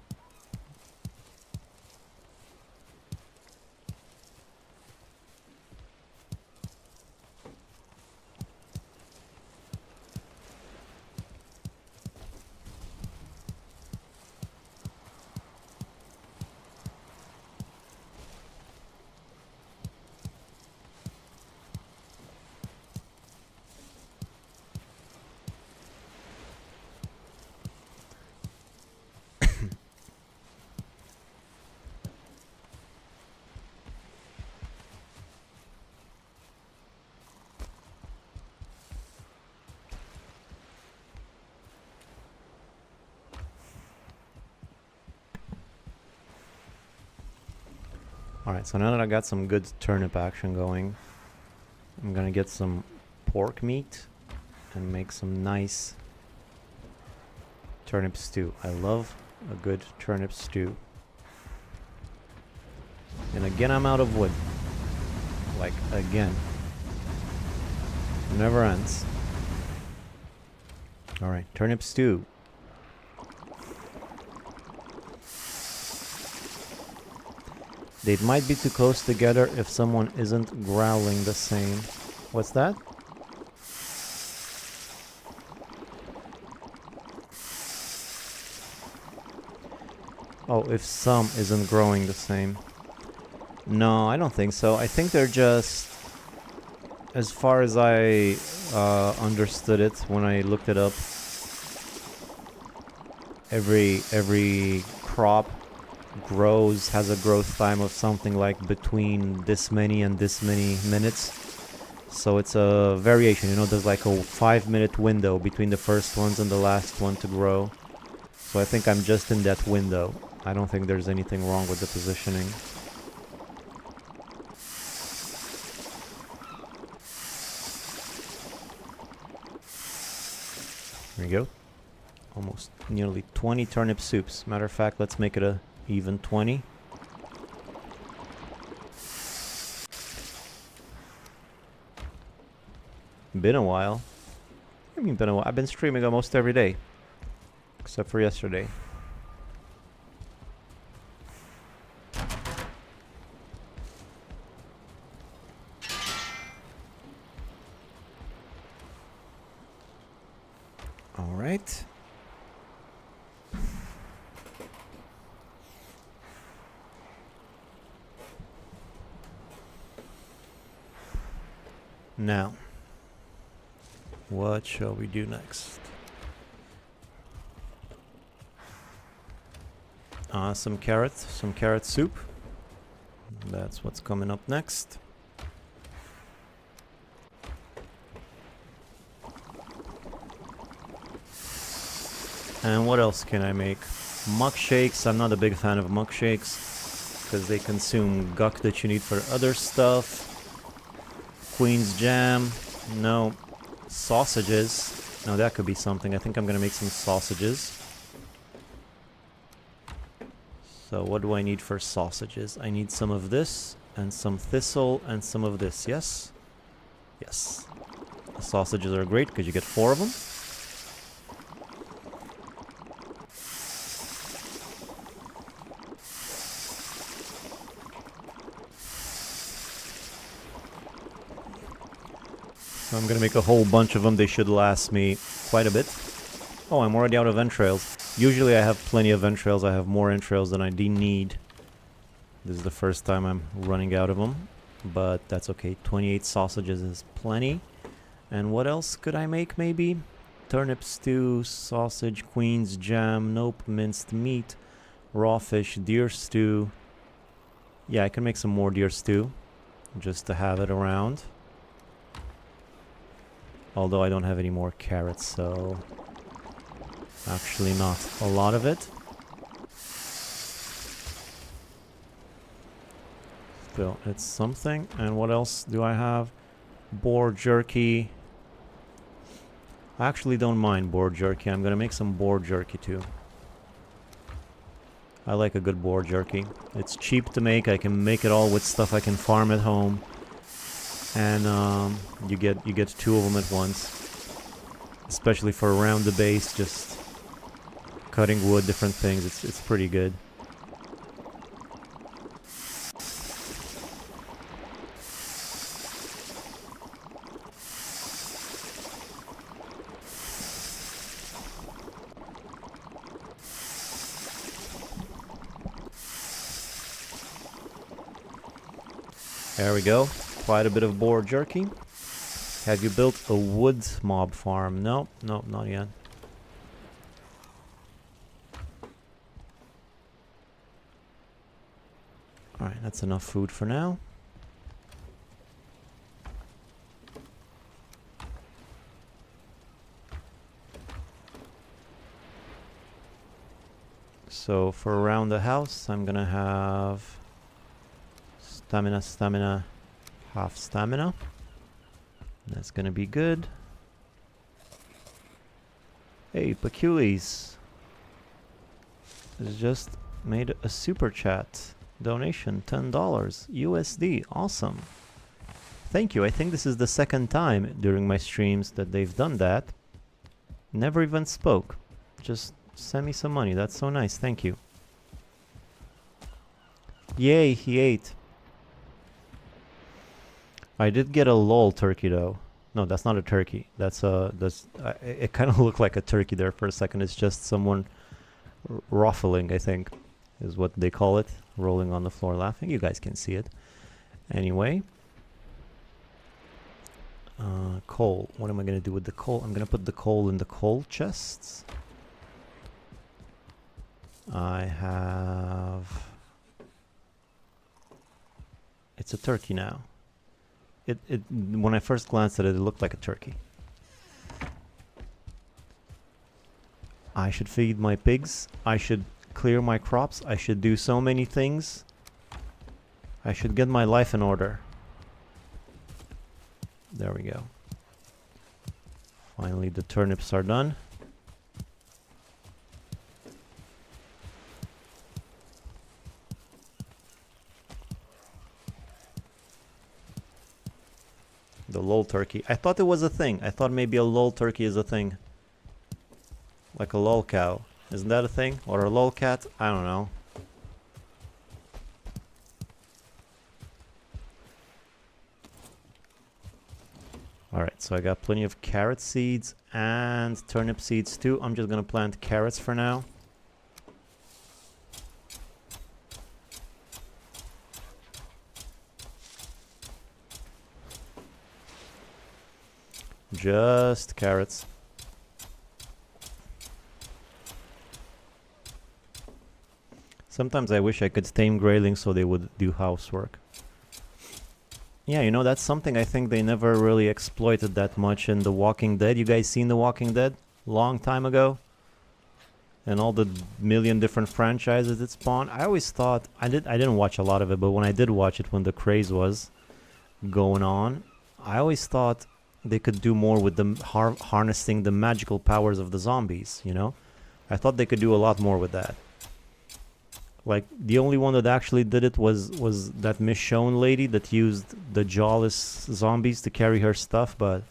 Alright, so now that I got some good turnip action going, I'm gonna get some pork meat and make some nice turnip stew. I love a good turnip stew. And again, I'm out of wood. Like, again. Never ends. Alright, turnip stew. They might be too close together if someone isn't growling the same. What's that? Oh, if some isn't growing the same. No, I don't think so. I think they're just... As far as I understood it when I looked it up, every crop has a growth time of something like between this many and this many minutes. So it's a variation, you know, there's like a 5-minute window between the first ones and the last one to grow. So I think I'm just in that window. I don't think there's anything wrong with the positioning. There you go. Almost nearly 20 turnip soups. Matter of fact, let's make it a even 20. Been a while. I mean, been a while. I've been streaming almost every day, except for yesterday. All right. Now, what shall we do next? Some carrot soup. That's what's coming up next. And what else can I make? Muck shakes. I'm not a big fan of muck shakes because they consume guck that you need for other stuff. Queen's jam. No. Sausages. Now that could be something. I think I'm gonna make some sausages. So what do I need for sausages? I need some of this and some thistle and some of this. Yes? Yes. The sausages are great because you get 4 of them. So I'm gonna make a whole bunch of them. They should last me quite a bit. Oh, I'm already out of entrails. Usually I have plenty of entrails. I have more entrails than I need. This is the first time I'm running out of them, but that's okay. 28 sausages is plenty. And what else could I make maybe? Turnip stew, sausage, queen's jam, nope, minced meat, raw fish, deer stew. Yeah, I can make some more deer stew just to have it around. Although I don't have any more carrots, so actually not a lot of it. Still, it's something. And what else do I have? Boar jerky. I actually don't mind boar jerky. I'm gonna make some boar jerky too. I like a good boar jerky. It's cheap to make. I can make it all with stuff I can farm at home. And you get 2 of them at once, especially for around the base, just cutting wood, different things. It's pretty good. There we go. Quite a bit of boar jerky. Have you built a wood mob farm? No, no, not yet. Alright, that's enough food for now. So for around the house, I'm gonna have stamina, stamina, half stamina. That's gonna be good. Hey, Peculies has just made a super chat donation, $10 USD. Awesome. Thank you. I think this is the second time during my streams that they've done that. Never even spoke. Just send me some money. That's so nice. Thank you. Yay, he ate. I did get a lol turkey though. No, that's not a turkey. That's it kind of looked like a turkey there for a second. It's just someone ruffling, I think, is what they call it. Rolling on the floor laughing. You guys can see it. Anyway. Coal. What am I going to do with the coal? I'm going to put the coal in the coal chests. I have... It's a turkey now. When I first glanced at it, it looked like a turkey. I should feed my pigs. I should clear my crops. I should do so many things. I should get my life in order. There we go. Finally, the turnips are done. The lol turkey. I thought it was a thing. I thought maybe a lol turkey is a thing. Like a lol cow. Isn't that a thing? Or a lol cat? I don't know. Alright, so I got plenty of carrot seeds and turnip seeds too. I'm just gonna plant carrots for now. Just carrots. Sometimes I wish I could tame graylings so they would do housework. Yeah, you know, that's something I think they never really exploited that much in The Walking Dead. You guys seen The Walking Dead? Long time ago? And all the million different franchises it spawned. I always thought, I didn't watch a lot of it, but when I did watch it, when the craze was going on, I always thought they could do more with the harnessing the magical powers of the zombies, you know? I thought they could do a lot more with that. Like, the only one that actually did it was that Michonne lady that used the jawless zombies to carry her stuff, but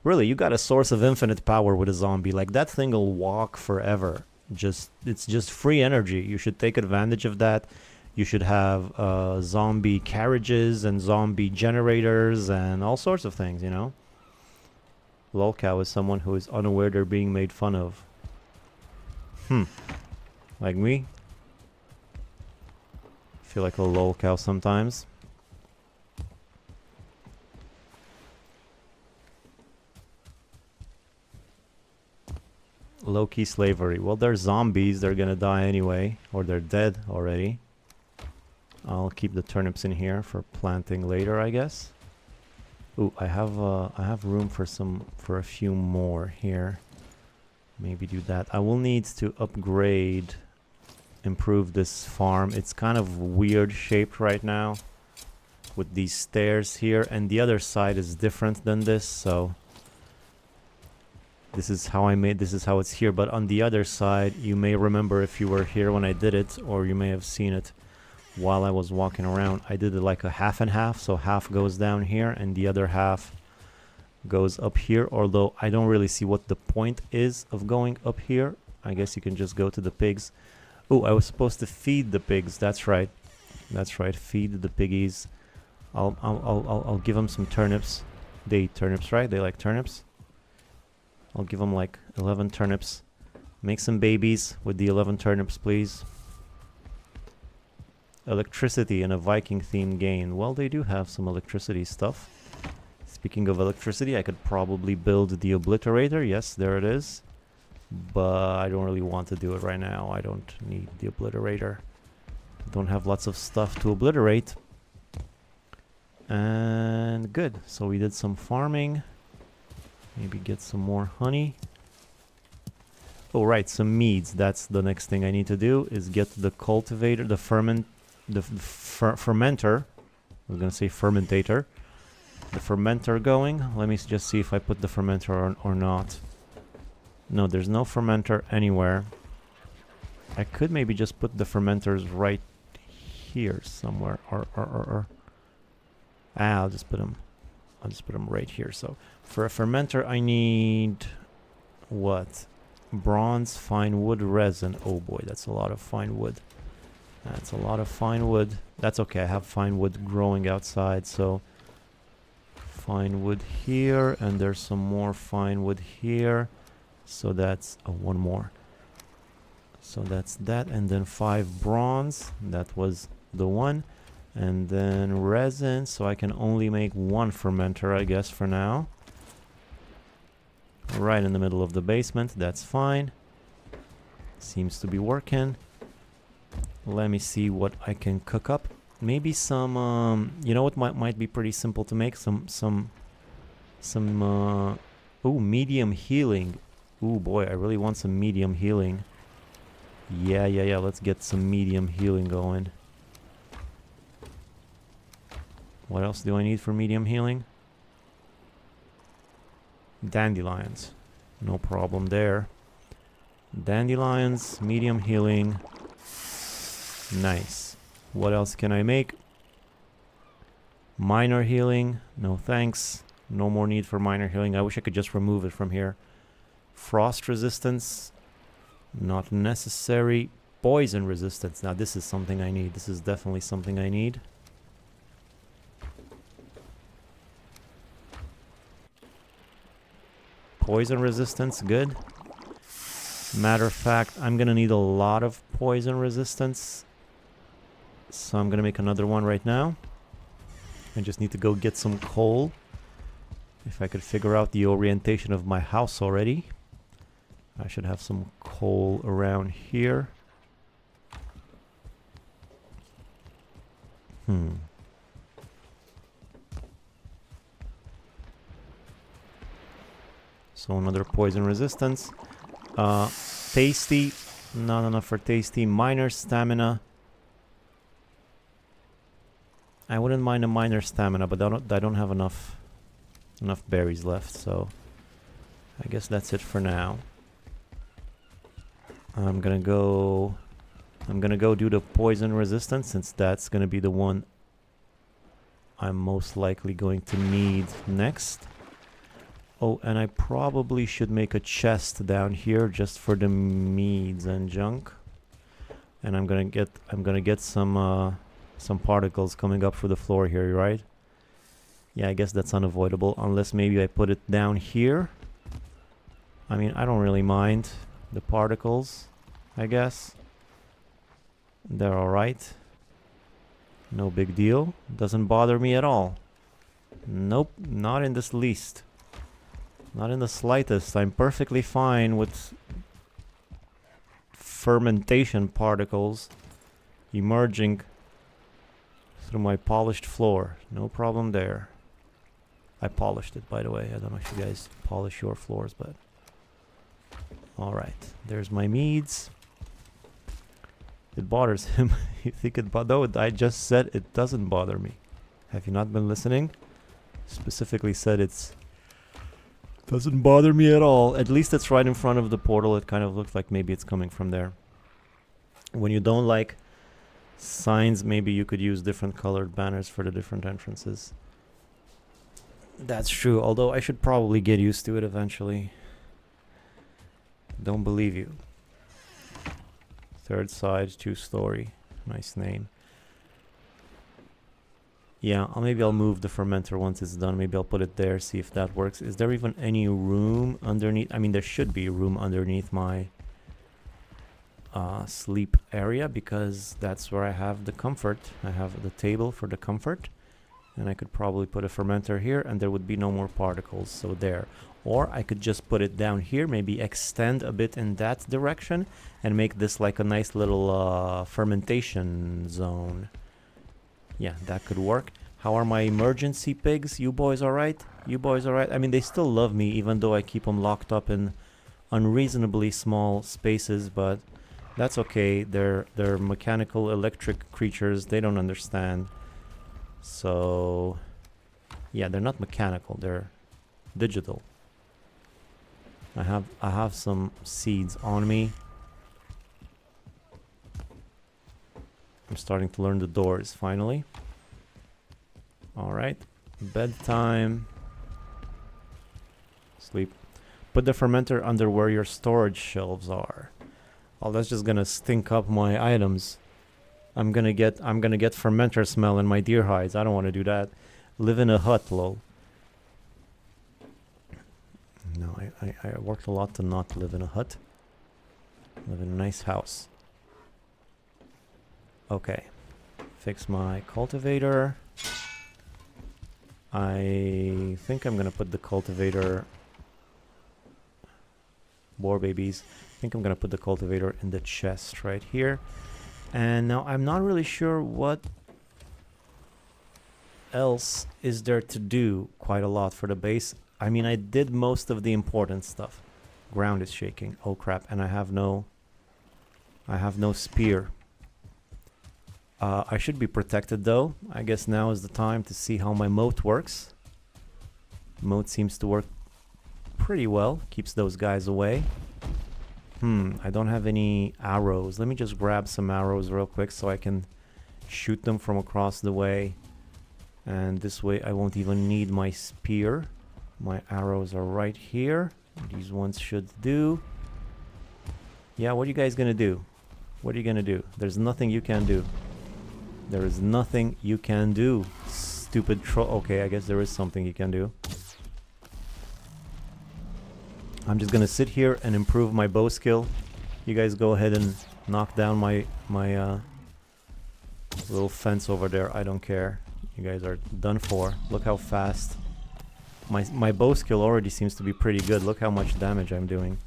really, you got a source of infinite power with a zombie. Like, that thing will walk forever. It's just free energy. You should take advantage of that. You should have zombie carriages and zombie generators and all sorts of things, you know? Lolcow is someone who is unaware they're being made fun of. Like me? Feel like a lolcow sometimes. Low-key slavery. Well, they're zombies. They're gonna die anyway. Or they're dead already. I'll keep the turnips in here for planting later, I guess. Ooh, I have room for a few more here. Maybe do that. I will need to upgrade, improve this farm. It's kind of weird shaped right now with these stairs here, and the other side is different than this, so this is how it's here. But on the other side, you may remember if you were here when I did it, or you may have seen it while I was walking around. I did it like a half and half, so half goes down here and the other half goes up here, although I don't really see what the point is of going up here. I guess you can just go to the pigs. Oh, I was supposed to feed the pigs. That's right. That's right. Feed the piggies. I'll give them some turnips. They eat turnips, right? They like turnips. I'll give them like 11 turnips. Make some babies with the 11 turnips, please. Electricity in a Viking-themed game. Well, they do have some electricity stuff. Speaking of electricity, I could probably build the obliterator. Yes, there it is. But I don't really want to do it right now. I don't need the obliterator. Don't have lots of stuff to obliterate. And good. So we did some farming. Maybe get some more honey. Oh, right, some meads. That's the next thing I need to do, is get the cultivator, the fermenter, I was gonna say fermentator. The fermenter going. Let me just see if I put the fermenter or not. No, there's no fermenter anywhere. I could maybe just put the fermenters right here somewhere, or I'll just put them. I'll just put them right here. So for a fermenter, I need what? Bronze, fine wood, resin. Oh boy, that's a lot of fine wood. That's a lot of fine wood. That's okay. I have fine wood growing outside, so fine wood here, and there's some more fine wood here. So that's one more. So that's that, and then 5 bronze. That was the one. And then resin, so I can only make 1 fermenter, I guess, for now. Right in the middle of the basement, that's fine. Seems to be working. Let me see what I can cook up. Maybe some, you know what might be pretty simple to make? Some ooh, medium healing. Ooh, boy, I really want some medium healing. Yeah, let's get some medium healing going. What else do I need for medium healing? Dandelions. No problem there. Dandelions, medium healing. Nice. What else can I make? Minor healing. No thanks. No more need for minor healing. I wish I could just remove it from here. Frost resistance. Not necessary. Poison resistance. Now this is something I need. This is definitely something I need. Poison resistance, good. Matter of fact, I'm gonna need a lot of poison resistance. So I'm gonna make another one right now. I just need to go get some coal. If I could figure out the orientation of my house already. I should have some coal around here. So another poison resistance. Tasty. Not enough for tasty. Minor stamina. I wouldn't mind a minor stamina, but I don't have enough berries left, so I guess that's it for now. I'm gonna go do the poison resistance, since that's gonna be the one I'm most likely going to need next. Oh, and I probably should make a chest down here just for the meads and junk. And I'm gonna get some particles coming up through the floor here, right? Yeah, I guess that's unavoidable, unless maybe I put it down here. I mean, I don't really mind the particles, I guess. They're alright. No big deal. Doesn't bother me at all. Nope, not in the least. Not in the slightest. I'm perfectly fine with fermentation particles emerging through my polished floor. No problem there. I polished it, by the way. I don't know if you guys polish your floors, but... Alright, there's my meads. It bothers him. You think it no, I just said it doesn't bother me. Have you not been listening? Specifically said it's... Doesn't bother me at all. At least it's right in front of the portal. It kind of looks like maybe it's coming from there. When you don't like signs, maybe you could use different colored banners for the different entrances. That's true, although I should probably get used to it eventually. Don't believe you. Third side, 2-story. Nice name. Yeah, maybe I'll move the fermenter once it's done. Maybe I'll put it there, see if that works. Is there even any room underneath? I mean, there should be room underneath my sleep area, because that's where I have the comfort. I have the table for the comfort. And I could probably put a fermenter here, and there would be no more particles, so there. Or I could just put it down here, maybe extend a bit in that direction, and make this like a nice little fermentation zone. Yeah, that could work. How are my emergency pigs? You boys alright? You boys alright? I mean, they still love me, even though I keep them locked up in unreasonably small spaces, but that's okay. They're mechanical electric creatures. They don't understand. So yeah, they're not mechanical, they're digital. I have some seeds on me. I'm starting to learn the doors finally. All right, bedtime. Sleep. Put the fermenter under where your storage shelves are. Oh, that's just gonna stink up my items. I'm gonna get fermenter smell in my deer hides. I don't want to do that. Live in a hut, lol. No, I worked a lot to not live in a hut. Live in a nice house. Okay. Fix my cultivator. I think I'm gonna put the cultivator... Boar babies. I think I'm gonna put the cultivator in the chest right here. And now I'm not really sure what else is there to do. Quite a lot for the base. I mean, I did most of the important stuff. Ground is shaking. Oh crap! And I have no spear. I should be protected though. I guess now is the time to see how my moat works. Moat seems to work pretty well. Keeps those guys away. I don't have any arrows. Let me just grab some arrows real quick so I can shoot them from across the way. And this way I won't even need my spear. My arrows are right here. These ones should do. Yeah, what are you guys gonna do? What are you gonna do? There's nothing you can do. There is nothing you can do. Stupid troll. Okay, I guess there is something you can do. I'm just gonna sit here and improve my bow skill. You guys go ahead and knock down my little fence over there. I don't care. You guys are done for. Look how fast. My bow skill already seems to be pretty good. Look how much damage I'm doing.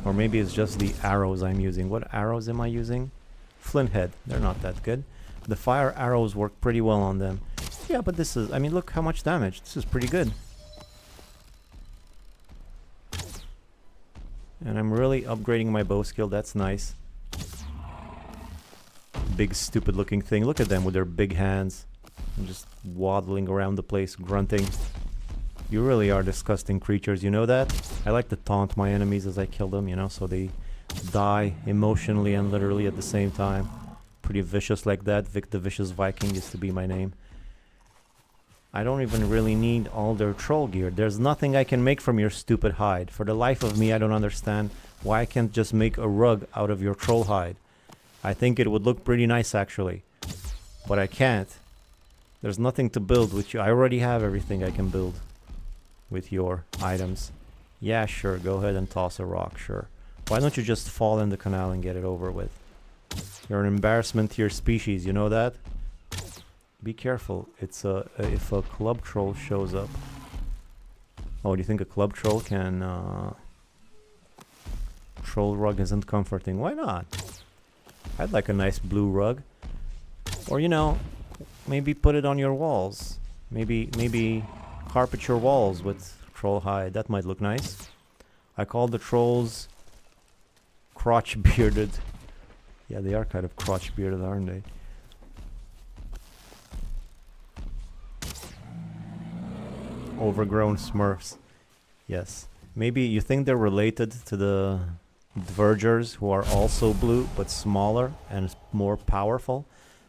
Or maybe it's just the arrows I'm using. What arrows am I using? Flint head. They're not that good. The fire arrows work pretty well on them. Yeah, but this is... I mean, look how much damage. This is pretty good. And I'm really upgrading my bow skill. That's nice. Big stupid looking thing. Look at them with their big hands. And just waddling around the place, grunting. You really are disgusting creatures, you know that? I like to taunt my enemies as I kill them, you know, so they die emotionally and literally at the same time. Pretty vicious like that. Vic the Vicious Viking used to be my name. I don't even really need all their troll gear. There's nothing I can make from your stupid hide. For the life of me, I don't understand why I can't just make a rug out of your troll hide. I think it would look pretty nice actually. But I can't. There's nothing to build with you. I already have everything I can build with your items. Yeah, sure. Go ahead and toss a rock, sure. Why don't you just fall in the canal and get it over with? You're an embarrassment to your species, you know that? Be careful. It's if a club troll shows up. Oh, do you think a club troll can... Troll rug isn't comforting. Why not? I'd like a nice blue rug. Or, you know, maybe put it on your walls. Maybe carpet your walls with troll hide. That might look nice. I call the trolls crotch bearded. Yeah, they are kind of crotch bearded, aren't they? Overgrown smurfs. Yes. Maybe you think they're related to the Dvergers, who are also blue but smaller and more powerful.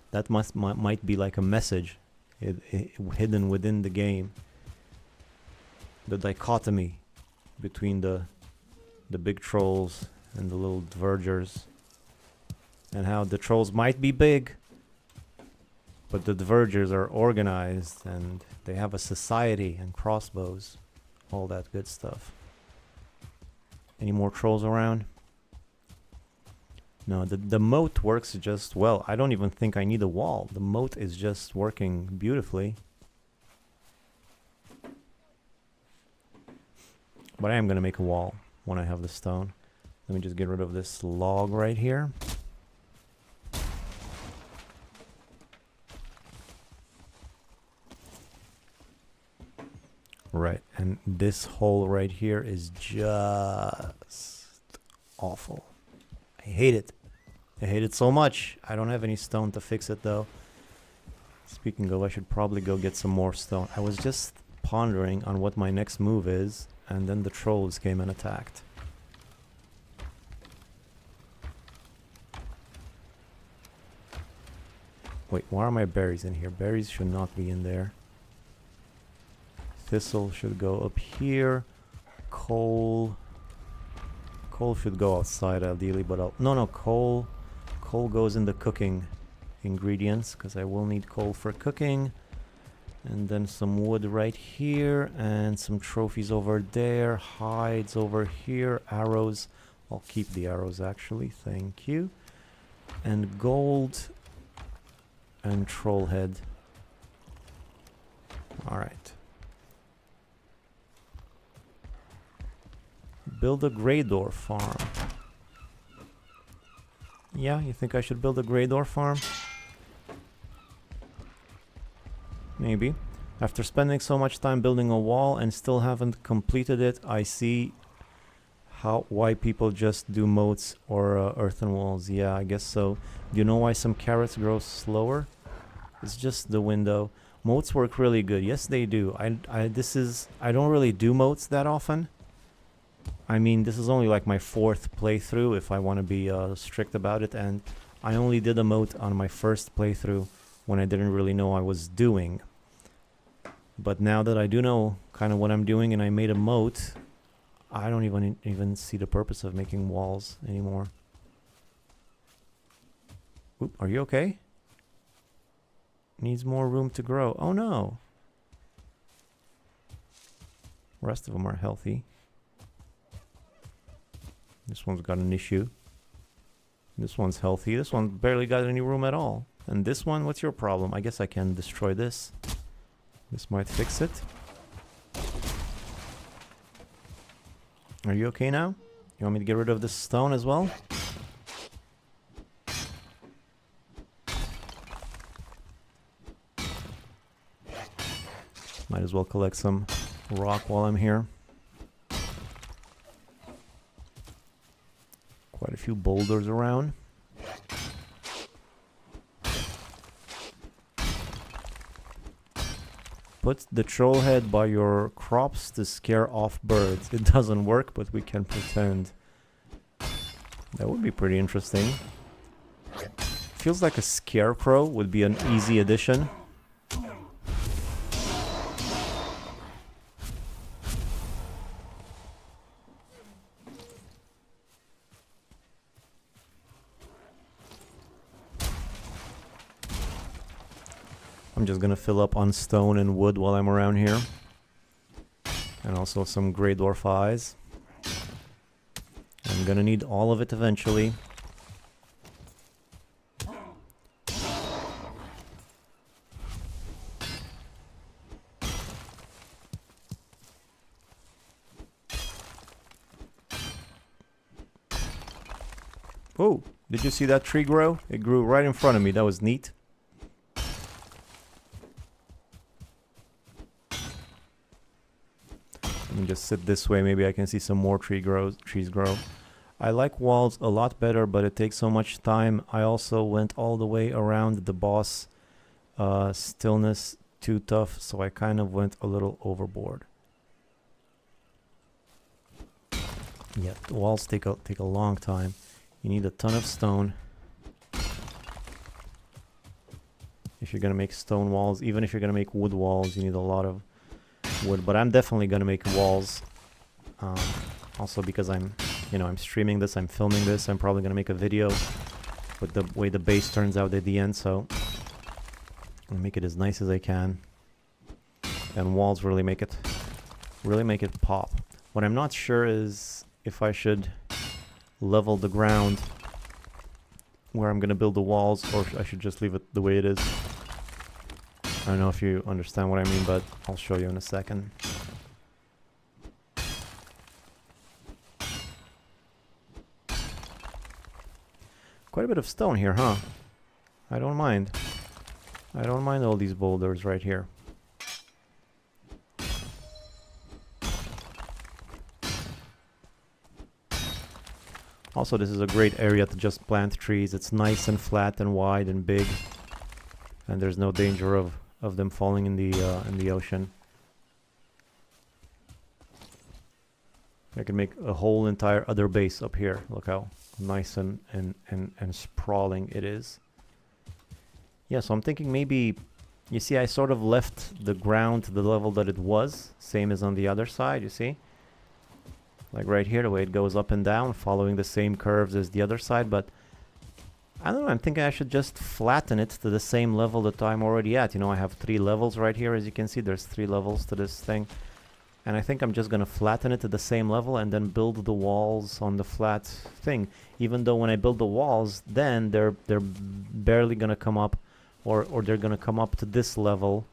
That might be like a message hidden within the game. The dichotomy between the big trolls and the little Dvergers, and how the trolls might be big, but the Dvergers are organized and they have a society and crossbows, all that good stuff. Any more trolls around? No, the moat works just well. I don't even think I need a wall. The moat is just working beautifully. But I am going to make a wall when I have the stone. Let me just get rid of this log right here. Right, and this hole right here is just awful. I hate it. I hate it so much. I don't have any stone to fix it though. Speaking of, I should probably go get some more stone. I was just pondering on what my next move is, and then the trolls came and attacked. Wait, why are my berries in here? Berries should not be in there. Thistle should go up here. Coal should go outside ideally, but coal goes in the cooking ingredients, because I will need coal for cooking. And then some wood right here, and some trophies over there, hides over here, arrows. I'll keep the arrows actually, thank you. And gold and troll head. Alright. Build a grey door farm. Yeah, you think I should build a grey door farm? Maybe. After spending so much time building a wall and still haven't completed it, I see why people just do moats or earthen walls. Yeah, I guess so. Do you know why some carrots grow slower? It's just the window. Moats work really good. Yes, they do. I don't really do moats that often. I mean, this is only like my 4th playthrough, if I want to be strict about it, and I only did a moat on my first playthrough when I didn't really know I was doing. But now that I do know kind of what I'm doing and I made a moat, I don't even see the purpose of making walls anymore. Oop, are you okay? Needs more room to grow. Oh no! Rest of them are healthy. This one's got an issue. This one's healthy. This one barely got any room at all. And this one, what's your problem? I guess I can destroy this. This might fix it. Are you okay now? You want me to get rid of this stone as well? Might as well collect some rock while I'm here. Quite a few boulders around. Put the troll head by your crops to scare off birds. It doesn't work, but we can pretend. That would be pretty interesting. Feels like a scarecrow would be an easy addition. I'm just gonna fill up on stone and wood while I'm around here. And also some grey dwarf eyes. I'm gonna need all of it eventually. Oh, did you see that tree grow? It grew right in front of me. That was neat. Let me just sit this way. Maybe I can see some more trees grow. I like walls a lot better, but it takes so much time. I also went all the way around the boss. Stillness too tough, so I kind of went a little overboard. Yeah, the walls take a long time. You need a ton of stone. If you're gonna make stone walls, even if you're gonna make wood walls, you need a lot of wood. But I'm definitely gonna make walls. Also because I'm streaming this, I'm filming this. I'm probably gonna make a video with the way the base turns out at the end. So I'll make it as nice as I can. And walls really make it pop. What I'm not sure is if I should level the ground where I'm gonna build the walls, or I should just leave it the way it is. I don't know if you understand what I mean, but I'll show you in a second. Quite a bit of stone here, huh? I don't mind. I don't mind all these boulders right here. Also, this is a great area to just plant trees. It's nice and flat and wide and big, and there's no danger of them falling in the ocean. I can make a whole entire other base up here. Look how nice and sprawling it is. Yeah, so I'm thinking maybe, you see, I sort of left the ground to the level that it was, same as on the other side, you see? Like right here, the way it goes up and down, following the same curves as the other side, but I don't know, I'm thinking I should just flatten it to the same level that I'm already at. You know, I have 3 levels right here, as you can see, there's 3 levels to this thing. And I think I'm just gonna flatten it to the same level and then build the walls on the flat thing. Even though when I build the walls, then they're barely gonna come up, or they're gonna come up to this level.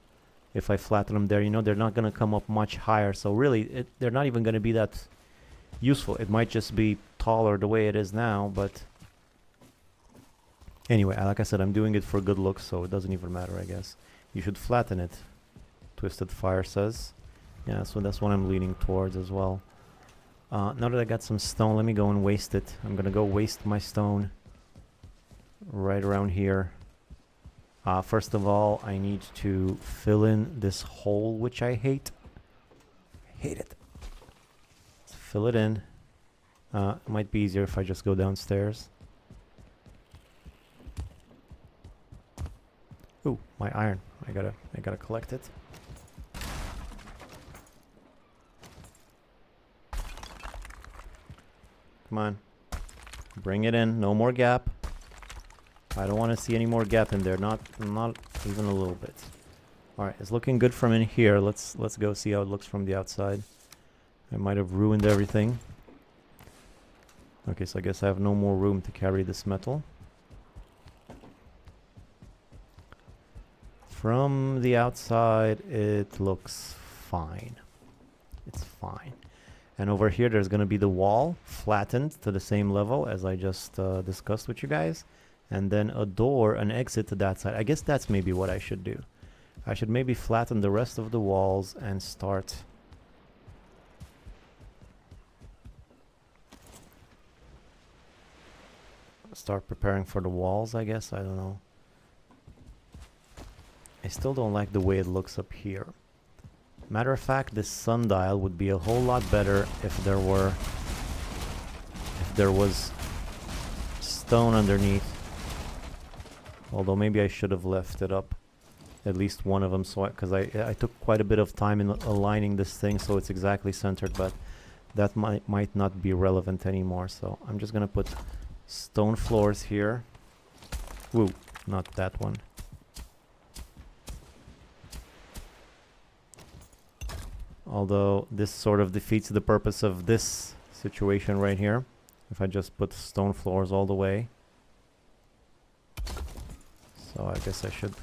If I flatten them there, you know, they're not gonna come up much higher. So really, they're not even gonna be that useful. It might just be taller the way it is now, but anyway, like I said, I'm doing it for good looks, so it doesn't even matter, I guess. You should flatten it, Twisted Fire says. Yeah, so that's what I'm leaning towards as well. Now that I got some stone, let me go and waste it. I'm gonna go waste my stone right around here. First of all, I need to fill in this hole, which I hate. I hate it. Let's fill it in. It might be easier if I just go downstairs. Ooh, my iron. I gotta collect it. Come on. Bring it in. No more gap. I don't want to see any more gap in there. Not even a little bit. Alright, it's looking good from in here. Let's go see how it looks from the outside. I might have ruined everything. Okay, so I guess I have no more room to carry this metal. From the outside, it looks fine. It's fine. And over here, there's going to be the wall flattened to the same level as I just discussed with you guys. And then a door, an exit to that side. I guess that's maybe what I should do. I should maybe flatten the rest of the walls and start preparing for the walls, I guess. I don't know. I still don't like the way it looks up here. Matter of fact, this sundial would be a whole lot better if there was stone underneath. Although maybe I should have left it up, at least one of them, so because I took quite a bit of time in aligning this thing so it's exactly centered, but that might not be relevant anymore. So I'm just gonna put stone floors here. Woo, not that one. Although this sort of defeats the purpose of this situation right here. If I just put stone floors all the way. So I guess I should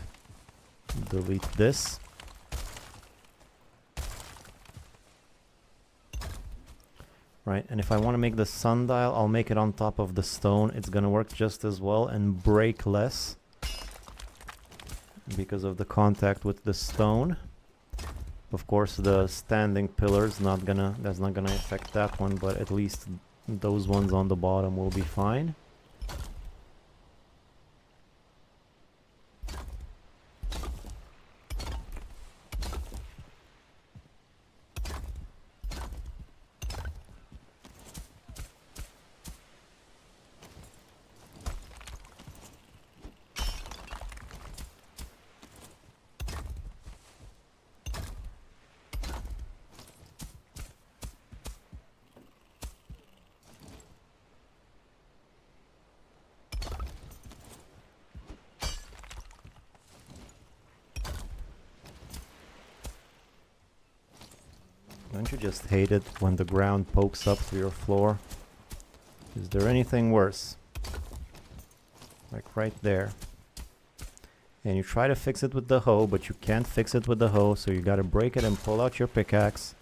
delete this. Right, and if I want to make the sundial, I'll make it on top of the stone. It's gonna work just as well and break less because of the contact with the stone. Of course, the standing pillars that's not gonna affect that one, but at least those ones on the bottom will be fine. Don't you just hate it when the ground pokes up through your floor? Is there anything worse? Like right there. And you try to fix it with the hoe, but you can't fix it with the hoe, so you gotta break it and pull out your pickaxe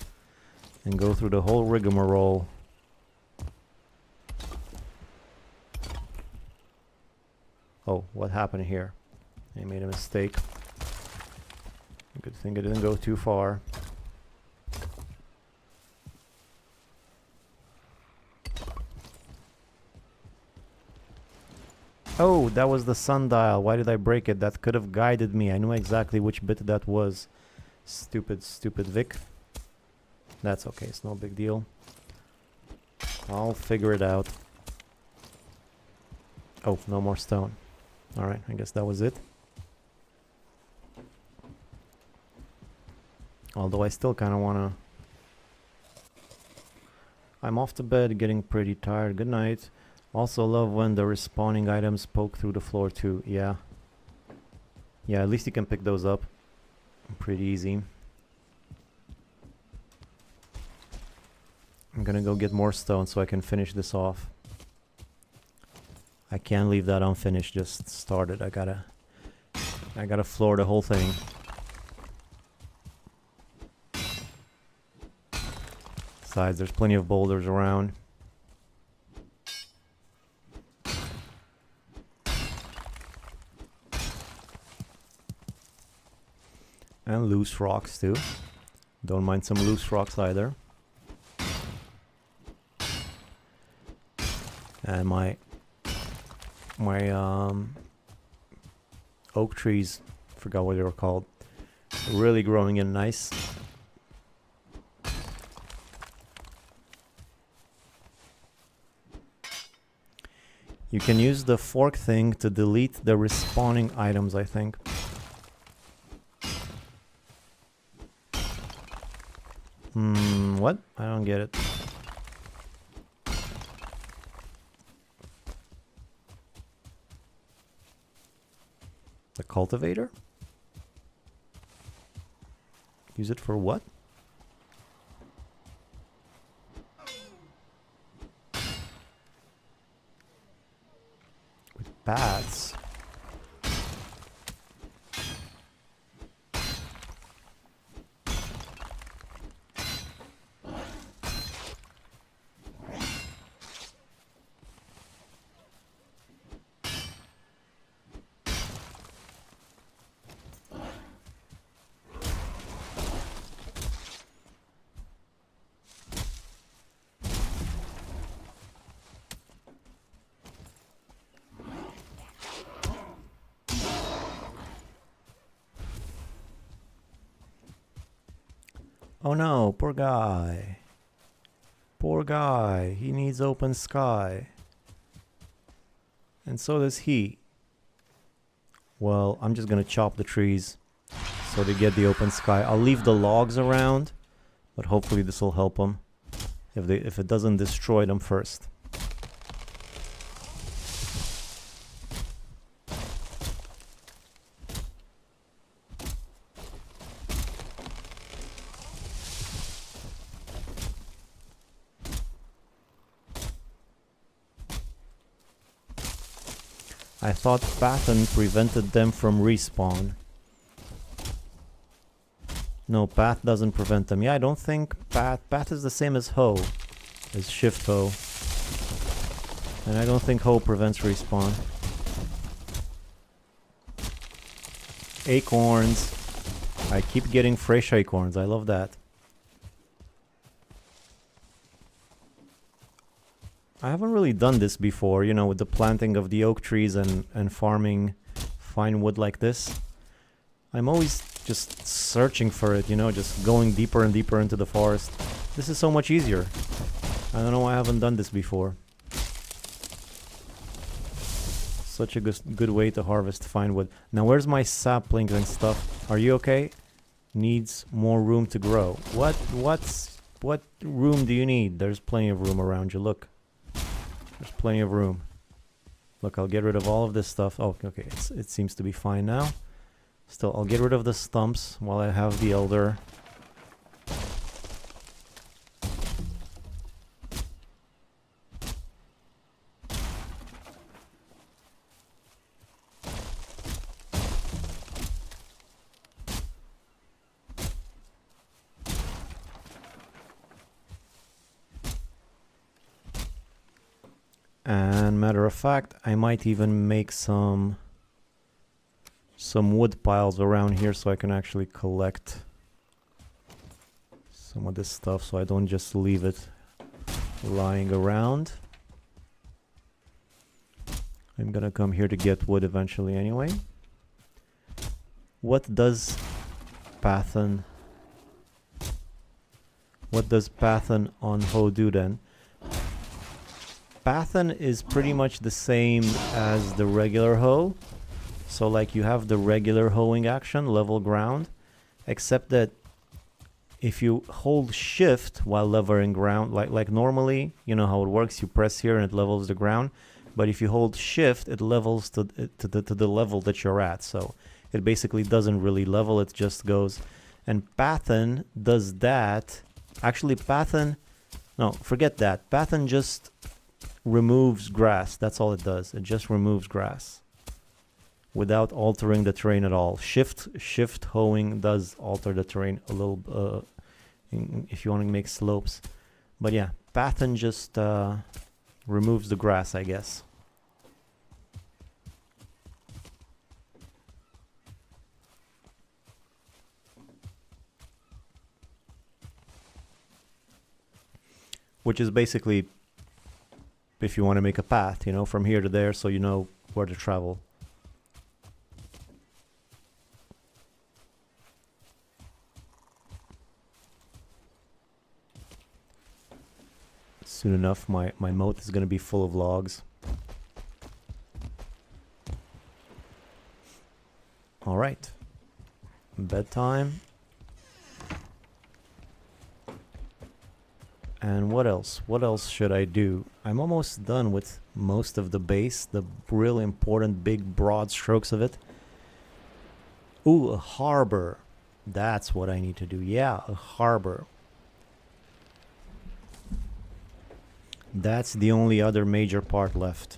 and go through the whole rigmarole. Oh, what happened here? I made a mistake. Good thing I didn't go too far. Oh, that was the sundial. Why did I break it? That could have guided me. I knew exactly which bit that was. Stupid, stupid Vic. That's okay. It's no big deal. I'll figure it out. Oh, no more stone. Alright, I guess that was it. Although I still kind of want to... I'm off to bed, getting pretty tired. Good night. Also love when the respawning items poke through the floor too. Yeah. Yeah, at least you can pick those up. Pretty easy. I'm gonna go get more stone so I can finish this off. I can't leave that unfinished, just started. I gotta floor the whole thing. Besides, there's plenty of boulders around. And loose rocks too. Don't mind some loose rocks either. And my oak trees, forgot what they were called, really growing in nice. You can use the fork thing to delete the respawning items, I think. What? I don't get it. The cultivator? Use it for what? With bats. Oh no, poor guy. Poor guy. He needs open sky. And so does he. Well, I'm just gonna chop the trees so they get the open sky. I'll leave the logs around, but hopefully this will help them if it doesn't destroy them first. I thought Pathan prevented them from respawn. No, Path doesn't prevent them. Yeah, I don't think Path is the same as Hoe, as Shift Hoe. And I don't think Hoe prevents respawn. Acorns. I keep getting fresh acorns. I love that. I haven't really done this before, you know, with the planting of the oak trees and farming fine wood like this. I'm always just searching for it, you know, just going deeper and deeper into the forest. This is so much easier. I don't know why I haven't done this before. Such a good way to harvest fine wood. Now, where's my saplings and stuff? Are you okay? Needs more room to grow. What room do you need? There's plenty of room around you, look. There's plenty of room. Look, I'll get rid of all of this stuff. Oh, okay, it seems to be fine now. Still, I'll get rid of the stumps while I have the elder. And matter of fact, I might even make some wood piles around here so I can actually collect some of this stuff so I don't just leave it lying around. I'm gonna come here to get wood eventually anyway. What does Pathan on hoe do then? Pathan is pretty much the same as the regular hoe. So like you have the regular hoeing action, level ground, except that if you hold shift while leveling ground, like normally, you know how it works, you press here and it levels the ground. But if you hold shift, it levels to the level that you're at. So it basically doesn't really level, it just goes. And Pathan does that. Actually, Pathan, no, forget that. Pathan just removes grass. That's all it does. It just removes grass without altering the terrain at all. Shift hoeing does alter the terrain a little, if you want to make slopes. But yeah, Pathan just removes the grass, I guess. Which is basically, if you want to make a path, you know, from here to there, so you know where to travel. Soon enough, my moat is going to be full of logs. All right. Bedtime. And what else? What else should I do? I'm almost done with most of the base, the really important big broad strokes of it. Ooh, a harbor. That's what I need to do. Yeah, a harbor. That's the only other major part left.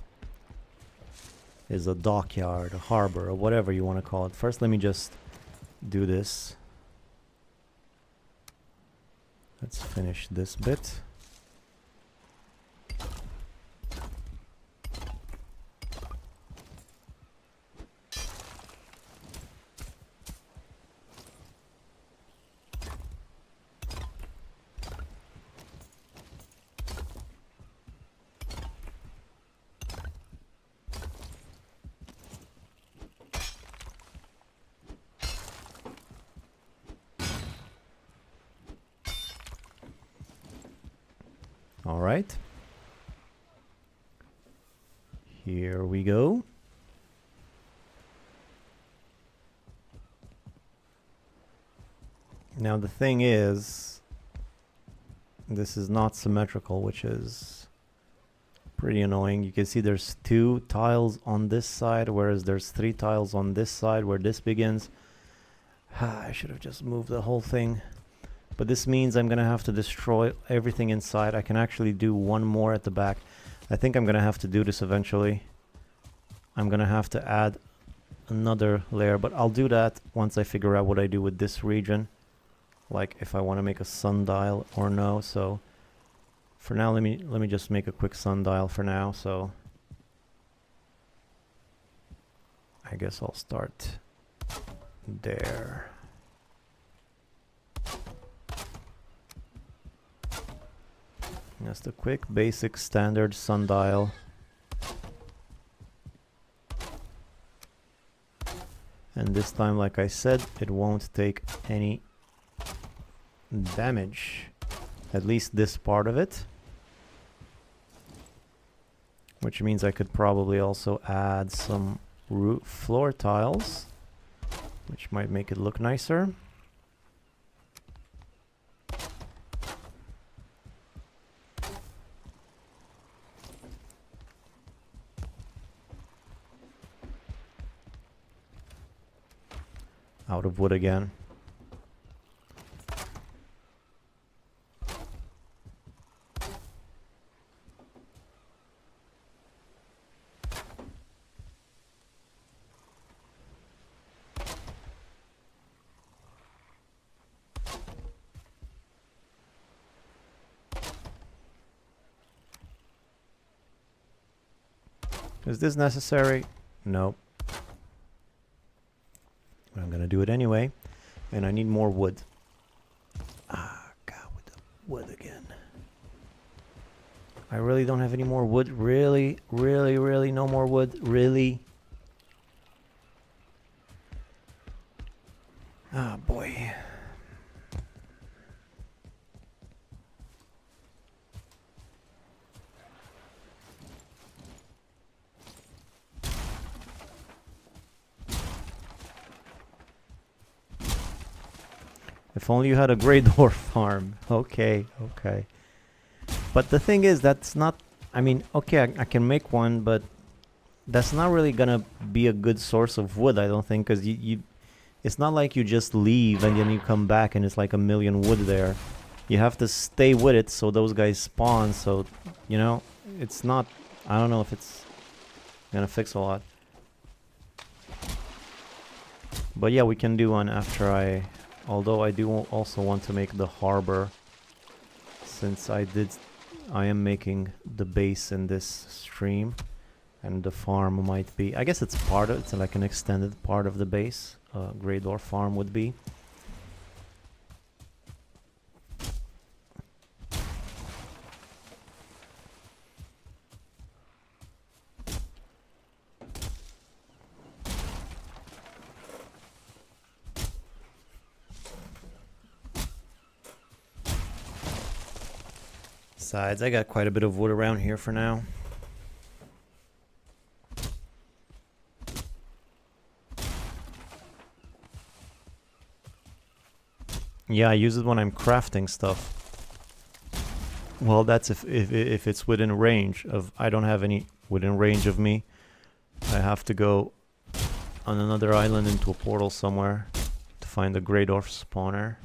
Is a dockyard, a harbor, or whatever you want to call it. First, let me just do this. Let's finish this bit. All right. Here we go. Now the thing is, this is not symmetrical, which is pretty annoying. You can see there's 2 tiles on this side, whereas there's 3 tiles on this side where this begins. I should have just moved the whole thing. But this means I'm going to have to destroy everything inside. I can actually do one more at the back. I think I'm going to have to do this eventually. I'm going to have to add another layer, but I'll do that once I figure out what I do with this region. Like if I want to make a sundial or no. So for now, let me just make a quick sundial for now. So I guess I'll start there. Just a quick basic standard sundial. And this time, like I said, it won't take any damage. At least this part of it. Which means I could probably also add some roof floor tiles, which might make it look nicer. Out of wood again. Is this necessary? Nope. But I'm gonna do it anyway. And I need more wood. Ah, God, with the wood again. I really don't have any more wood. Really, really, really no more wood. Really. Ah, boy. If only you had a grey dwarf farm. Okay, okay. But the thing is, that's not... I mean, okay, I can make one, but that's not really gonna be a good source of wood, I don't think, because it's not like you just leave and then you come back and it's like a million wood there. You have to stay with it so those guys spawn, so, you know, it's not... I don't know if it's gonna fix a lot. But yeah, we can do one after I... Although I do also want to make the harbor, since I am making the base in this stream, and the farm might be... I guess it's part of... It's like an extended part of the base. Grey Dwarf farm would be. Besides, I got quite a bit of wood around here for now. Yeah, I use it when I'm crafting stuff. Well, that's if it's within range of... I don't have any within range of me. I have to go on another island into a portal somewhere to find the Grey Dwarf spawner.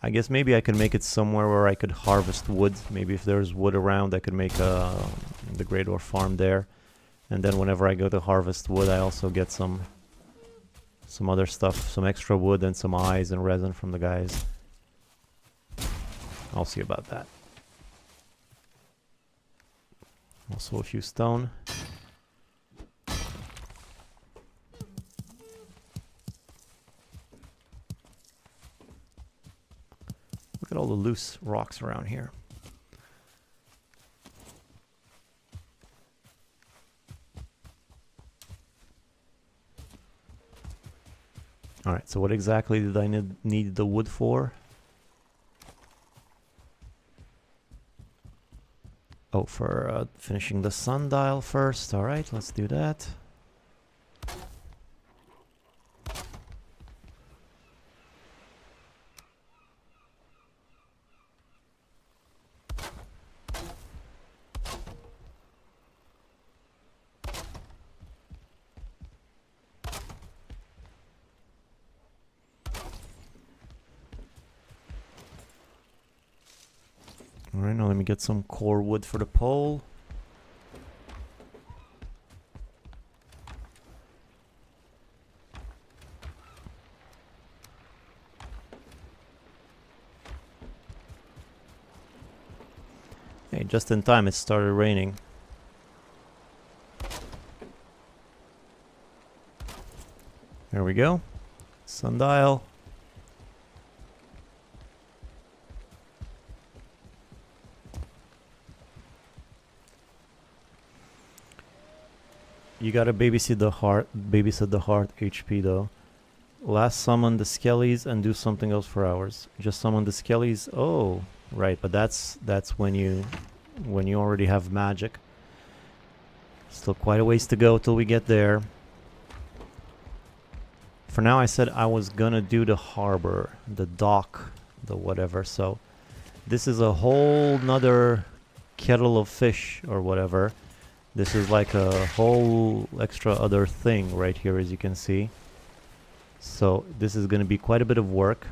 I guess maybe I could make it somewhere where I could harvest wood. Maybe if there's wood around, I could make the Grey Dwarf farm there. And then whenever I go to harvest wood, I also get some other stuff, some extra wood and some eyes and resin from the guys. I'll see about that. Also a few stone. Look at all the loose rocks around here. Alright, so what exactly did I need the wood for? Oh, for finishing the sundial first. Alright, let's do that. Alright, now let me get some core wood for the pole. Hey, just in time it started raining. There we go. Sundial. You gotta babysit the heart HP though. Last summon the skellies and do something else for hours. Just summon the skellies. Oh, right, but that's when you already have magic. Still quite a ways to go till we get there. For now I said I was gonna do the harbor, the dock, the whatever, so this is a whole nother kettle of fish or whatever. This is like a whole extra other thing right here, as you can see. So this is going to be quite a bit of work.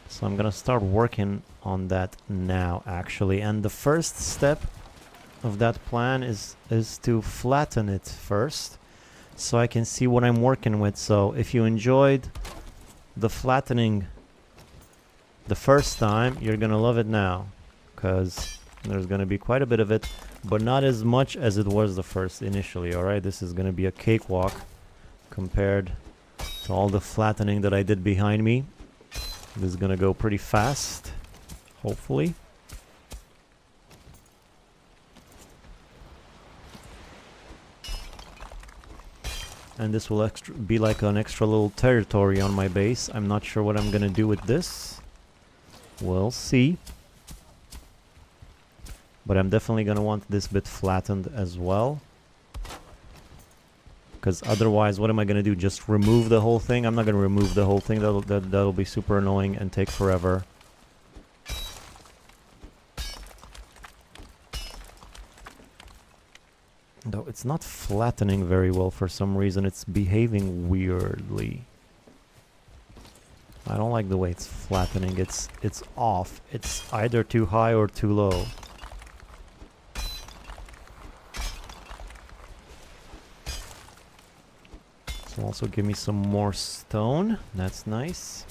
So I'm going to start working on that now, actually. And the first step of that plan is to flatten it first, so I can see what I'm working with. So if you enjoyed the flattening the first time, you're going to love it now, because there's going to be quite a bit of it. But not as much as it was the first initially, alright? This is going to be a cakewalk compared So all the flattening that I did behind me, this is gonna go pretty fast, hopefully. And this will be like an extra little territory on my base. I'm not sure what I'm gonna do with this. We'll see. But I'm definitely gonna want this bit flattened as well. Because otherwise, what am I gonna do? Just remove the whole thing? I'm not gonna remove the whole thing. That'll be super annoying and take forever. Though it's not flattening very well for some reason. It's behaving weirdly. I don't like the way it's flattening. It's off. It's either too high or too low. So also give me some more stone. That's nice.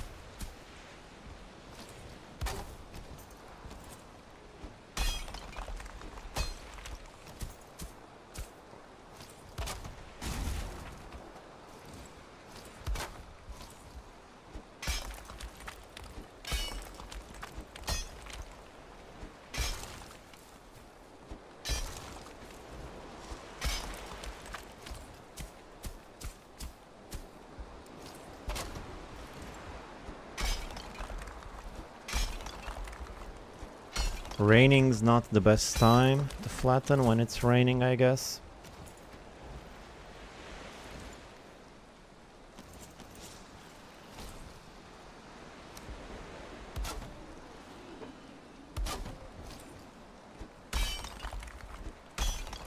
Raining's not the best time to flatten when it's raining, I guess.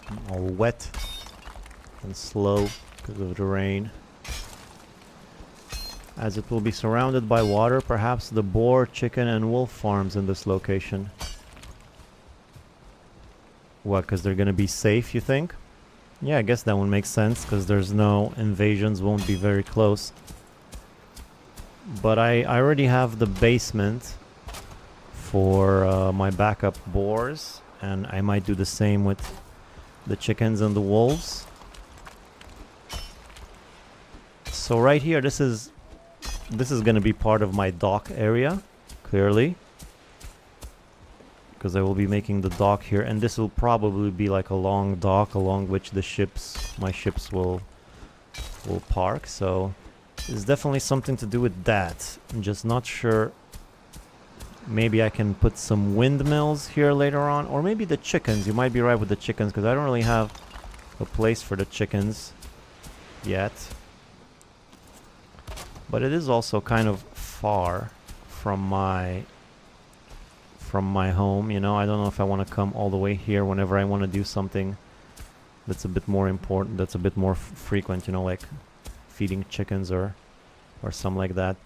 I'm all wet and slow because of the rain. As it will be surrounded by water, perhaps the boar, chicken and wolf farms in this location. What, because they're gonna be safe, you think? Yeah, I guess that one makes sense, because there's no invasions, won't be very close. But I already have the basement for my backup boars, and I might do the same with the chickens and the wolves. So right here, this is gonna be part of my dock area, clearly. Because I will be making the dock here, and this will probably be like a long dock along which the my ships will park. So it's definitely something to do with that. I'm just not sure. Maybe I can put some windmills here later on, or maybe the chickens. You might be right with the chickens, because I don't really have a place for the chickens yet. But it is also kind of far from my home, you know. I don't know if I want to come all the way here whenever I want to do something that's a bit more important, that's a bit more frequent, you know, like feeding chickens or something like that.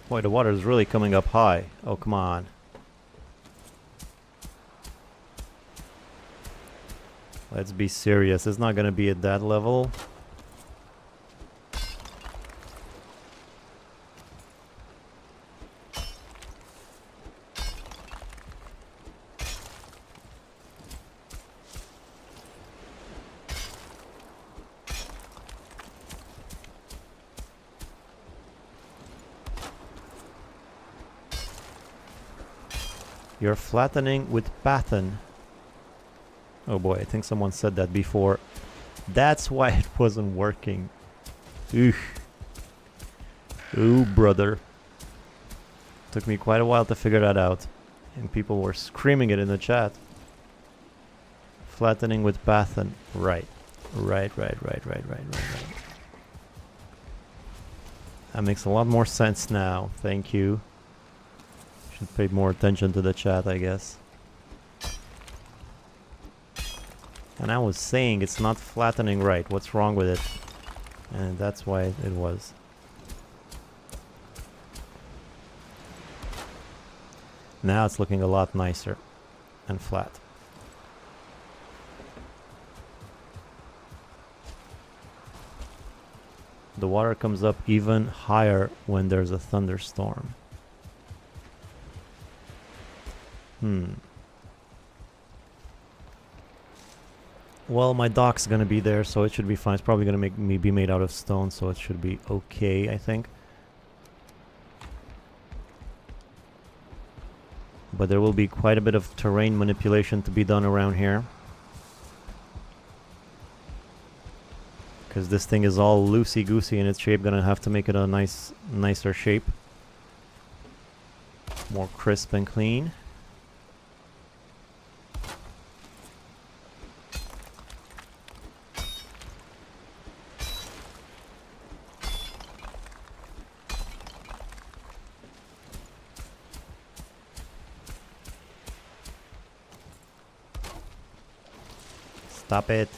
Boy, the water is really coming up high. Oh, come on. Let's be serious. It's not going to be at that level. You're flattening with pattern. Oh boy, I think someone said that before. That's why it wasn't working. Ooh, brother. Took me quite a while to figure that out. And people were screaming it in the chat. Flattening with pattern. Right. Right. That makes a lot more sense now. Thank you. Should pay more attention to the chat, I guess. And I was saying it's not flattening right. What's wrong with it? And that's why it was. Now it's looking a lot nicer and flat. The water comes up even higher when there's a thunderstorm. Well, my dock's gonna be there, so it should be fine. It's probably gonna be made out of stone, so it should be okay, I think. But there will be quite a bit of terrain manipulation to be done around here. Because this thing is all loosey-goosey in its shape, gonna have to make it a nicer shape. More crisp and clean. Stop it.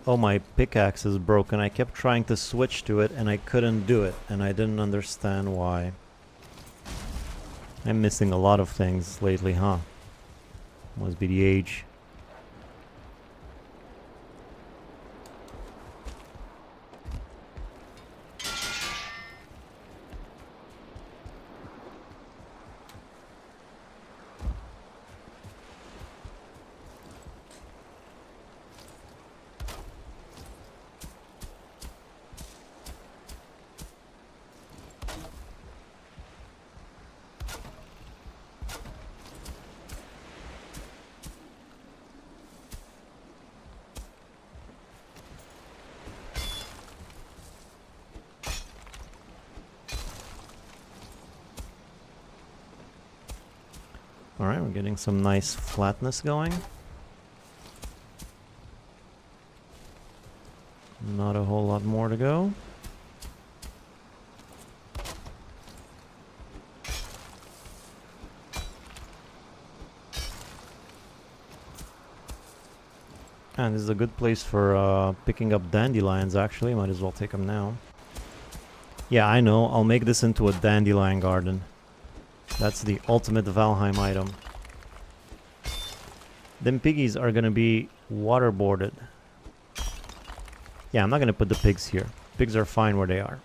Oh, my pickaxe is broken. I kept trying to switch to it and I couldn't do it, and I didn't understand why. I'm missing a lot of things lately, huh? Must be the age. Alright, we're getting some nice flatness going. Not a whole lot more to go. And this is a good place for picking up dandelions, actually. Might as well take them now. Yeah, I know. I'll make this into a dandelion garden. That's the ultimate Valheim item. Them piggies are gonna be waterboarded. Yeah, I'm not gonna put the pigs here. Pigs are fine where they are.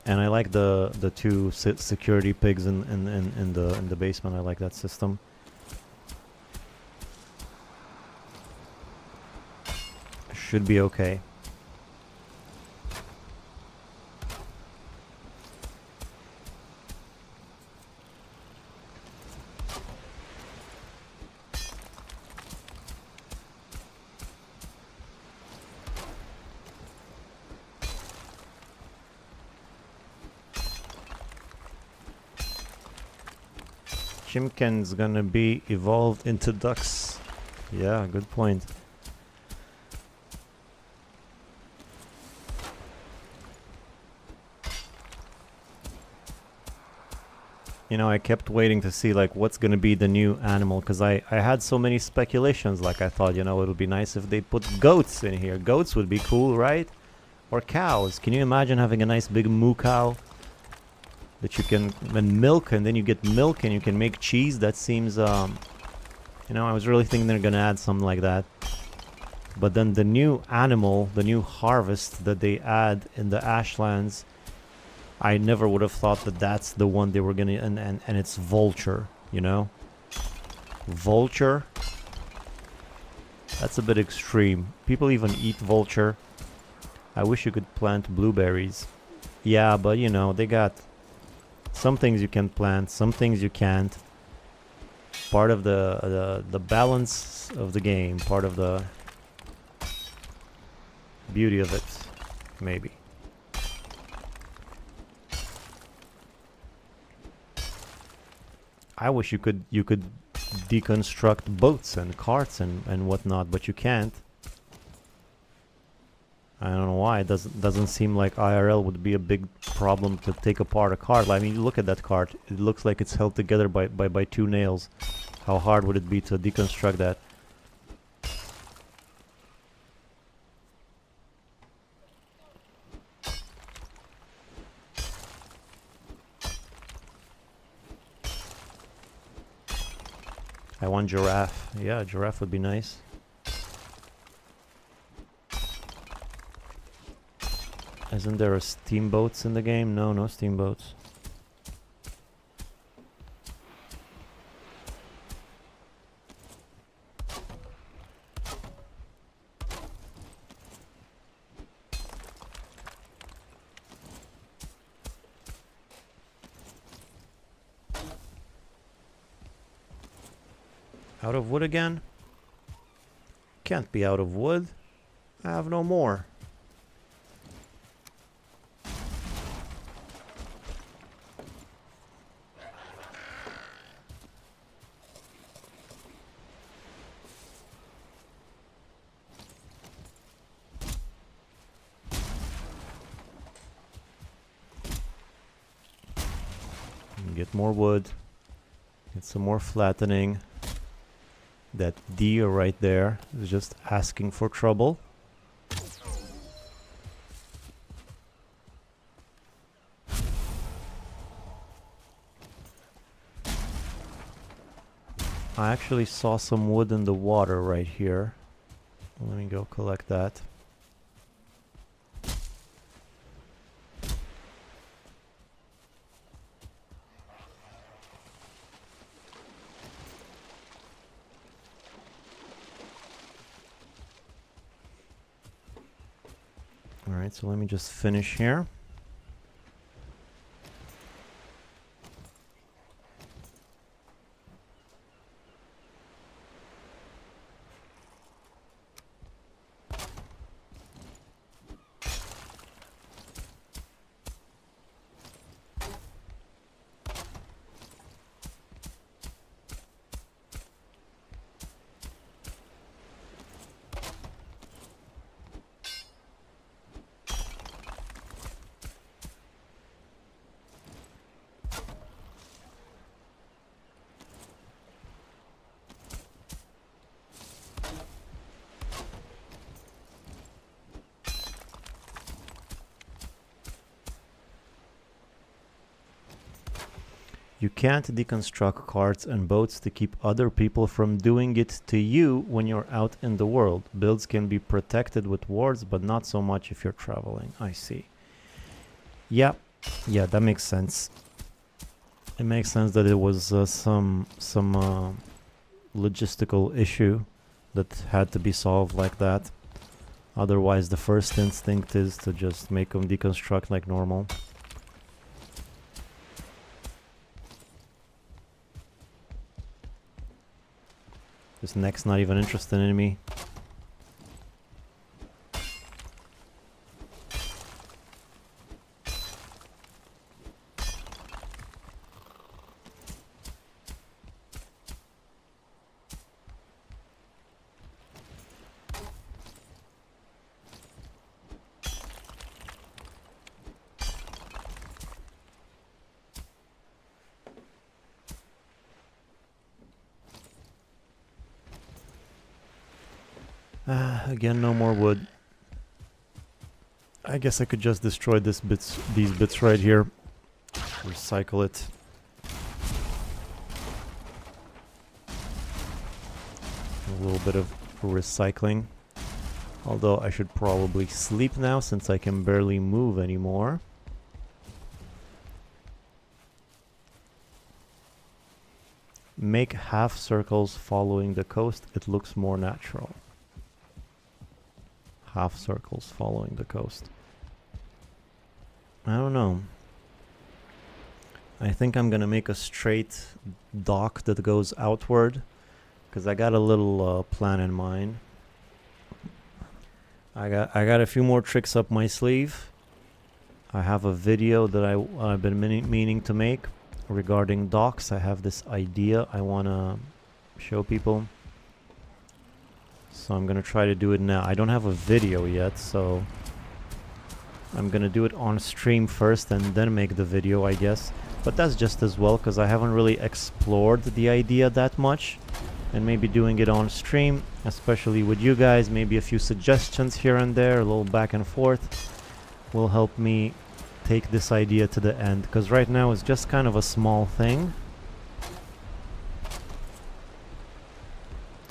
And I like the two security pigs in the basement. I like that system. Should be okay. Chimken's gonna be evolved into ducks. Yeah, good point. You know, I kept waiting to see like what's gonna be the new animal, because I had so many speculations. Like I thought, you know, it would be nice if they put goats in here. Goats would be cool, right? Or cows. Can you imagine having a nice big moo cow that you can milk, and then you get milk and you can make cheese? That seems, you know, I was really thinking they're gonna add something like that. But then the new animal, the new harvest that they add in the Ashlands, I never would have thought that that's the one they were gonna, and it's vulture, you know? Vulture? That's a bit extreme. People even eat vulture. I wish you could plant blueberries. Yeah, but you know, they got some things you can plant, some things you can't. Part of the balance of the game, part of the beauty of it, maybe. I wish you could deconstruct boats and carts and whatnot, but you can't. I don't know why. It doesn't seem like IRL would be a big problem to take apart a cart. I mean, you look at that cart. It looks like it's held together by two nails. How hard would it be to deconstruct that? I want giraffe. Yeah, giraffe would be nice. Isn't there a steamboats in the game? No, no steamboats. Out of wood again? Can't be out of wood. I have no more. Get more wood. Get some more flattening. That deer right there is just asking for trouble. I actually saw some wood in the water right here. Let me go collect that. Alright, so let me just finish here. You can't deconstruct carts and boats to keep other people from doing it to you when you're out in the world. Builds can be protected with wards, but not so much if you're traveling. I see. Yeah, that makes sense. It makes sense that it was some logistical issue that had to be solved like that. Otherwise, the first instinct is to just make them deconstruct like normal. This neck's not even interested in me. Again, no more wood. I guess I could just destroy these bits right here. Recycle it. A little bit of recycling. Although I should probably sleep now since I can barely move anymore. Make half circles following the coast. It looks more natural. Half circles following the coast. I don't know. I think I'm gonna make a straight dock that goes outward, because I got a little plan in mind. I got a few more tricks up my sleeve. I have a video that I've been meaning to make regarding docks. I have this idea I wanna show people. So I'm gonna try to do it now. I don't have a video yet, so I'm gonna do it on stream first and then make the video, I guess. But that's just as well, because I haven't really explored the idea that much. And maybe doing it on stream, especially with you guys, maybe a few suggestions here and there, a little back and forth, will help me take this idea to the end. Because right now it's just kind of a small thing.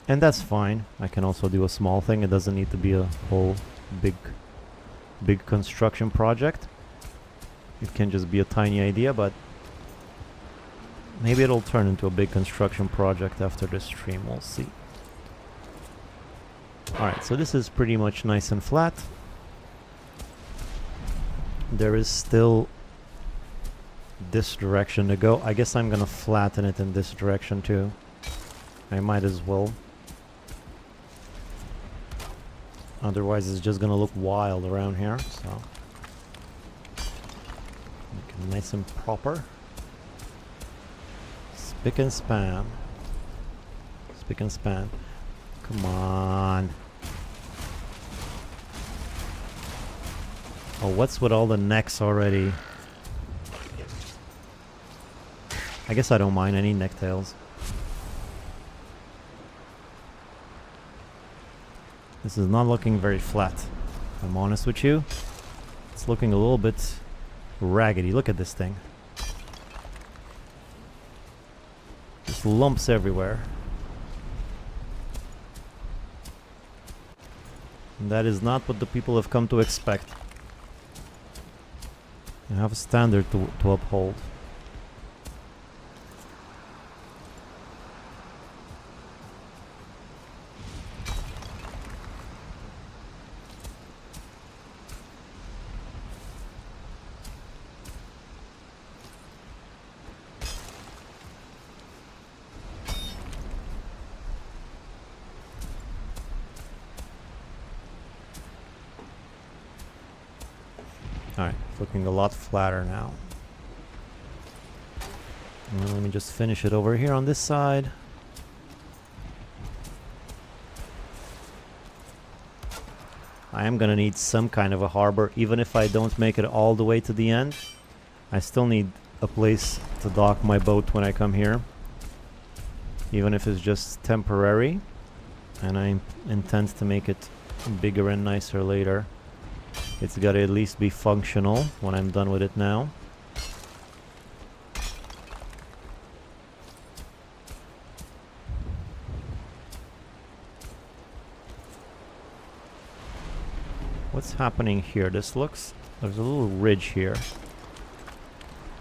And that's fine. I can also do a small thing. It doesn't need to be a whole big construction project. It can just be a tiny idea, but maybe it'll turn into a big construction project after this stream. We'll see. Alright, so this is pretty much nice and flat. There is still this direction to go. I guess I'm gonna flatten it in this direction too. I might as well. Otherwise it's just gonna look wild around here, so make it nice and proper. Spick and span. Spick and span. Come on. Oh, what's with all the necks already? I guess I don't mind any necktails. This is not looking very flat, if I'm honest with you. It's looking a little bit raggedy. Look at this thing. Just lumps everywhere. And that is not what the people have come to expect. You have a standard to uphold. Alright, it's looking a lot flatter now. And let me just finish it over here on this side. I am gonna need some kind of a harbor, even if I don't make it all the way to the end. I still need a place to dock my boat when I come here. Even if it's just temporary. And I intend to make it bigger and nicer later. It's gotta at least be functional when I'm done with it now. What's happening here? This looks... There's a little ridge here.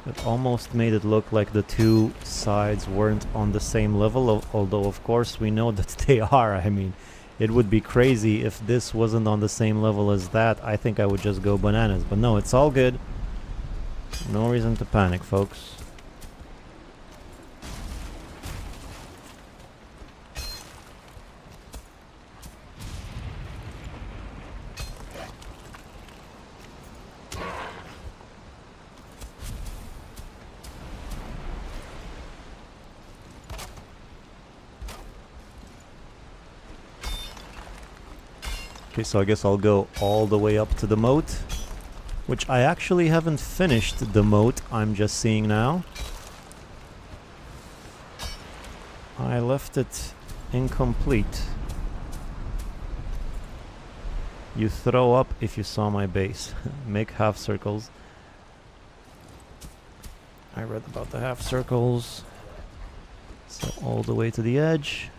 It almost made it look like the two sides weren't on the same level, although of course we know that they are. I mean, it would be crazy if this wasn't on the same level as that. I think I would just go bananas. But no, it's all good. No reason to panic, folks. Okay, so I guess I'll go all the way up to the moat, which I actually haven't finished the moat, I'm just seeing now. I left it incomplete. You throw up if you saw my base. Make half circles. I read about the half circles. So all the way to the edge.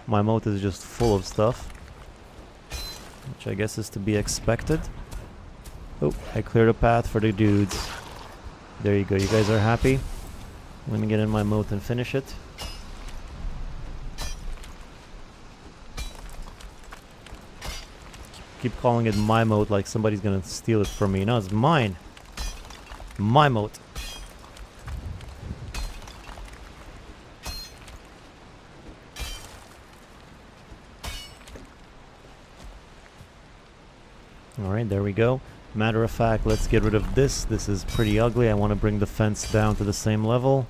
My moat is just full of stuff, which I guess is to be expected. Oh, I cleared a path for the dudes. There you go, you guys are happy? Let me get in my moat and finish it. Keep calling it my moat like somebody's gonna steal it from me. No, it's mine. My moat. Alright, there we go. Matter of fact, let's get rid of this. This is pretty ugly. I want to bring the fence down to the same level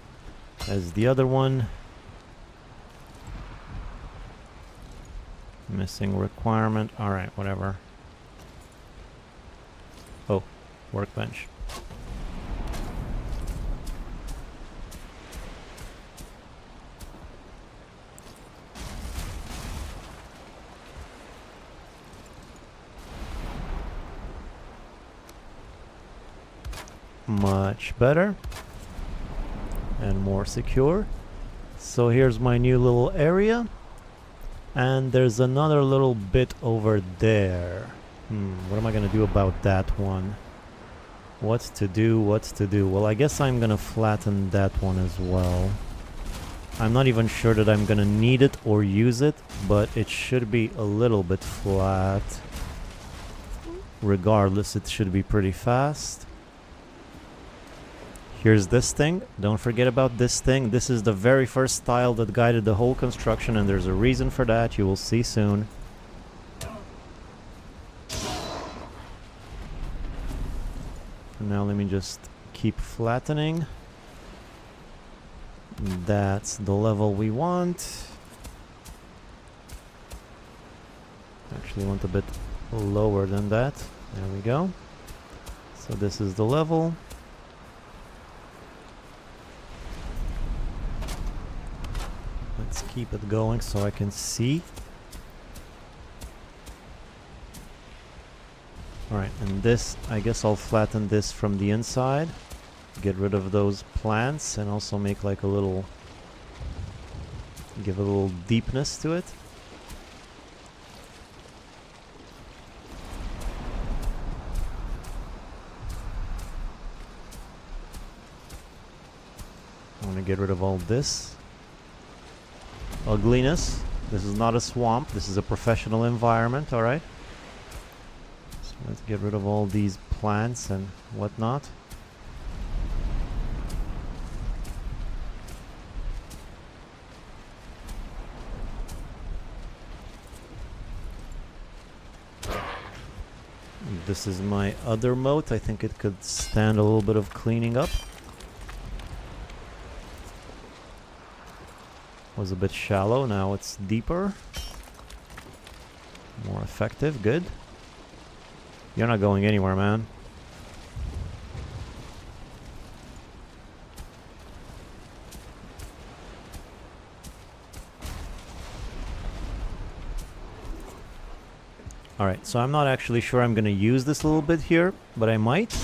as the other one. Missing requirement. Alright, whatever. Oh, workbench. Much better. And more secure. So here's my new little area. And there's another little bit over there. What am I gonna do about that one? What to do? Well, I guess I'm gonna flatten that one as well. I'm not even sure that I'm gonna need it or use it, but it should be a little bit flat. Regardless, it should be pretty fast. Here's this thing. Don't forget about this thing. This is the very first tile that guided the whole construction, and there's a reason for that. You will see soon. Now let me just keep flattening. That's the level we want. Actually want a bit lower than that. There we go. So this is the level. Let's keep it going so I can see. Alright, and this, I guess I'll flatten this from the inside. Get rid of those plants and also make like a little, give a little deepness to it. I want to get rid of all this ugliness. This is not a swamp, this is a professional environment, alright? So let's get rid of all these plants and whatnot. This is my other moat. I think it could stand a little bit of cleaning up. Was a bit shallow, now it's deeper. More effective, good. You're not going anywhere, man. Alright, so I'm not actually sure I'm gonna use this a little bit here, but I might.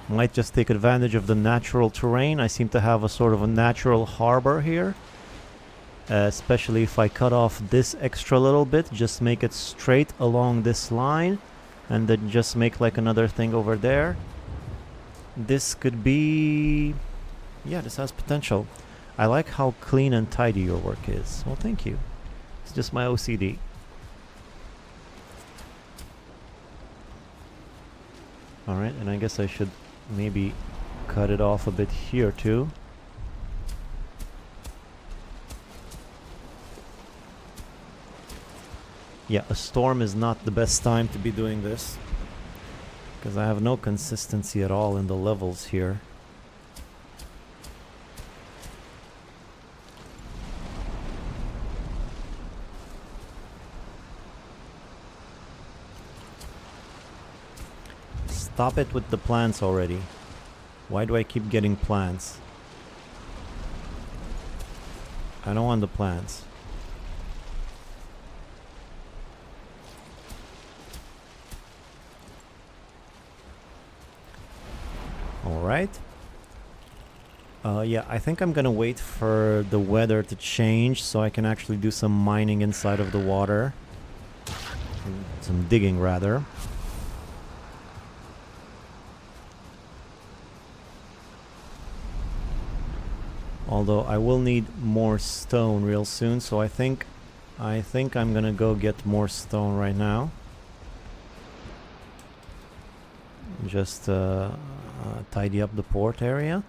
Might just take advantage of the natural terrain. I seem to have a sort of a natural harbor here. Especially if I cut off this extra little bit, just make it straight along this line, and then just make like another thing over there. This could be... yeah, this has potential. I like how clean and tidy your work is. Well, thank you. It's just my OCD. Alright, and I guess I should maybe cut it off a bit here too. Yeah, a storm is not the best time to be doing this, because I have no consistency at all in the levels here. Stop it with the plants already. Why do I keep getting plants? I don't want the plants. Alright. Yeah, I think I'm gonna wait for the weather to change so I can actually do some mining inside of the water. Some digging, rather. Although I will need more stone real soon, so I think I'm gonna go get more stone right now. Just tidy up the port area.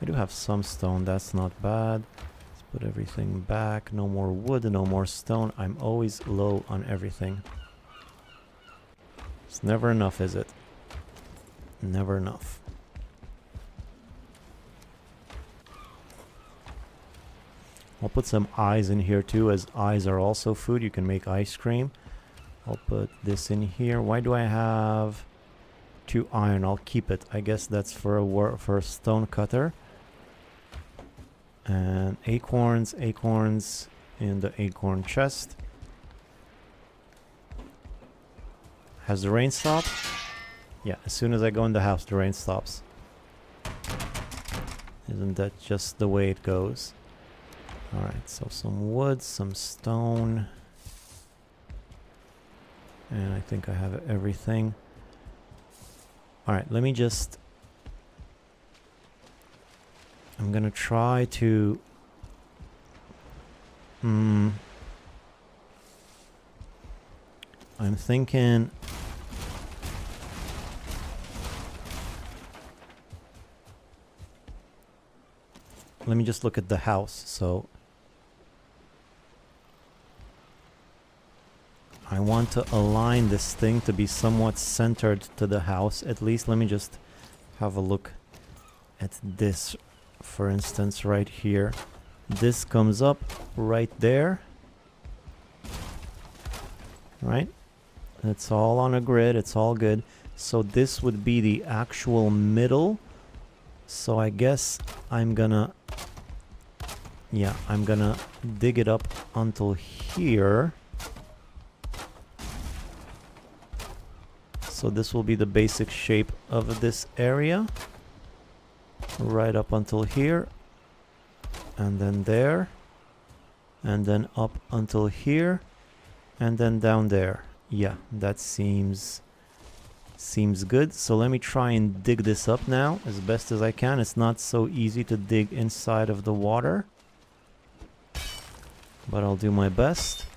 I do have some stone, that's not bad. Let's put everything back. No more wood, no more stone. I'm always low on everything. It's never enough, is it? Never enough. I'll put some eyes in here too, as eyes are also food. You can make ice cream. I'll put this in here. Why do I have 2 iron? I'll keep it. I guess that's for a stone cutter. And acorns in the acorn chest. Has the rain stopped? Yeah, as soon as I go in the house, the rain stops. Isn't that just the way it goes? Alright, so some wood, some stone. And I think I have everything. Alright, let me just... I'm gonna try to... I'm thinking... Let me just look at the house. So I want to align this thing to be somewhat centered to the house. At least let me just have a look at this, for instance, right here. This comes up right there. Right? It's all on a grid. It's all good. So this would be the actual middle. So I guess I'm gonna... Yeah, I'm gonna dig it up until here. So this will be the basic shape of this area. Right up until here. And then there. And then up until here. And then down there. Yeah, that seems good. So let me try and dig this up now as best as I can. It's not so easy to dig inside of the water, but I'll do my best.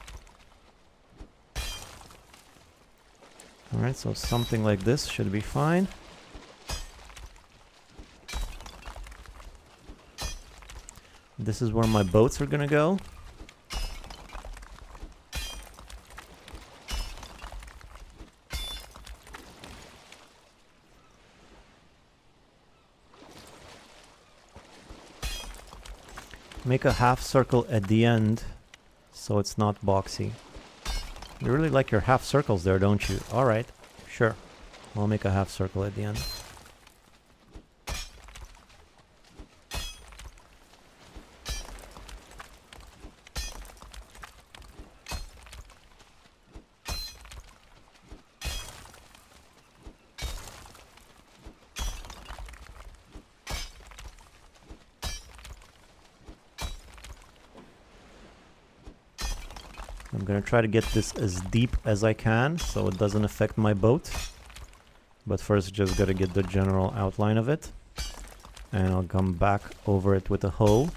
Alright, so something like this should be fine. This is where my boats are gonna go. Make a half circle at the end so it's not boxy. You really like your half circles there, don't you? Alright, sure. I'll make a half circle at the end. I'm gonna try to get this as deep as I can so it doesn't affect my boat. But first just gotta get the general outline of it. And I'll come back over it with a hoe.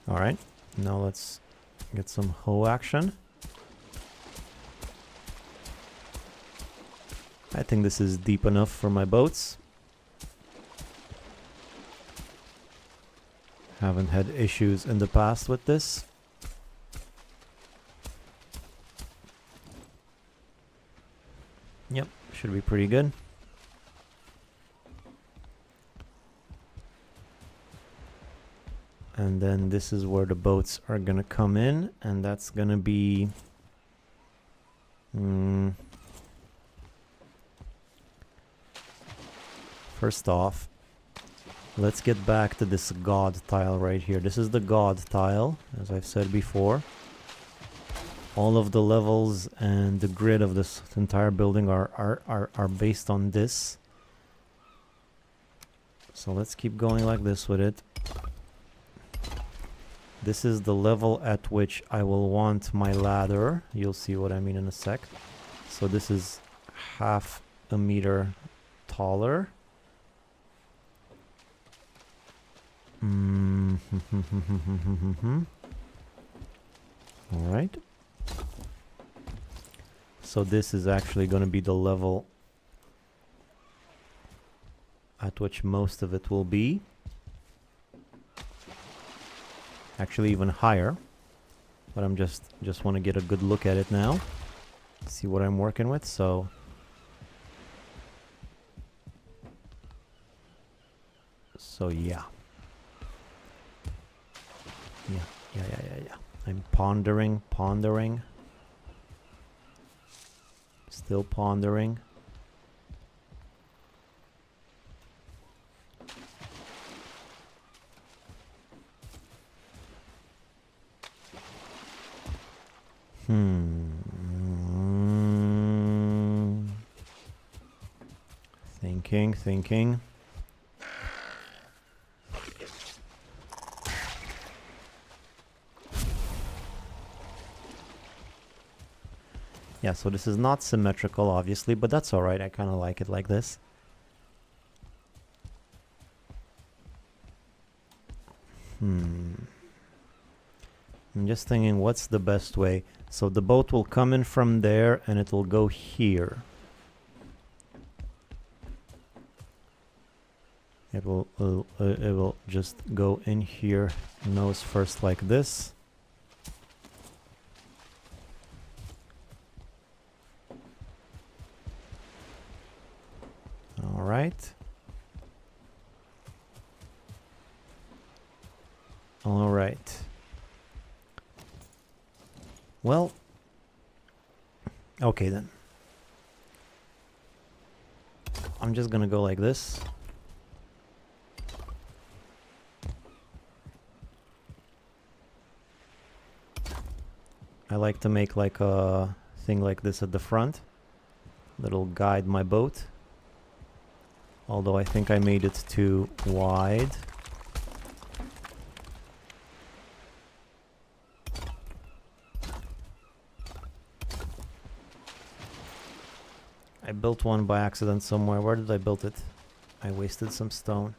Alright, now let's get some hoe action. I think this is deep enough for my boats. Haven't had issues in the past with this. Yep, should be pretty good. And then this is where the boats are gonna come in, and that's gonna be... First off, let's get back to this god tile right here. This is the god tile, as I've said before. All of the levels and the grid of this entire building are based on this. So let's keep going like this with it. This is the level at which I will want my ladder. You'll see what I mean in a sec. So this is half a meter taller. Alright. So this is actually going to be the level at which most of it will be. Actually even higher. But I'm just want to get a good look at it now. See what I'm working with. So So yeah. Yeah. I'm pondering. Still pondering. Thinking. Yeah, so this is not symmetrical, obviously, but that's alright. I kind of like it like this. I'm just thinking, what's the best way? So the boat will come in from there, and it will go here. It will just go in here, nose first like this. All right. All right. Well, okay then. I'm just gonna go like this. I like to make like a thing like this at the front that'll guide my boat. Although I think I made it too wide. I built one by accident somewhere. Where did I build it? I wasted some stone.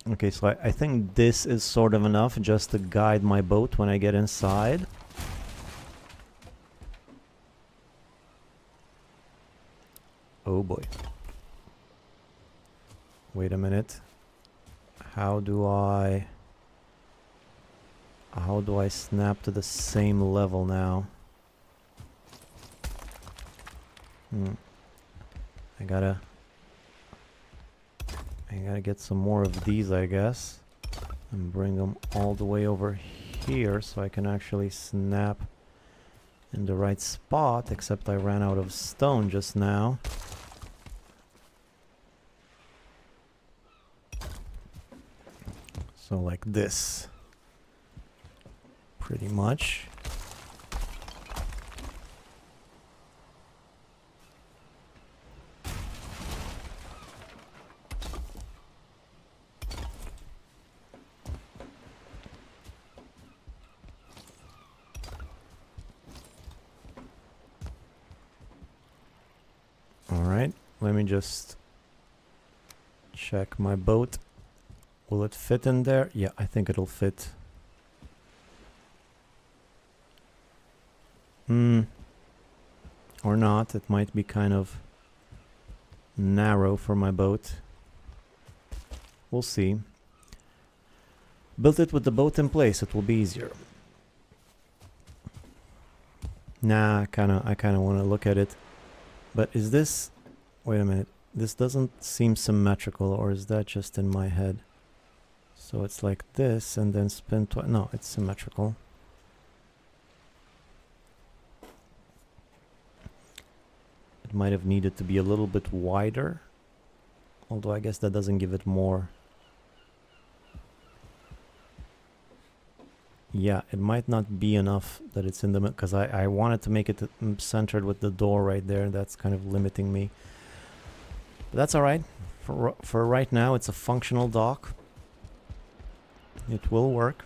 Okay, so I think this is sort of enough just to guide my boat when I get inside. Oh boy. Wait a minute. How do I snap to the same level now? I gotta get some more of these, I guess, and bring them all the way over here so I can actually snap in the right spot, except I ran out of stone just now. So like this, pretty much. Let me just check my boat. Will it fit in there? Yeah, I think it'll fit. Or not. It might be kind of narrow for my boat. We'll see. Build it with the boat in place. It will be easier. Nah, I kind of want to look at it. But is this... Wait a minute. This doesn't seem symmetrical, or is that just in my head? So it's like this and then spin twice. No, it's symmetrical. It might have needed to be a little bit wider. Although I guess that doesn't give it more. Yeah, it might not be enough that it's in the middle, because I wanted to make it centered with the door right there. That's kind of limiting me. But that's alright. For right now, it's a functional dock. It will work.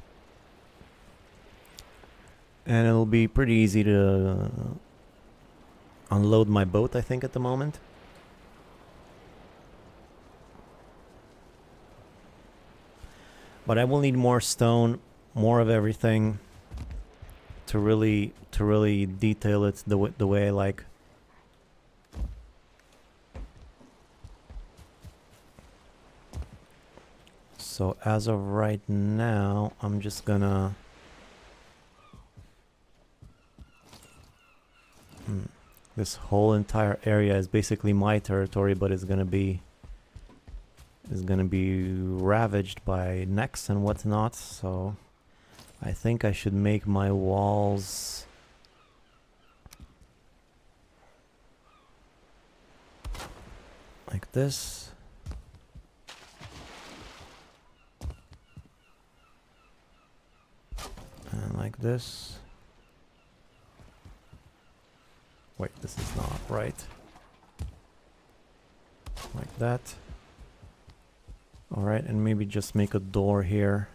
And it'll be pretty easy to unload my boat, I think, at the moment. But I will need more stone, more of everything to really detail it the way I like. So as of right now, I'm just gonna this whole entire area is basically my territory, but it's gonna be ravaged by necks and whatnot. So I think I should make my walls like this. And like this. Wait, this is not right. Like that. Alright, and maybe just make a door here.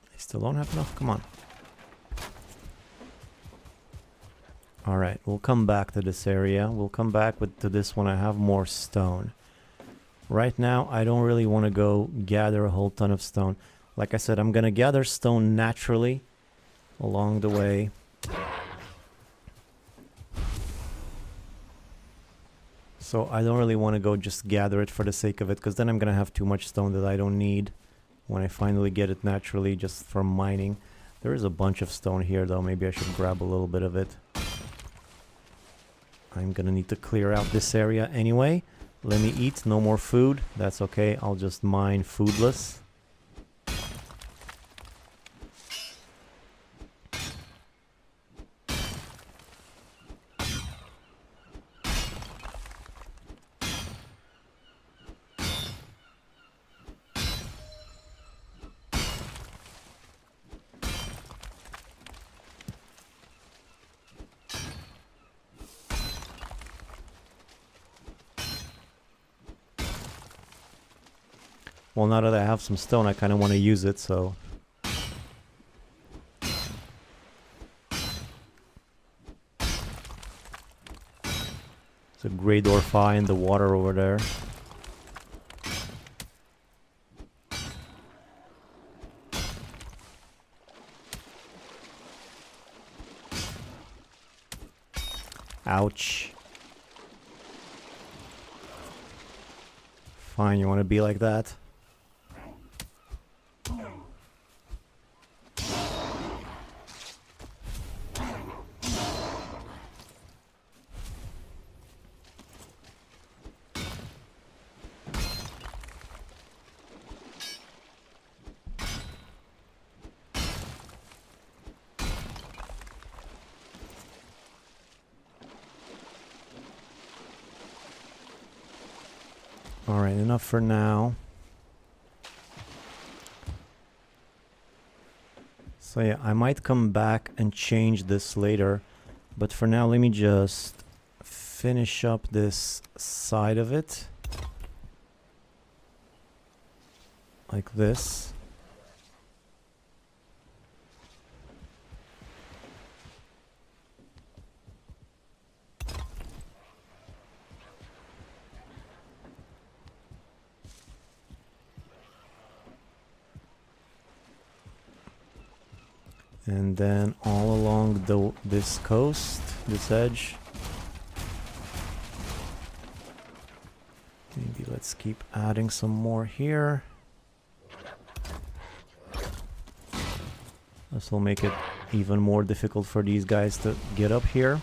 I still don't have enough, come on. Alright, we'll come back to this area. We'll come back to this when I have more stone. Right now, I don't really want to go gather a whole ton of stone. Like I said, I'm going to gather stone naturally along the way. So I don't really want to go just gather it for the sake of it, because then I'm going to have too much stone that I don't need when I finally get it naturally just from mining. There is a bunch of stone here though, maybe I should grab a little bit of it. I'm going to need to clear out this area anyway. Let me eat, no more food. That's okay, I'll just mine foodless. Well, now that I have some stone, I kind of want to use it, so... It's a grey Dorfi in the water over there. Ouch. Fine, you want to be like that? Alright, enough for now. So yeah, I might come back and change this later, but for now let me just finish up this side of it. Like this. And then all along this coast, this edge. Maybe let's keep adding some more here. This will make it even more difficult for these guys to get up here.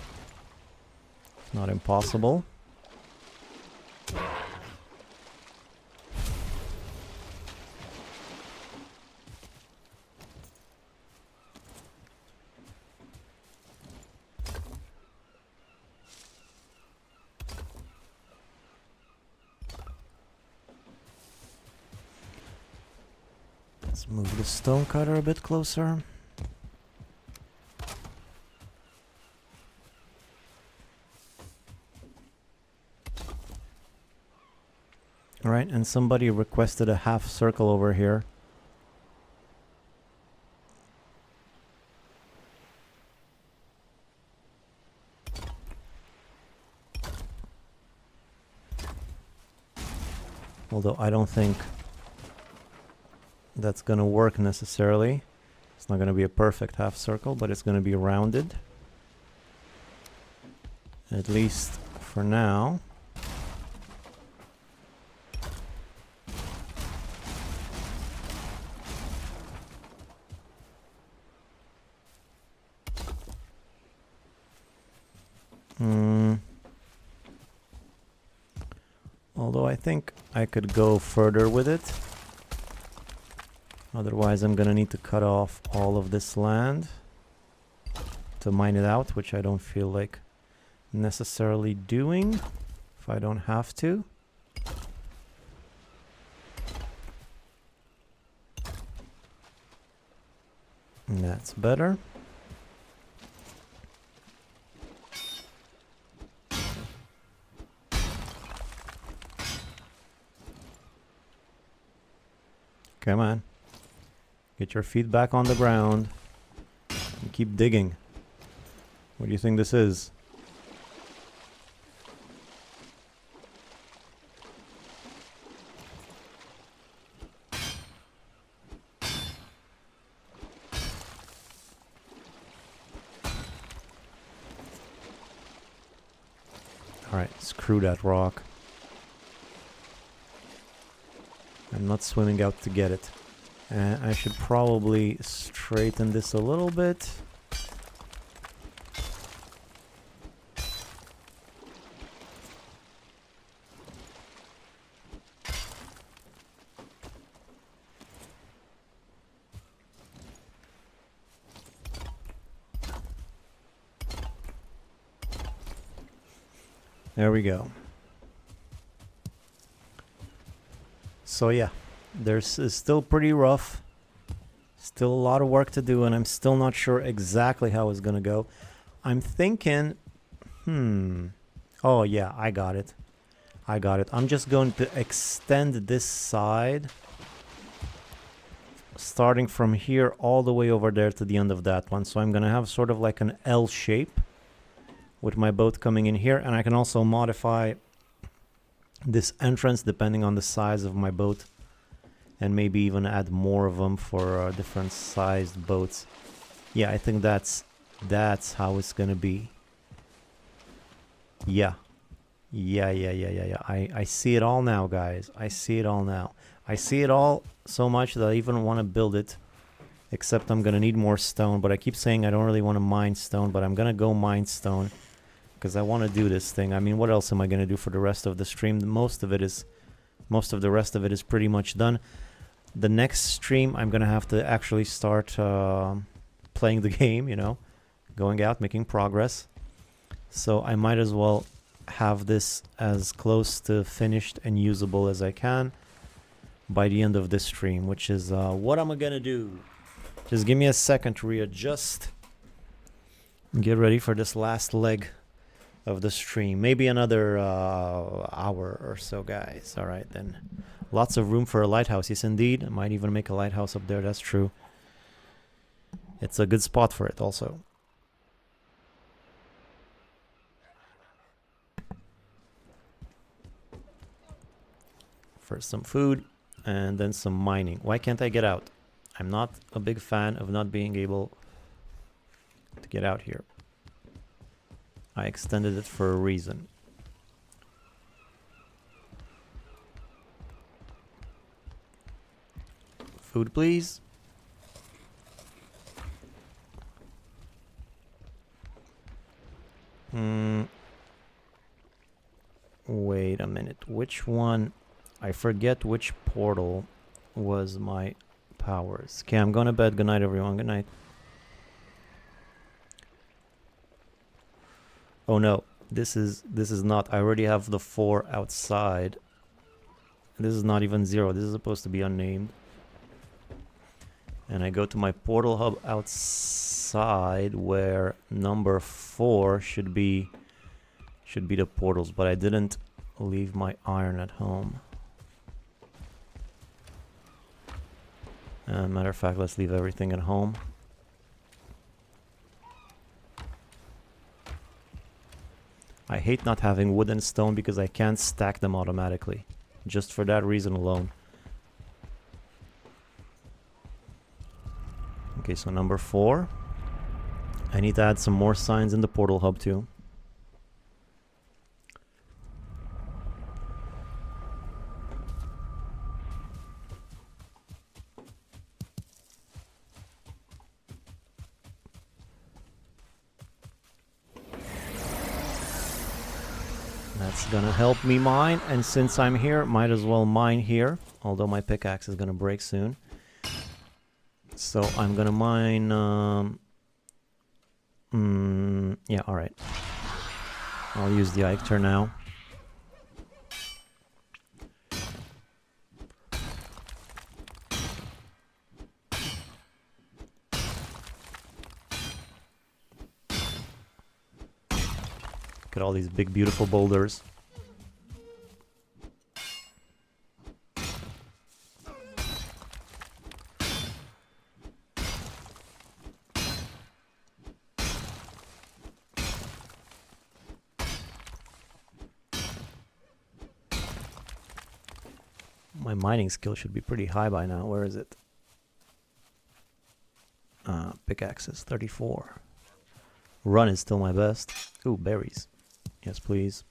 It's not impossible. Let's move the stone cutter a bit closer. Alright, and somebody requested a half circle over here. Although I don't think that's gonna work necessarily. It's not gonna be a perfect half circle, but it's gonna be rounded. At least for now. Although I think I could go further with it. Otherwise I'm gonna need to cut off all of this land to mine it out, which I don't feel like necessarily doing if I don't have to. And that's better. Come on. Get your feet back on the ground. And keep digging. What do you think this is? Alright, screw that rock. I'm not swimming out to get it. I should probably straighten this a little bit. There we go. So yeah, it's still pretty rough. Still a lot of work to do, and I'm still not sure exactly how it's gonna go. I'm thinking, oh yeah, I got it. I'm just going to extend this side, starting from here all the way over there to the end of that one. So I'm gonna have sort of like an L shape with my boat coming in here, and I can also modify this entrance depending on the size of my boat, and maybe even add more of them for different sized boats. Yeah, I think that's how it's gonna be. Yeah. I see it all now, guys. I see it all now. I see it all so much that I even want to build it, except I'm gonna need more stone. But I keep saying I don't really want to mine stone, but I'm gonna go mine stone because I want to do this thing. I mean, what else am I gonna do for the rest of the stream? Most of the rest of it is pretty much done. The next stream, I'm gonna have to actually start playing the game, you know, going out, making progress. So I might as well have this as close to finished and usable as I can by the end of this stream, which is what I'm gonna do. Just give me a second to readjust and get ready for this last leg of the stream. Maybe another hour or so, guys. All right, then. Lots of room for a lighthouse. Yes, indeed. I might even make a lighthouse up there. That's true. It's a good spot for it also. First some food and then some mining. Why can't I get out? I'm not a big fan of not being able to get out here. I extended it for a reason. Food, please. Wait a minute. Which one? I forget which portal was my powers. Okay, I'm going to bed. Good night, everyone. Good night. Oh no, this is not. I already have the 4 outside. This is not even 0. This is supposed to be unnamed. And I go to my portal hub outside where number 4 should be the portals, but I didn't leave my iron at home. Matter of fact, let's leave everything at home. I hate not having wood and stone because I can't stack them automatically. just for that reason alone. Okay, so number 4. I need to add some more signs in the portal hub too. That's gonna help me mine, and since I'm here, might as well mine here, although my pickaxe is gonna break soon. So I'm gonna mine, yeah, alright. I'll use the Eichter now. Look at all these big, beautiful boulders. My mining skill should be pretty high by now. Where is it? Pickaxes, 34. Run is still my best. Ooh, berries. Yes, please.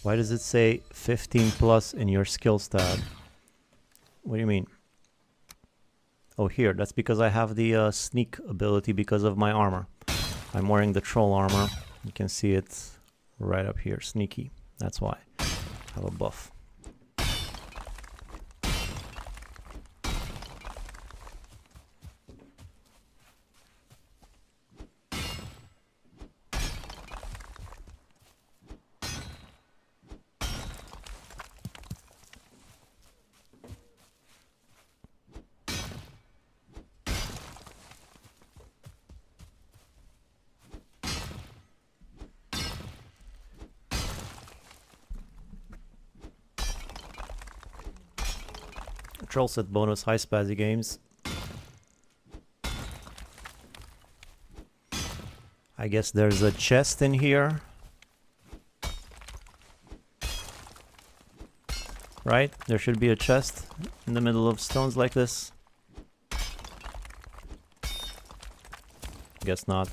Why does it say 15 plus in your skills tab? What do you mean? Oh, here. That's because I have the sneak ability because of my armor. I'm wearing the troll armor. You can see it right up here. Sneaky. That's why. I have a buff. Troll set bonus, high spazzy games. I guess there's a chest in here. Right? There should be a chest in the middle of stones like this. Guess not.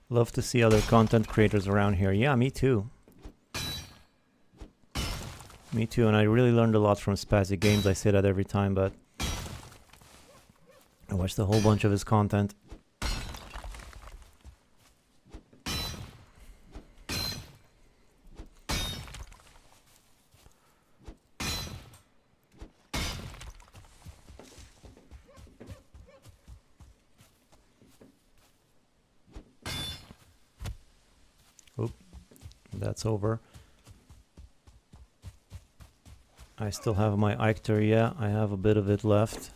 Love to see other content creators around here. Yeah, me too. Me too, and I really learned a lot from Spazzy Games. I say that every time, but I watched a whole bunch of his content. That's over. I still have my Eichter, yeah, I have a bit of it left.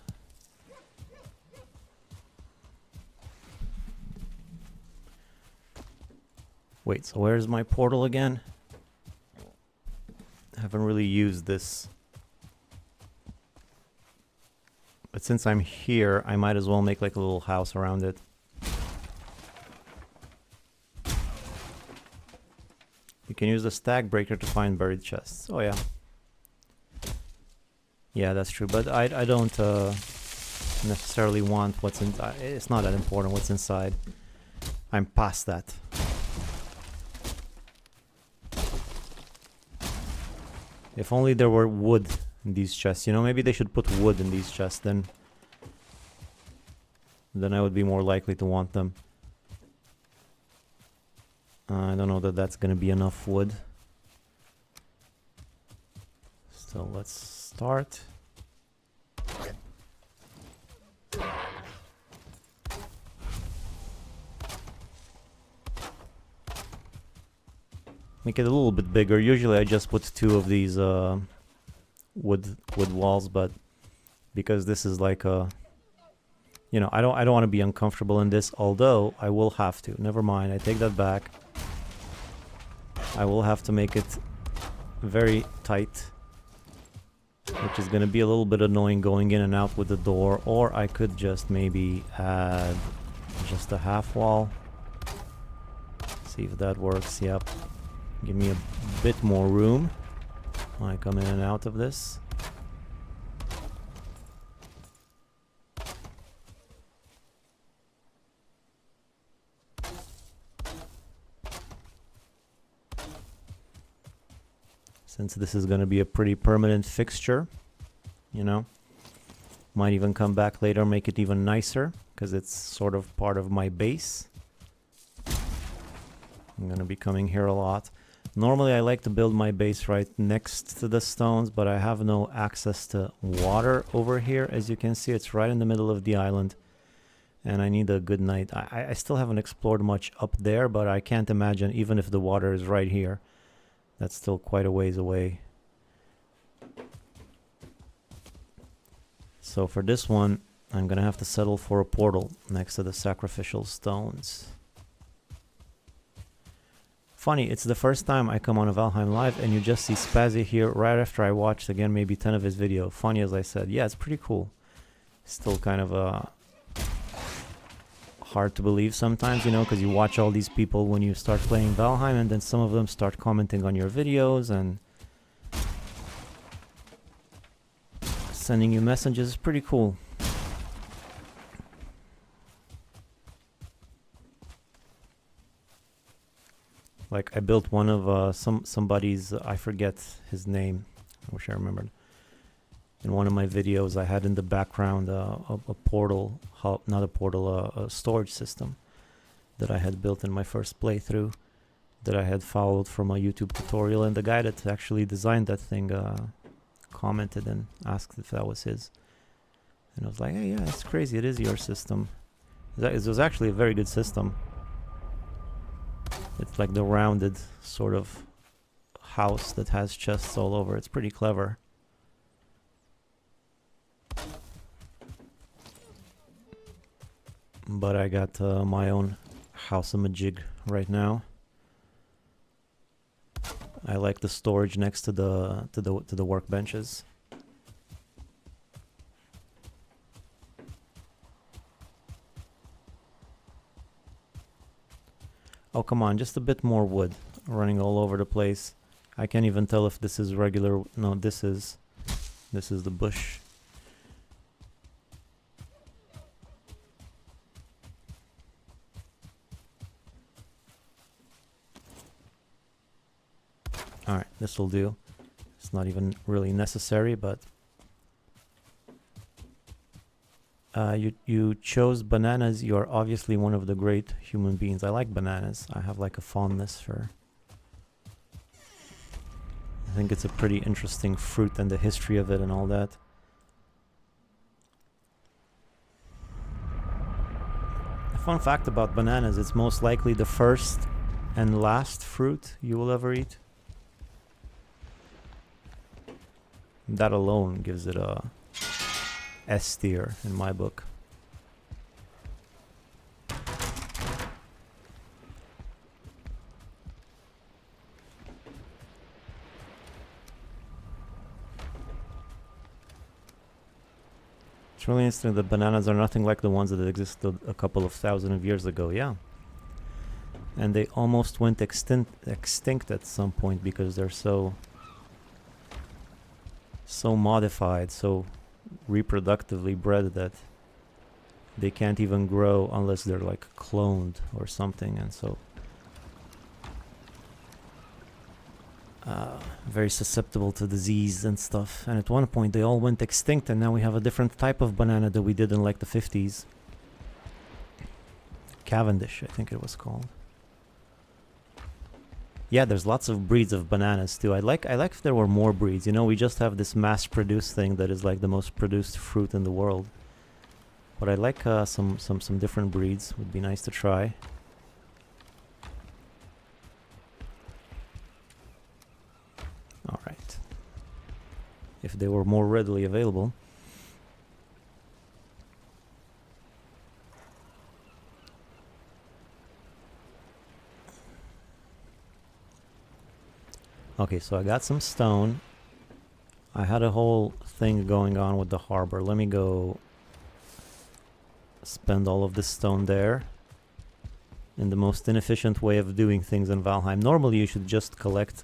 Wait, so where's my portal again? I haven't really used this. But since I'm here, I might as well make like a little house around it. You can use the stack breaker to find buried chests. Oh yeah. Yeah, that's true, but I don't necessarily want what's in... it's not that important what's inside. I'm past that. If only there were wood in these chests. You know, maybe they should put wood in these chests, then then I would be more likely to want them. I don't know that that's going to be enough wood. So let's start. Make it a little bit bigger. Usually I just put 2 of these wood walls, but because this is like a, you know, I don't want to be uncomfortable in this, although I will have to. Never mind, I take that back. I will have to make it very tight, which is going to be a little bit annoying going in and out with the door, or I could just maybe add just a half wall. See if that works. Yep. Give me a bit more room when I come in and out of this. Since this is going to be a pretty permanent fixture, you know, might even come back later, make it even nicer, because it's sort of part of my base. I'm going to be coming here a lot. Normally I like to build my base right next to the stones, but I have no access to water over here. As you can see, it's right in the middle of the island, and I need a good night. I still haven't explored much up there, but I can't imagine, even if the water is right here, that's still quite a ways away. So for this one, I'm gonna have to settle for a portal next to the sacrificial stones. Funny, it's the first time I come on a Valheim live and you just see Spazzy here right after I watched again maybe 10 of his video. Funny, as I said. Yeah, it's pretty cool. Still kind of hard to believe sometimes, you know, because you watch all these people when you start playing Valheim, and then some of them start commenting on your videos and sending you messages. It's pretty cool. Like I built one of somebody's, I forget his name, I wish I remembered. In one of my videos I had in the background a portal, not a portal, a storage system that I had built in my first playthrough, that I had followed from a YouTube tutorial, and the guy that actually designed that thing commented and asked if that was his. And I was like, hey, yeah, it's crazy, it is your system. It was actually a very good system. It's like the rounded sort of house that has chests all over. It's pretty clever. But I got my own house-a-majig right now. I like the storage next to the workbenches. Oh, come on, just a bit more wood running all over the place. I can't even tell if this is regular. No, this is the bush. Alright, this will do. It's not even really necessary, but you chose bananas. You are obviously one of the great human beings. I like bananas. I have like a fondness for... I think it's a pretty interesting fruit and the history of it and all that. A fun fact about bananas, it's most likely the first and last fruit you will ever eat. That alone gives it a S tier in my book. It's really interesting that bananas are nothing like the ones that existed a couple of thousand of years ago, yeah. And they almost went extinct at some point because they're so modified, so reproductively bred that they can't even grow unless they're like cloned or something, and so very susceptible to disease and stuff. And at one point they all went extinct, and now we have a different type of banana that we did in like the 50s. Cavendish, I think it was called. Yeah, there's lots of breeds of bananas too. I like if there were more breeds. You know, we just have this mass-produced thing that is like the most produced fruit in the world. But I like some different breeds. Would be nice to try. All right. If they were more readily available. Okay, so I got some stone. I had a whole thing going on with the harbor. Let me go spend all of this stone there. In the most inefficient way of doing things in Valheim. Normally you should just collect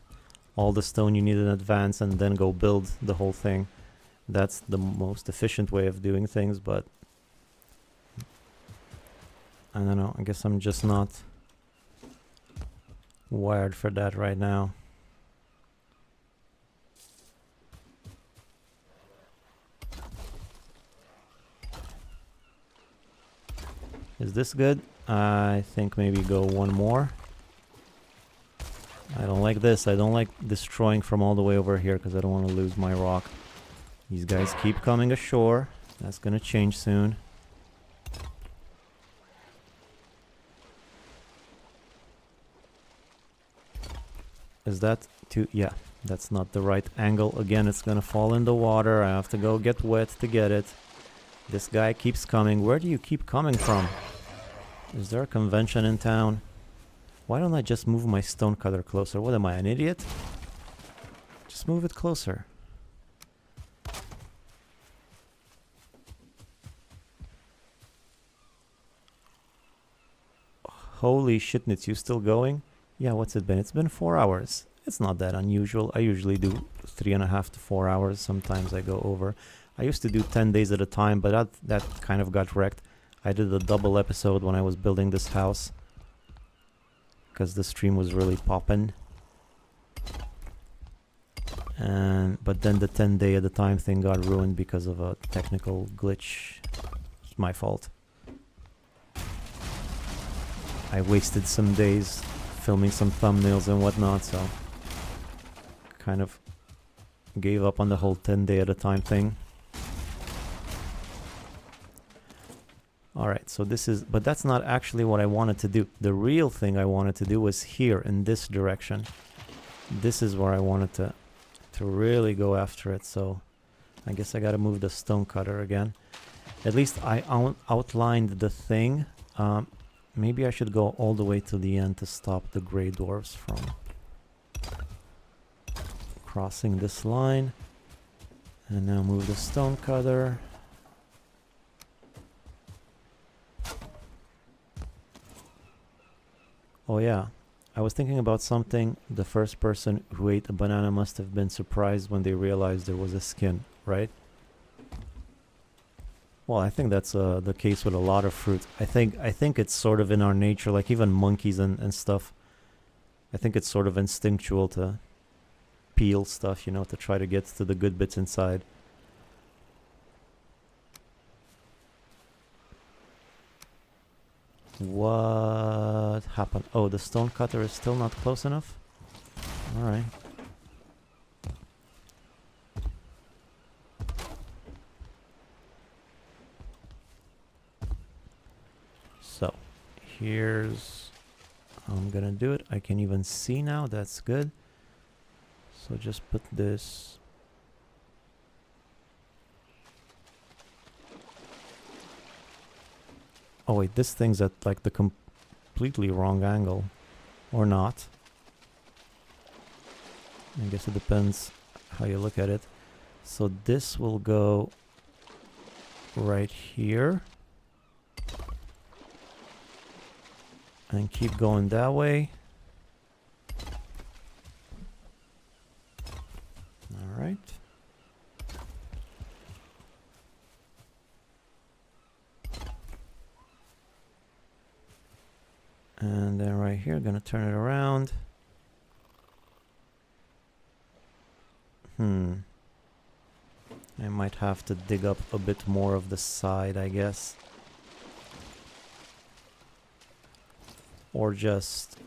all the stone you need in advance and then go build the whole thing. That's the most efficient way of doing things, but I don't know. I guess I'm just not wired for that right now. Is this good? I think maybe go one more. I don't like this. I don't like destroying from all the way over here because I don't want to lose my rock. These guys keep coming ashore. That's gonna change soon. Is that too? Yeah, that's not the right angle. Again, it's gonna fall in the water. I have to go get wet to get it. This guy keeps coming. Where do you keep coming from? Is there a convention in town? Why don't I just move my stone cutter closer? What am I, an idiot? Just move it closer. Holy shitnits, you still going? Yeah, what's it been? It's been 4 hours. It's not that unusual. I usually do 3.5 to 4 hours. Sometimes I go over. I used to do 10 days at a time, but that kind of got wrecked. I did a double episode when I was building this house. Because the stream was really poppin'. But then the 10 day at a time thing got ruined because of a technical glitch. It's my fault. I wasted some days filming some thumbnails and whatnot, so kind of gave up on the whole 10 day at a time thing. Alright, so this is, but that's not actually what I wanted to do. The real thing I wanted to do was here, in this direction. This is where I wanted to really go after it, so I guess I gotta move the stone cutter again. At least I outlined the thing. Maybe I should go all the way to the end to stop the gray dwarfs from crossing this line. And now move the stone cutter. Oh yeah, I was thinking about something. The first person who ate a banana must have been surprised when they realized there was a skin, right? Well, I think that's the case with a lot of fruit. I think it's sort of in our nature, like even monkeys and stuff. I think it's sort of instinctual to peel stuff, you know, to try to get to the good bits inside. What happened? Oh, the stone cutter is still not close enough? Alright. So, here's how I'm gonna do it. I can even see now, that's good. So just put this... Oh wait, this thing's at like the completely wrong angle. Or not. I guess it depends how you look at it. So this will go right here. And keep going that way. Alright. And then right here, gonna turn it around. I might have to dig up a bit more of the side, I guess. or just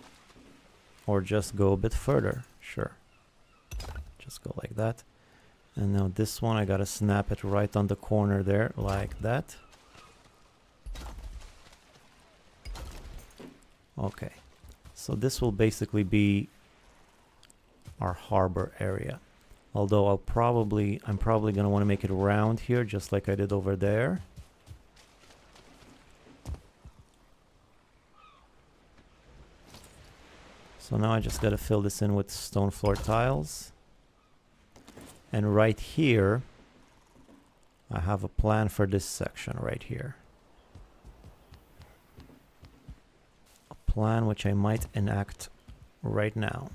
go a bit further. Sure, just go like that. And now this one, I gotta snap it right on the corner there, like that. Okay, so this will basically be our harbor area. Although I'm probably gonna want to make it round here, just like I did over there. So now I just gotta fill this in with stone floor tiles. And right here, I have a plan for this section right here. A plan which I might enact right now.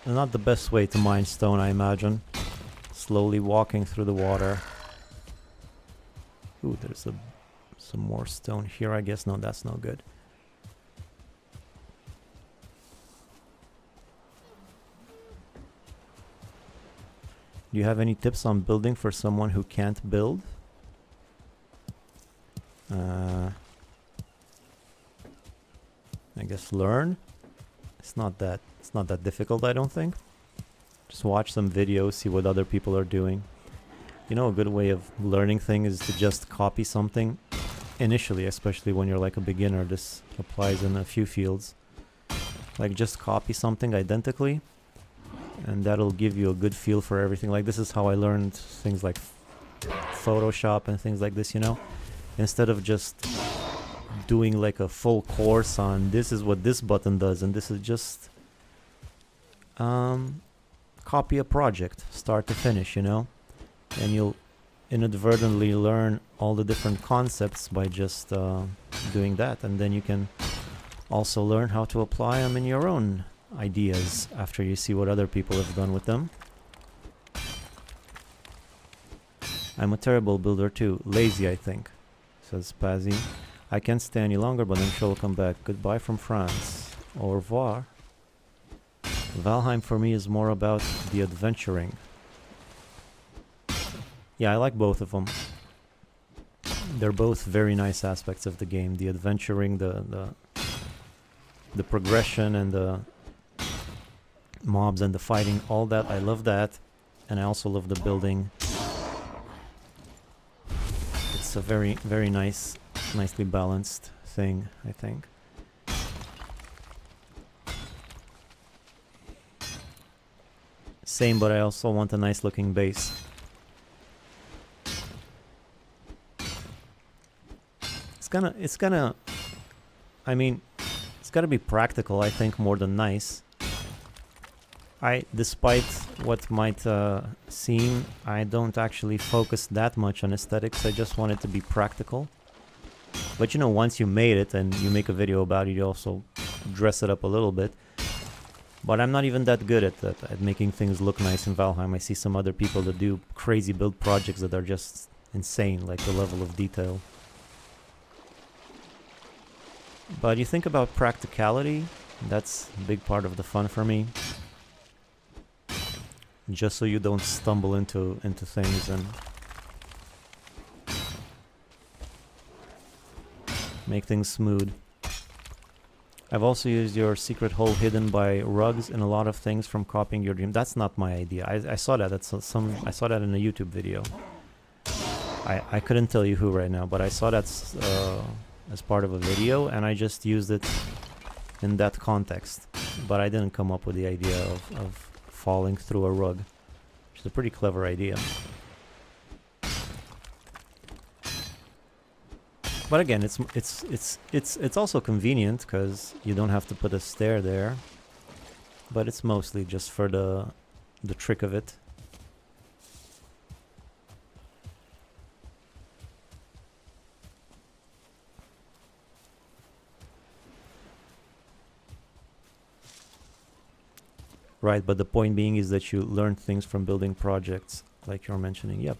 Not the best way to mine stone, I imagine. Slowly walking through the water. Ooh, there's some more stone here, I guess. No, that's no good. Do you have any tips on building for someone who can't build? I guess learn. It's not that difficult, I don't think. Just watch some videos, see what other people are doing. You know, a good way of learning things is to just copy something initially, especially when you're like a beginner. This applies in a few fields. Like just copy something identically, and that'll give you a good feel for everything. Like this is how I learned things like Photoshop and things like this, you know? Instead of just doing like a full course on this is what this button does and this is just copy a project start to finish, you know, and you'll inadvertently learn all the different concepts by just doing that, and then you can also learn how to apply them in your own ideas after you see what other people have done with them. I'm a terrible builder too, lazy I think, says Pazzy. I can't stay any longer, but I'm sure I'll come back. Goodbye from France. Au revoir. Valheim for me is more about the adventuring. Yeah, I like both of them. They're both very nice aspects of the game. The adventuring, the progression, and the mobs and the fighting, all that. I love that. And I also love the building. It's a very, very nicely balanced thing, I think. Same, but I also want a nice looking base. I mean, it's gotta be practical, I think, more than nice. Despite what might seem, I don't actually focus that much on aesthetics. I just want it to be practical. But you know, once you made it and you make a video about it, you also dress it up a little bit. But I'm not even that good at that, at making things look nice in Valheim. I see some other people that do crazy build projects that are just insane, like the level of detail. But you think about practicality, that's a big part of the fun for me. Just so you don't stumble into things and make things smooth. I've also used your secret hole hidden by rugs in a lot of things from copying your dream. That's not my idea. I saw that. I saw that in a YouTube video. I couldn't tell you who right now, but I saw that as part of a video, and I just used it in that context. But I didn't come up with the idea of falling through a rug, which is a pretty clever idea. But again, it's also convenient because you don't have to put a stair there. But it's mostly just for the trick of it. Right, but the point being is that you learn things from building projects, like you're mentioning. Yep.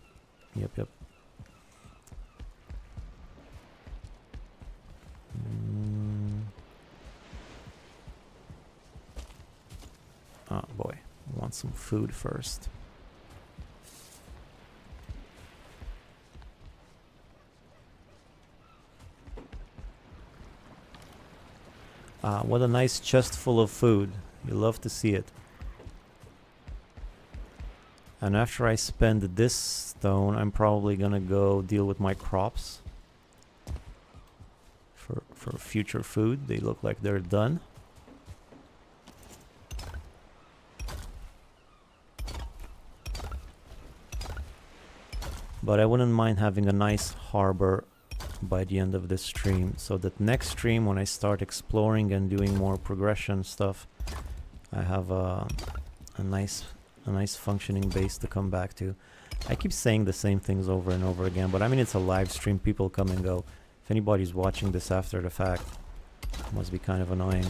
Oh boy, I want some food first. What a nice chest full of food. You love to see it. And after I spend this stone, I'm probably gonna go deal with my crops for future food. They look like they're done. But I wouldn't mind having a nice harbor by the end of this stream, so that next stream when I start exploring and doing more progression stuff, I have a nice functioning base to come back to. I keep saying the same things over and over again, but I mean, it's a live stream, people come and go. If anybody's watching this after the fact, it must be kind of annoying.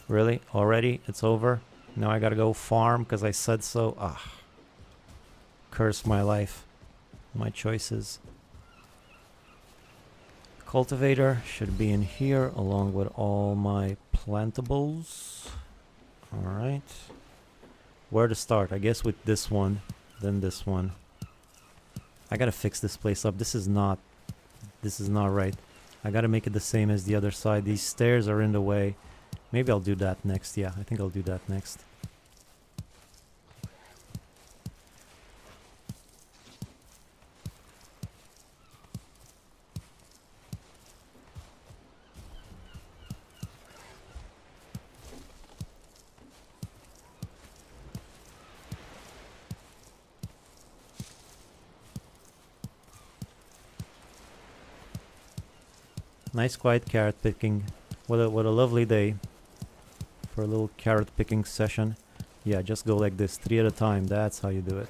Really? Already? It's over? Now I gotta go farm because I said so? Ah. Curse my life. My choices. Cultivator should be in here along with all my plantables. Alright. Where to start? I guess with this one, then this one. I gotta fix this place up. This is not right. I gotta make it the same as the other side. These stairs are in the way. Maybe I'll do that next. Yeah, I think I'll do that next. Nice quiet carrot picking. What a lovely day for a little carrot picking session. Yeah, just go like this, 3 at a time. That's how you do it.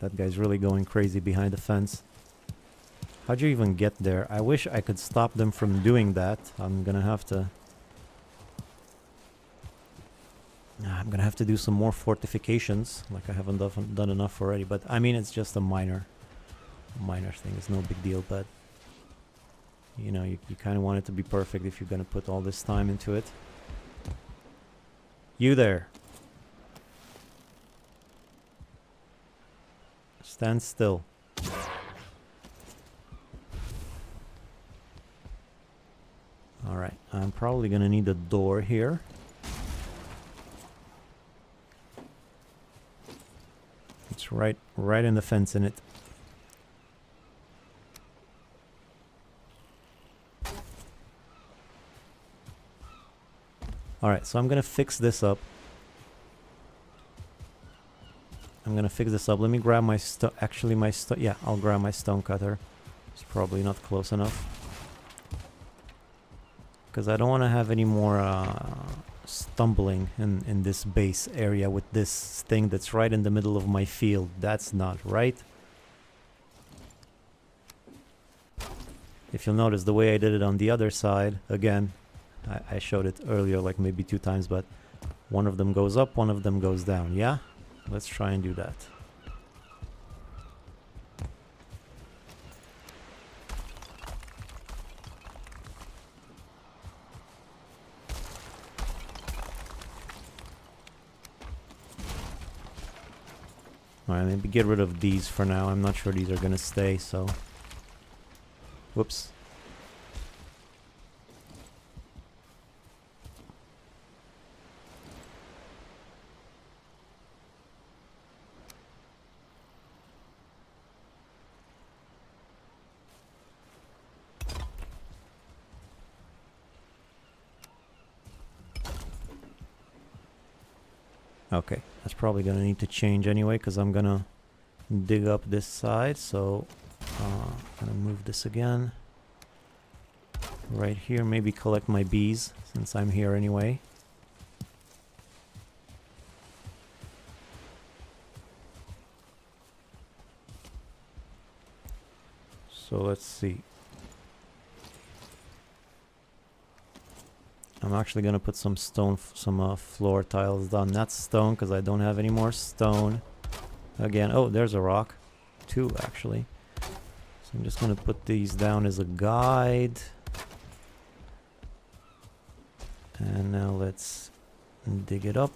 That guy's really going crazy behind the fence. How'd you even get there? I wish I could stop them from doing that. I'm gonna have to do some more fortifications, like I haven't done enough already. But I mean, it's just a minor thing. It's no big deal, but you know, you kind of want it to be perfect if you're gonna put all this time into it. You there. Stand still. Alright, I'm probably gonna need a door here. It's right in the fence in it. Alright, so I'm gonna fix this up. Let me grab my stone. Actually, yeah, I'll grab my stone cutter. It's probably not close enough. Because I don't want to have any more stumbling in this base area with this thing that's right in the middle of my field. That's not right. If you'll notice, the way I did it on the other side, again, I showed it earlier, like maybe 2 times, but one of them goes up, one of them goes down. Yeah? Let's try and do that. Alright, maybe get rid of these for now. I'm not sure these are gonna stay, so... Whoops. Okay, that's probably gonna need to change anyway, because I'm gonna dig up this side, so I'm gonna move this again. right here. Maybe collect my bees since I'm here anyway. So let's see. I'm actually gonna put some stone, some floor tiles down. Not stone, because I don't have any more stone. Again, oh, there's a rock. 2 actually. So I'm just gonna put these down as a guide. And now let's dig it up.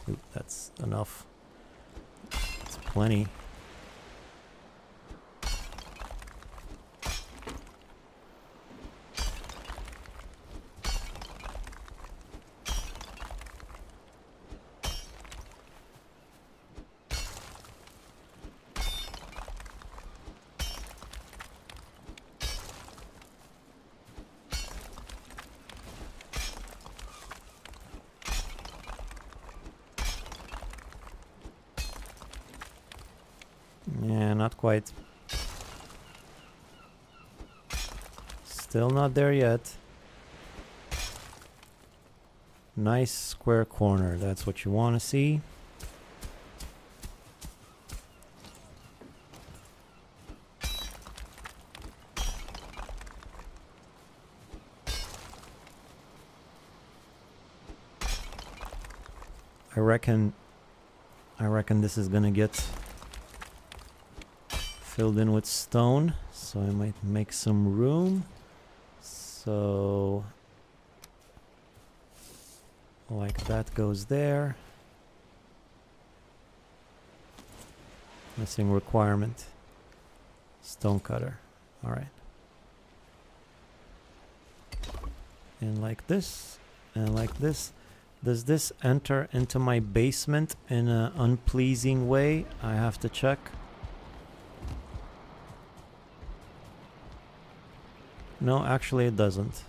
Ooh, that's enough. It's plenty. Yeah, not quite. Still not there yet. Nice square corner, that's what you want to see. I reckon this is gonna get filled in with stone, so I might make some room. So like that goes there. Missing requirement. Stone cutter. Alright. And like this. And like this. Does this enter into my basement in an unpleasing way? I have to check. No, actually it doesn't.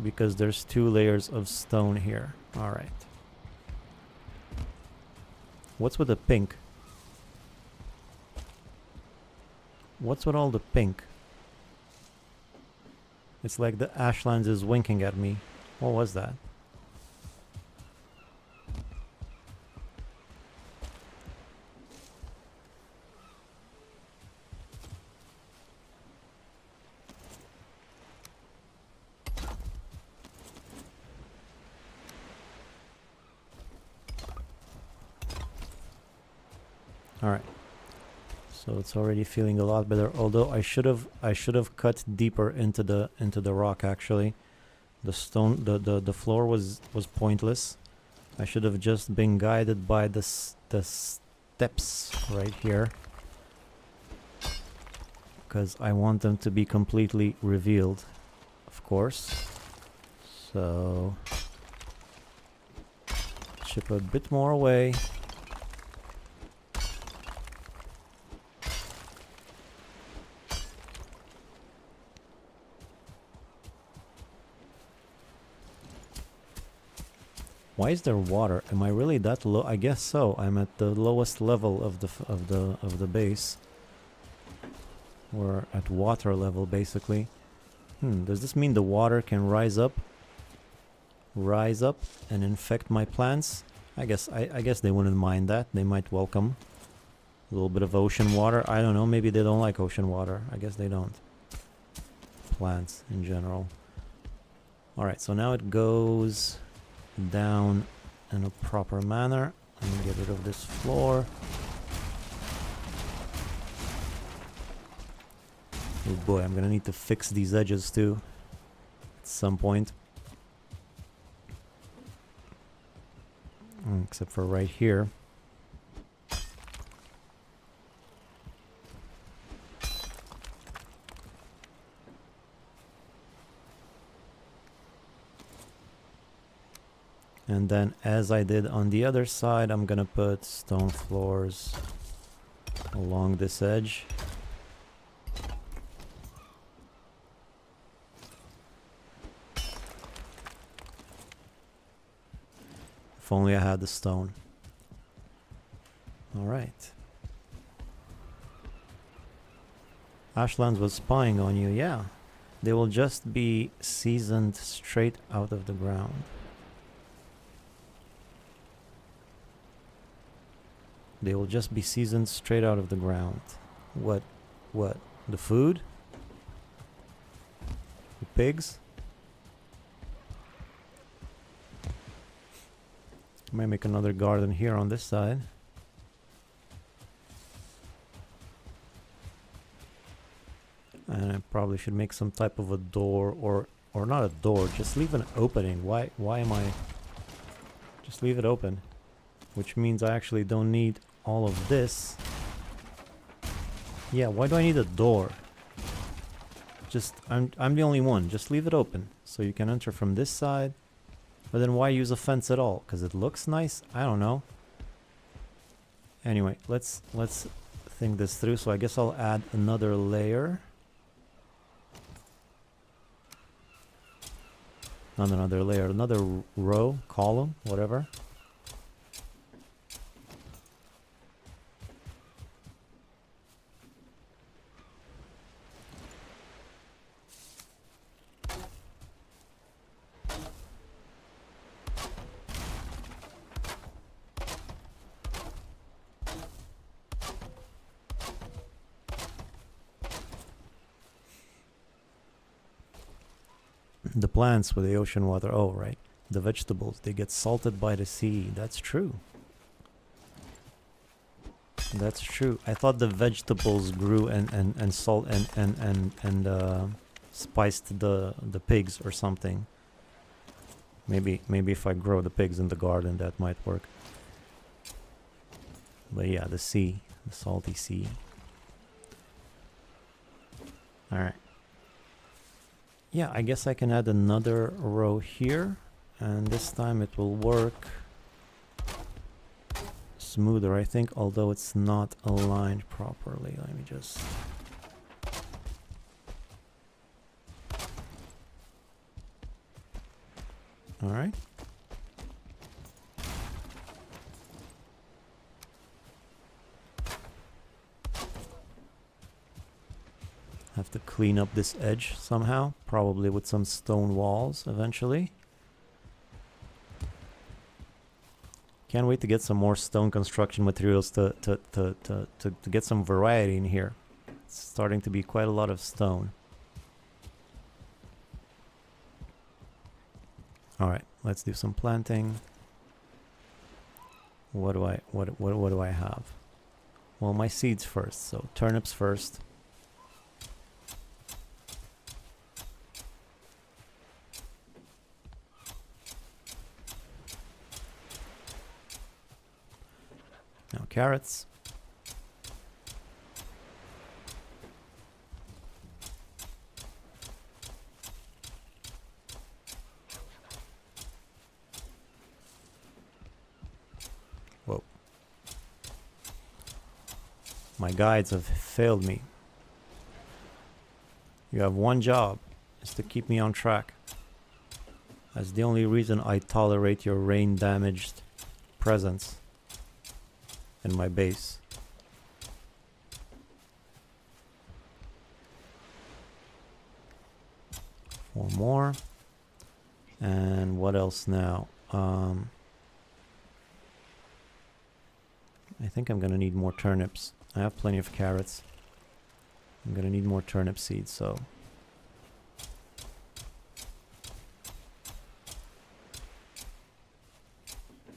Because there's 2 layers of stone here. Alright. What's with the pink? What's with all the pink? It's like the Ashlands is winking at me. What was that? Alright. So it's already feeling a lot better. Although I should have cut deeper into the rock actually. The stone the floor was pointless. I should have just been guided by the steps right here. Because I want them to be completely revealed, of course. So chip a bit more away. Why is there water? Am I really that low? I guess so. I'm at the lowest level of the base. We're at water level basically. Does this mean the water can rise up and infect my plants? I guess they wouldn't mind that. They might welcome a little bit of ocean water. I don't know. Maybe they don't like ocean water. I guess they don't. Plants in general. All right. So now it goes down in a proper manner. Let me get rid of this floor. Oh boy, I'm gonna need to fix these edges too at some point. Except for right here. And then, as I did on the other side, I'm gonna put stone floors along this edge. If only I had the stone. All right. Ashlands was spying on you, yeah. They will just be seasoned straight out of the ground. They will just be seasoned straight out of the ground. What? What? The food? The pigs? Might make another garden here on this side. And I probably should make some type of a door, or not a door, just leave an opening. Why am I... Just leave it open. Which means I actually don't need all of this. Yeah, why do I need a door? Just, I'm the only one. Just leave it open. So you can enter from this side. But then why use a fence at all? Because it looks nice? I don't know. Anyway, let's think this through. So I guess I'll add another layer. Not another layer, another row, column, whatever. The plants with the ocean water. Oh, right. The vegetables, they get salted by the sea. That's true. That's true. I thought the vegetables grew and salt and spiced the pigs or something. Maybe if I grow the pigs in the garden, that might work. But yeah, the sea, the salty sea. All right. Yeah, I guess I can add another row here, and this time it will work smoother, I think, although it's not aligned properly. Let me just... All right. Have to clean up this edge somehow, probably with some stone walls eventually. Can't wait to get some more stone construction materials to get some variety in here. It's starting to be quite a lot of stone. All right, let's do some planting. What do I have? Well, my seeds first. So turnips first. Now carrots. Whoa. My guides have failed me. You have one job, is to keep me on track. That's the only reason I tolerate your rain damaged presence in my base. Four more. And what else now? I think I'm gonna need more turnips. I have plenty of carrots. I'm gonna need more turnip seeds, so...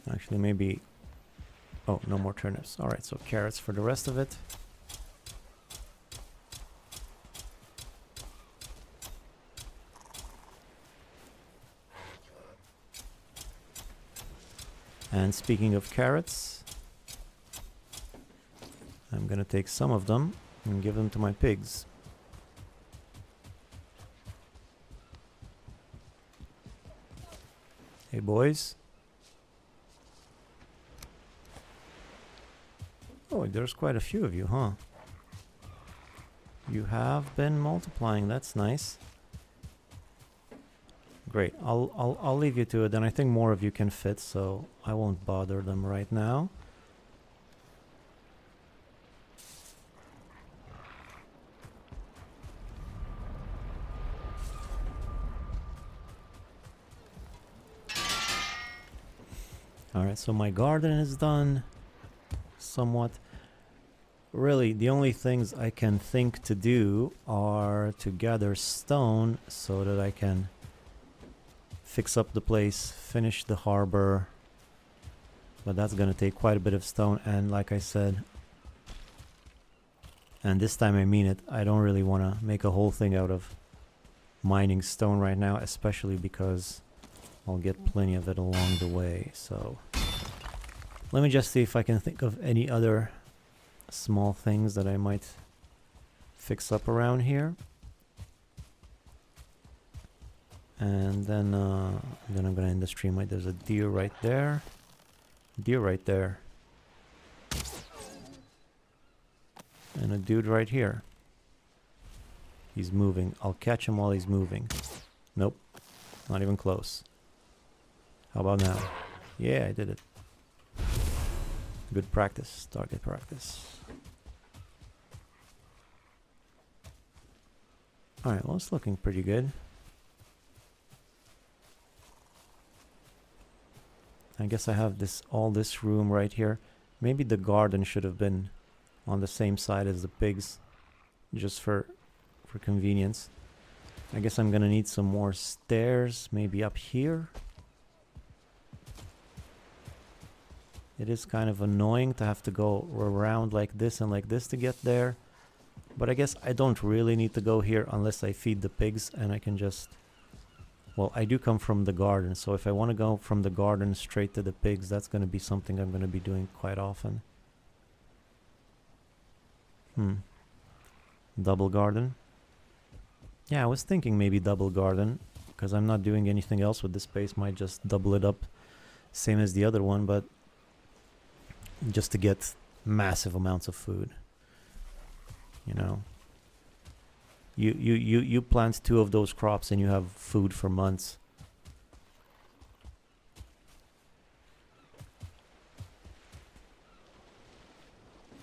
Actually, maybe... Oh, no more turnips. Alright, so carrots for the rest of it. And speaking of carrots, I'm gonna take some of them and give them to my pigs. Hey boys. Oh, there's quite a few of you, huh? You have been multiplying, that's nice. Great, I'll leave you to it, and I think more of you can fit, so I won't bother them right now. Alright, so my garden is done. Somewhat. Really, the only things I can think to do are to gather stone so that I can fix up the place, finish the harbor. But that's gonna take quite a bit of stone, and like I said, and this time I mean it, I don't really want to make a whole thing out of mining stone right now, especially because I'll get plenty of it along the way. So let me just see if I can think of any other small things that I might fix up around here. And then I'm gonna end the stream. Right, there's a deer right there. Deer right there. And a dude right here. He's moving. I'll catch him while he's moving. Nope. Not even close. How about now? Yeah, I did it. Good practice. Target practice. Alright, well, it's looking pretty good. I guess I have all this room right here. Maybe the garden should have been on the same side as the pigs, just for convenience. I guess I'm gonna need some more stairs, maybe up here. It is kind of annoying to have to go around like this and like this to get there. But I guess I don't really need to go here unless I feed the pigs, and I can just... Well, I do come from the garden, so if I want to go from the garden straight to the pigs, that's going to be something I'm going to be doing quite often. Double garden. Yeah, I was thinking maybe double garden, because I'm not doing anything else with this space. Might just double it up, same as the other one, but just to get massive amounts of food. You know, you plant 2 of those crops and you have food for months.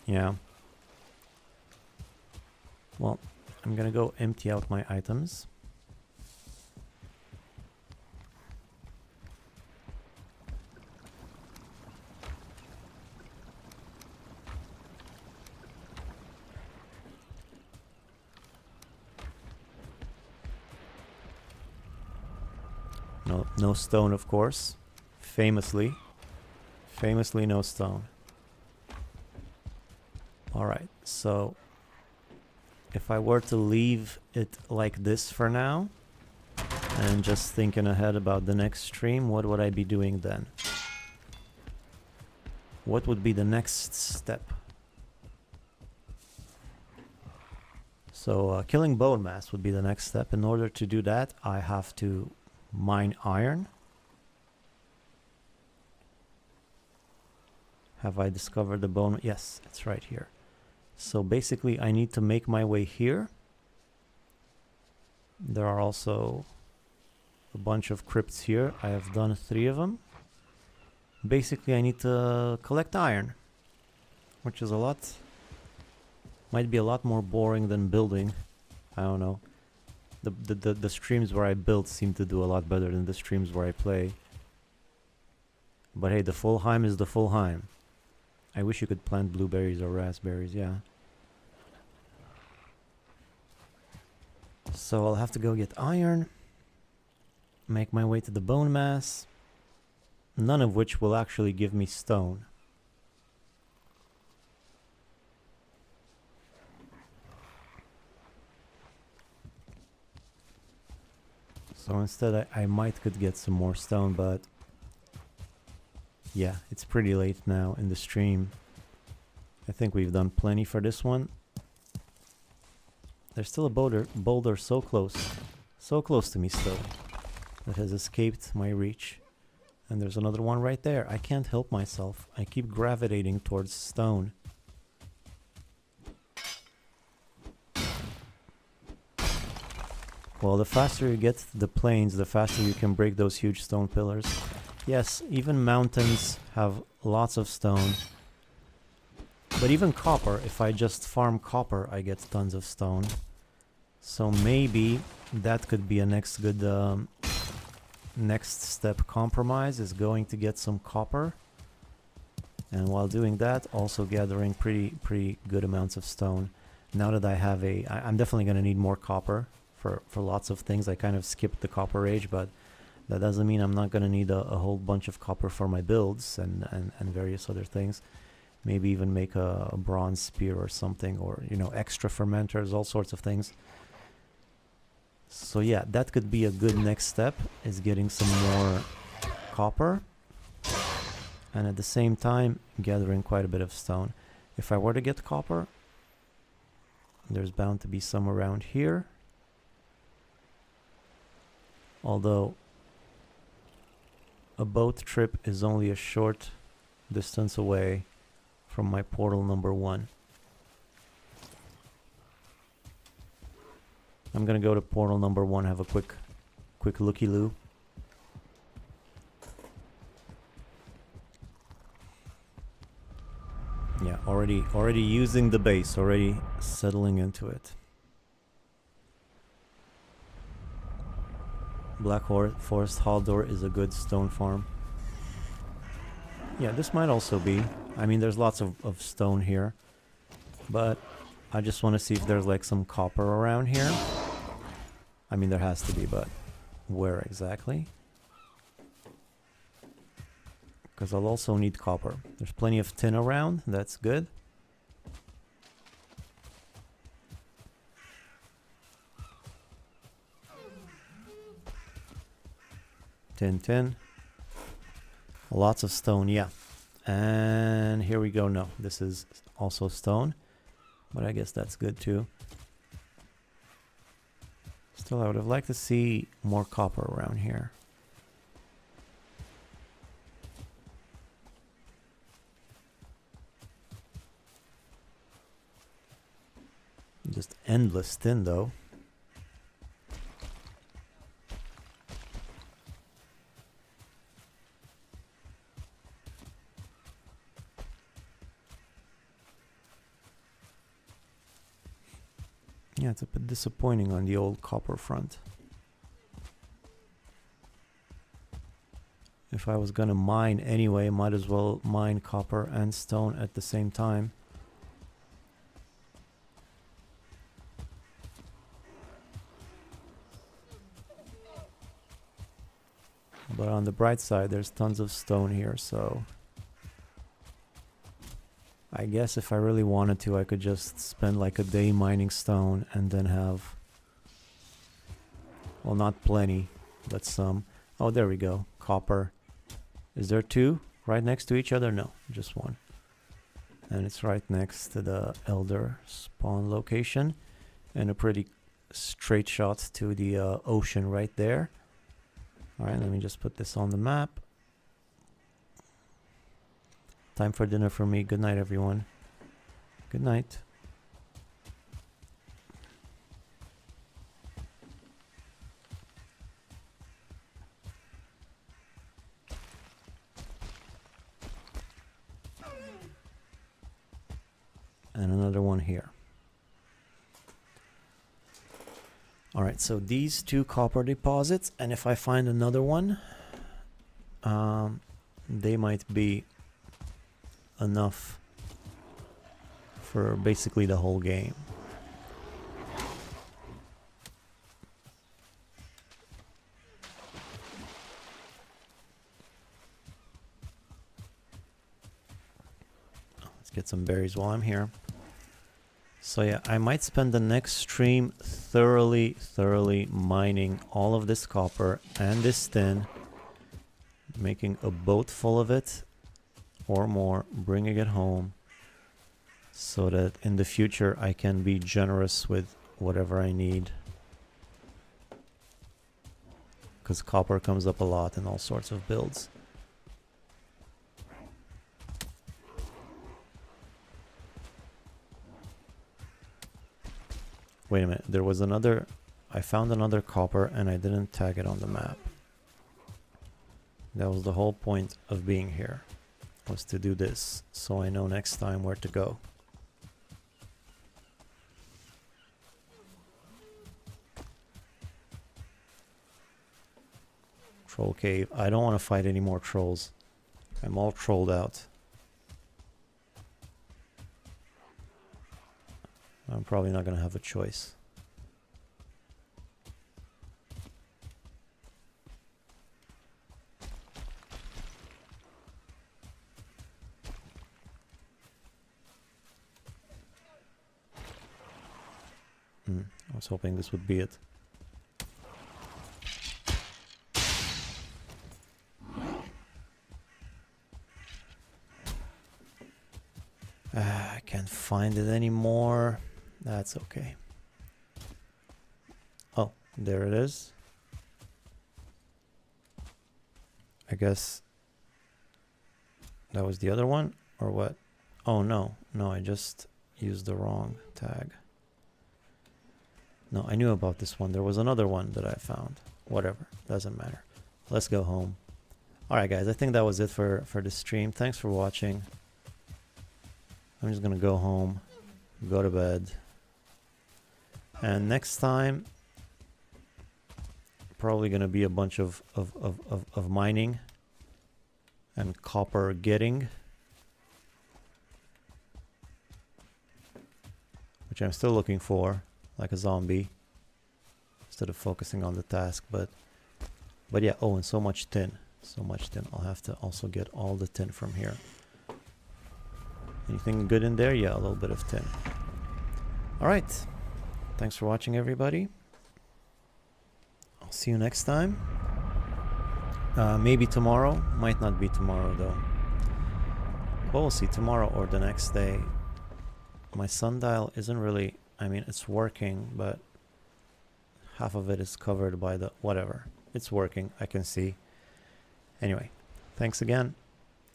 Yeah. Well, I'm gonna go empty out my items. No stone, of course. Famously no stone. Alright, so if I were to leave it like this for now, and just thinking ahead about the next stream, what would I be doing then? What would be the next step? So killing bone mass would be the next step. In order to do that, I have to mine iron. Have I discovered the bone? Yes, it's right here. So basically I need to make my way here. There are also a bunch of crypts here. I have done 3 of them. Basically I need to collect iron, which is might be a lot more boring than building. I don't know. The streams where I build seem to do a lot better than the streams where I play. But hey, the full Heim is the full Heim. I wish you could plant blueberries or raspberries, yeah. So I'll have to go get iron, make my way to the bone mass, none of which will actually give me stone. So instead I might could get some more stone, but yeah, it's pretty late now in the stream. I think we've done plenty for this one. There's still a boulder so close to me still, that has escaped my reach. And there's another one right there. I can't help myself. I keep gravitating towards stone. Well, the faster you get to the plains, the faster you can break those huge stone pillars. Yes, even mountains have lots of stone. But even copper, if I just farm copper, I get tons of stone. So maybe that could be a next good next step compromise is going to get some copper. And while doing that, also gathering pretty good amounts of stone. Now that I have I'm definitely going to need more copper for lots of things. I kind of skipped the copper age, but that doesn't mean I'm not going to need a whole bunch of copper for my builds and various other things. Maybe even make a bronze spear or something, or, you know, extra fermenters, all sorts of things. So yeah, that could be a good next step, is getting some more copper. And at the same time, gathering quite a bit of stone. If I were to get copper, there's bound to be some around here. Although a boat trip is only a short distance away from my portal number 1. I'm gonna go to portal number 1, have a quick looky-loo. Yeah, already using the base, already settling into it. Black Forest Haldor is a good stone farm. Yeah, this might also be. I mean, there's lots of stone here, but I just want to see if there's like some copper around here. I mean, there has to be, but where exactly? Because I'll also need copper. There's plenty of tin around, that's good. Tin. Lots of stone, yeah. And here we go. No, this is also stone, but I guess that's good too. Still, I would have liked to see more copper around here. Just endless tin though. Yeah, it's a bit disappointing on the old copper front. If I was gonna mine anyway, might as well mine copper and stone at the same time. But on the bright side, there's tons of stone here, so I guess if I really wanted to, I could just spend like a day mining stone and then have, well, not plenty, but some. Oh, there we go. Copper. Is there 2 right next to each other? No, just 1. And it's right next to the Elder spawn location, and a pretty straight shot to the ocean right there. All right, let me just put this on the map. Time for dinner for me. Good night, everyone. Good night. And another one here. All right, so these 2 copper deposits, and if I find another one, they might be enough for basically the whole game. Let's get some berries while I'm here. So yeah, I might spend the next stream thoroughly mining all of this copper and this tin, making a boat full of it or more, bringing it home, so that in the future I can be generous with whatever I need. Because copper comes up a lot in all sorts of builds. Wait a minute, there was another... I found another copper and I didn't tag it on the map. That was the whole point of being here, was to do this, so I know next time where to go. Troll cave. I don't want to fight any more trolls. I'm all trolled out. I'm probably not going to have a choice. I was hoping this would be it. I can't find it anymore. That's okay. Oh, there it is. I guess that was the other one, or what? Oh no, no, I just used the wrong tag. No, I knew about this one. There was another one that I found. Whatever, doesn't matter. Let's go home. Alright guys, I think that was it for the stream. Thanks for watching. I'm just gonna go home, go to bed. And next time, probably gonna be a bunch of mining and copper getting. Which I'm still looking for, like a zombie, instead of focusing on the task. But yeah, oh, and so much tin. So much tin. I'll have to also get all the tin from here. Anything good in there? Yeah, a little bit of tin. Alright. Thanks for watching, everybody. I'll see you next time. Maybe tomorrow. Might not be tomorrow, though. But we'll see. Tomorrow or the next day. My sundial isn't really... I mean, it's working, but half of it is covered by the... whatever. It's working. I can see. Anyway, thanks again.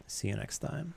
See you next time.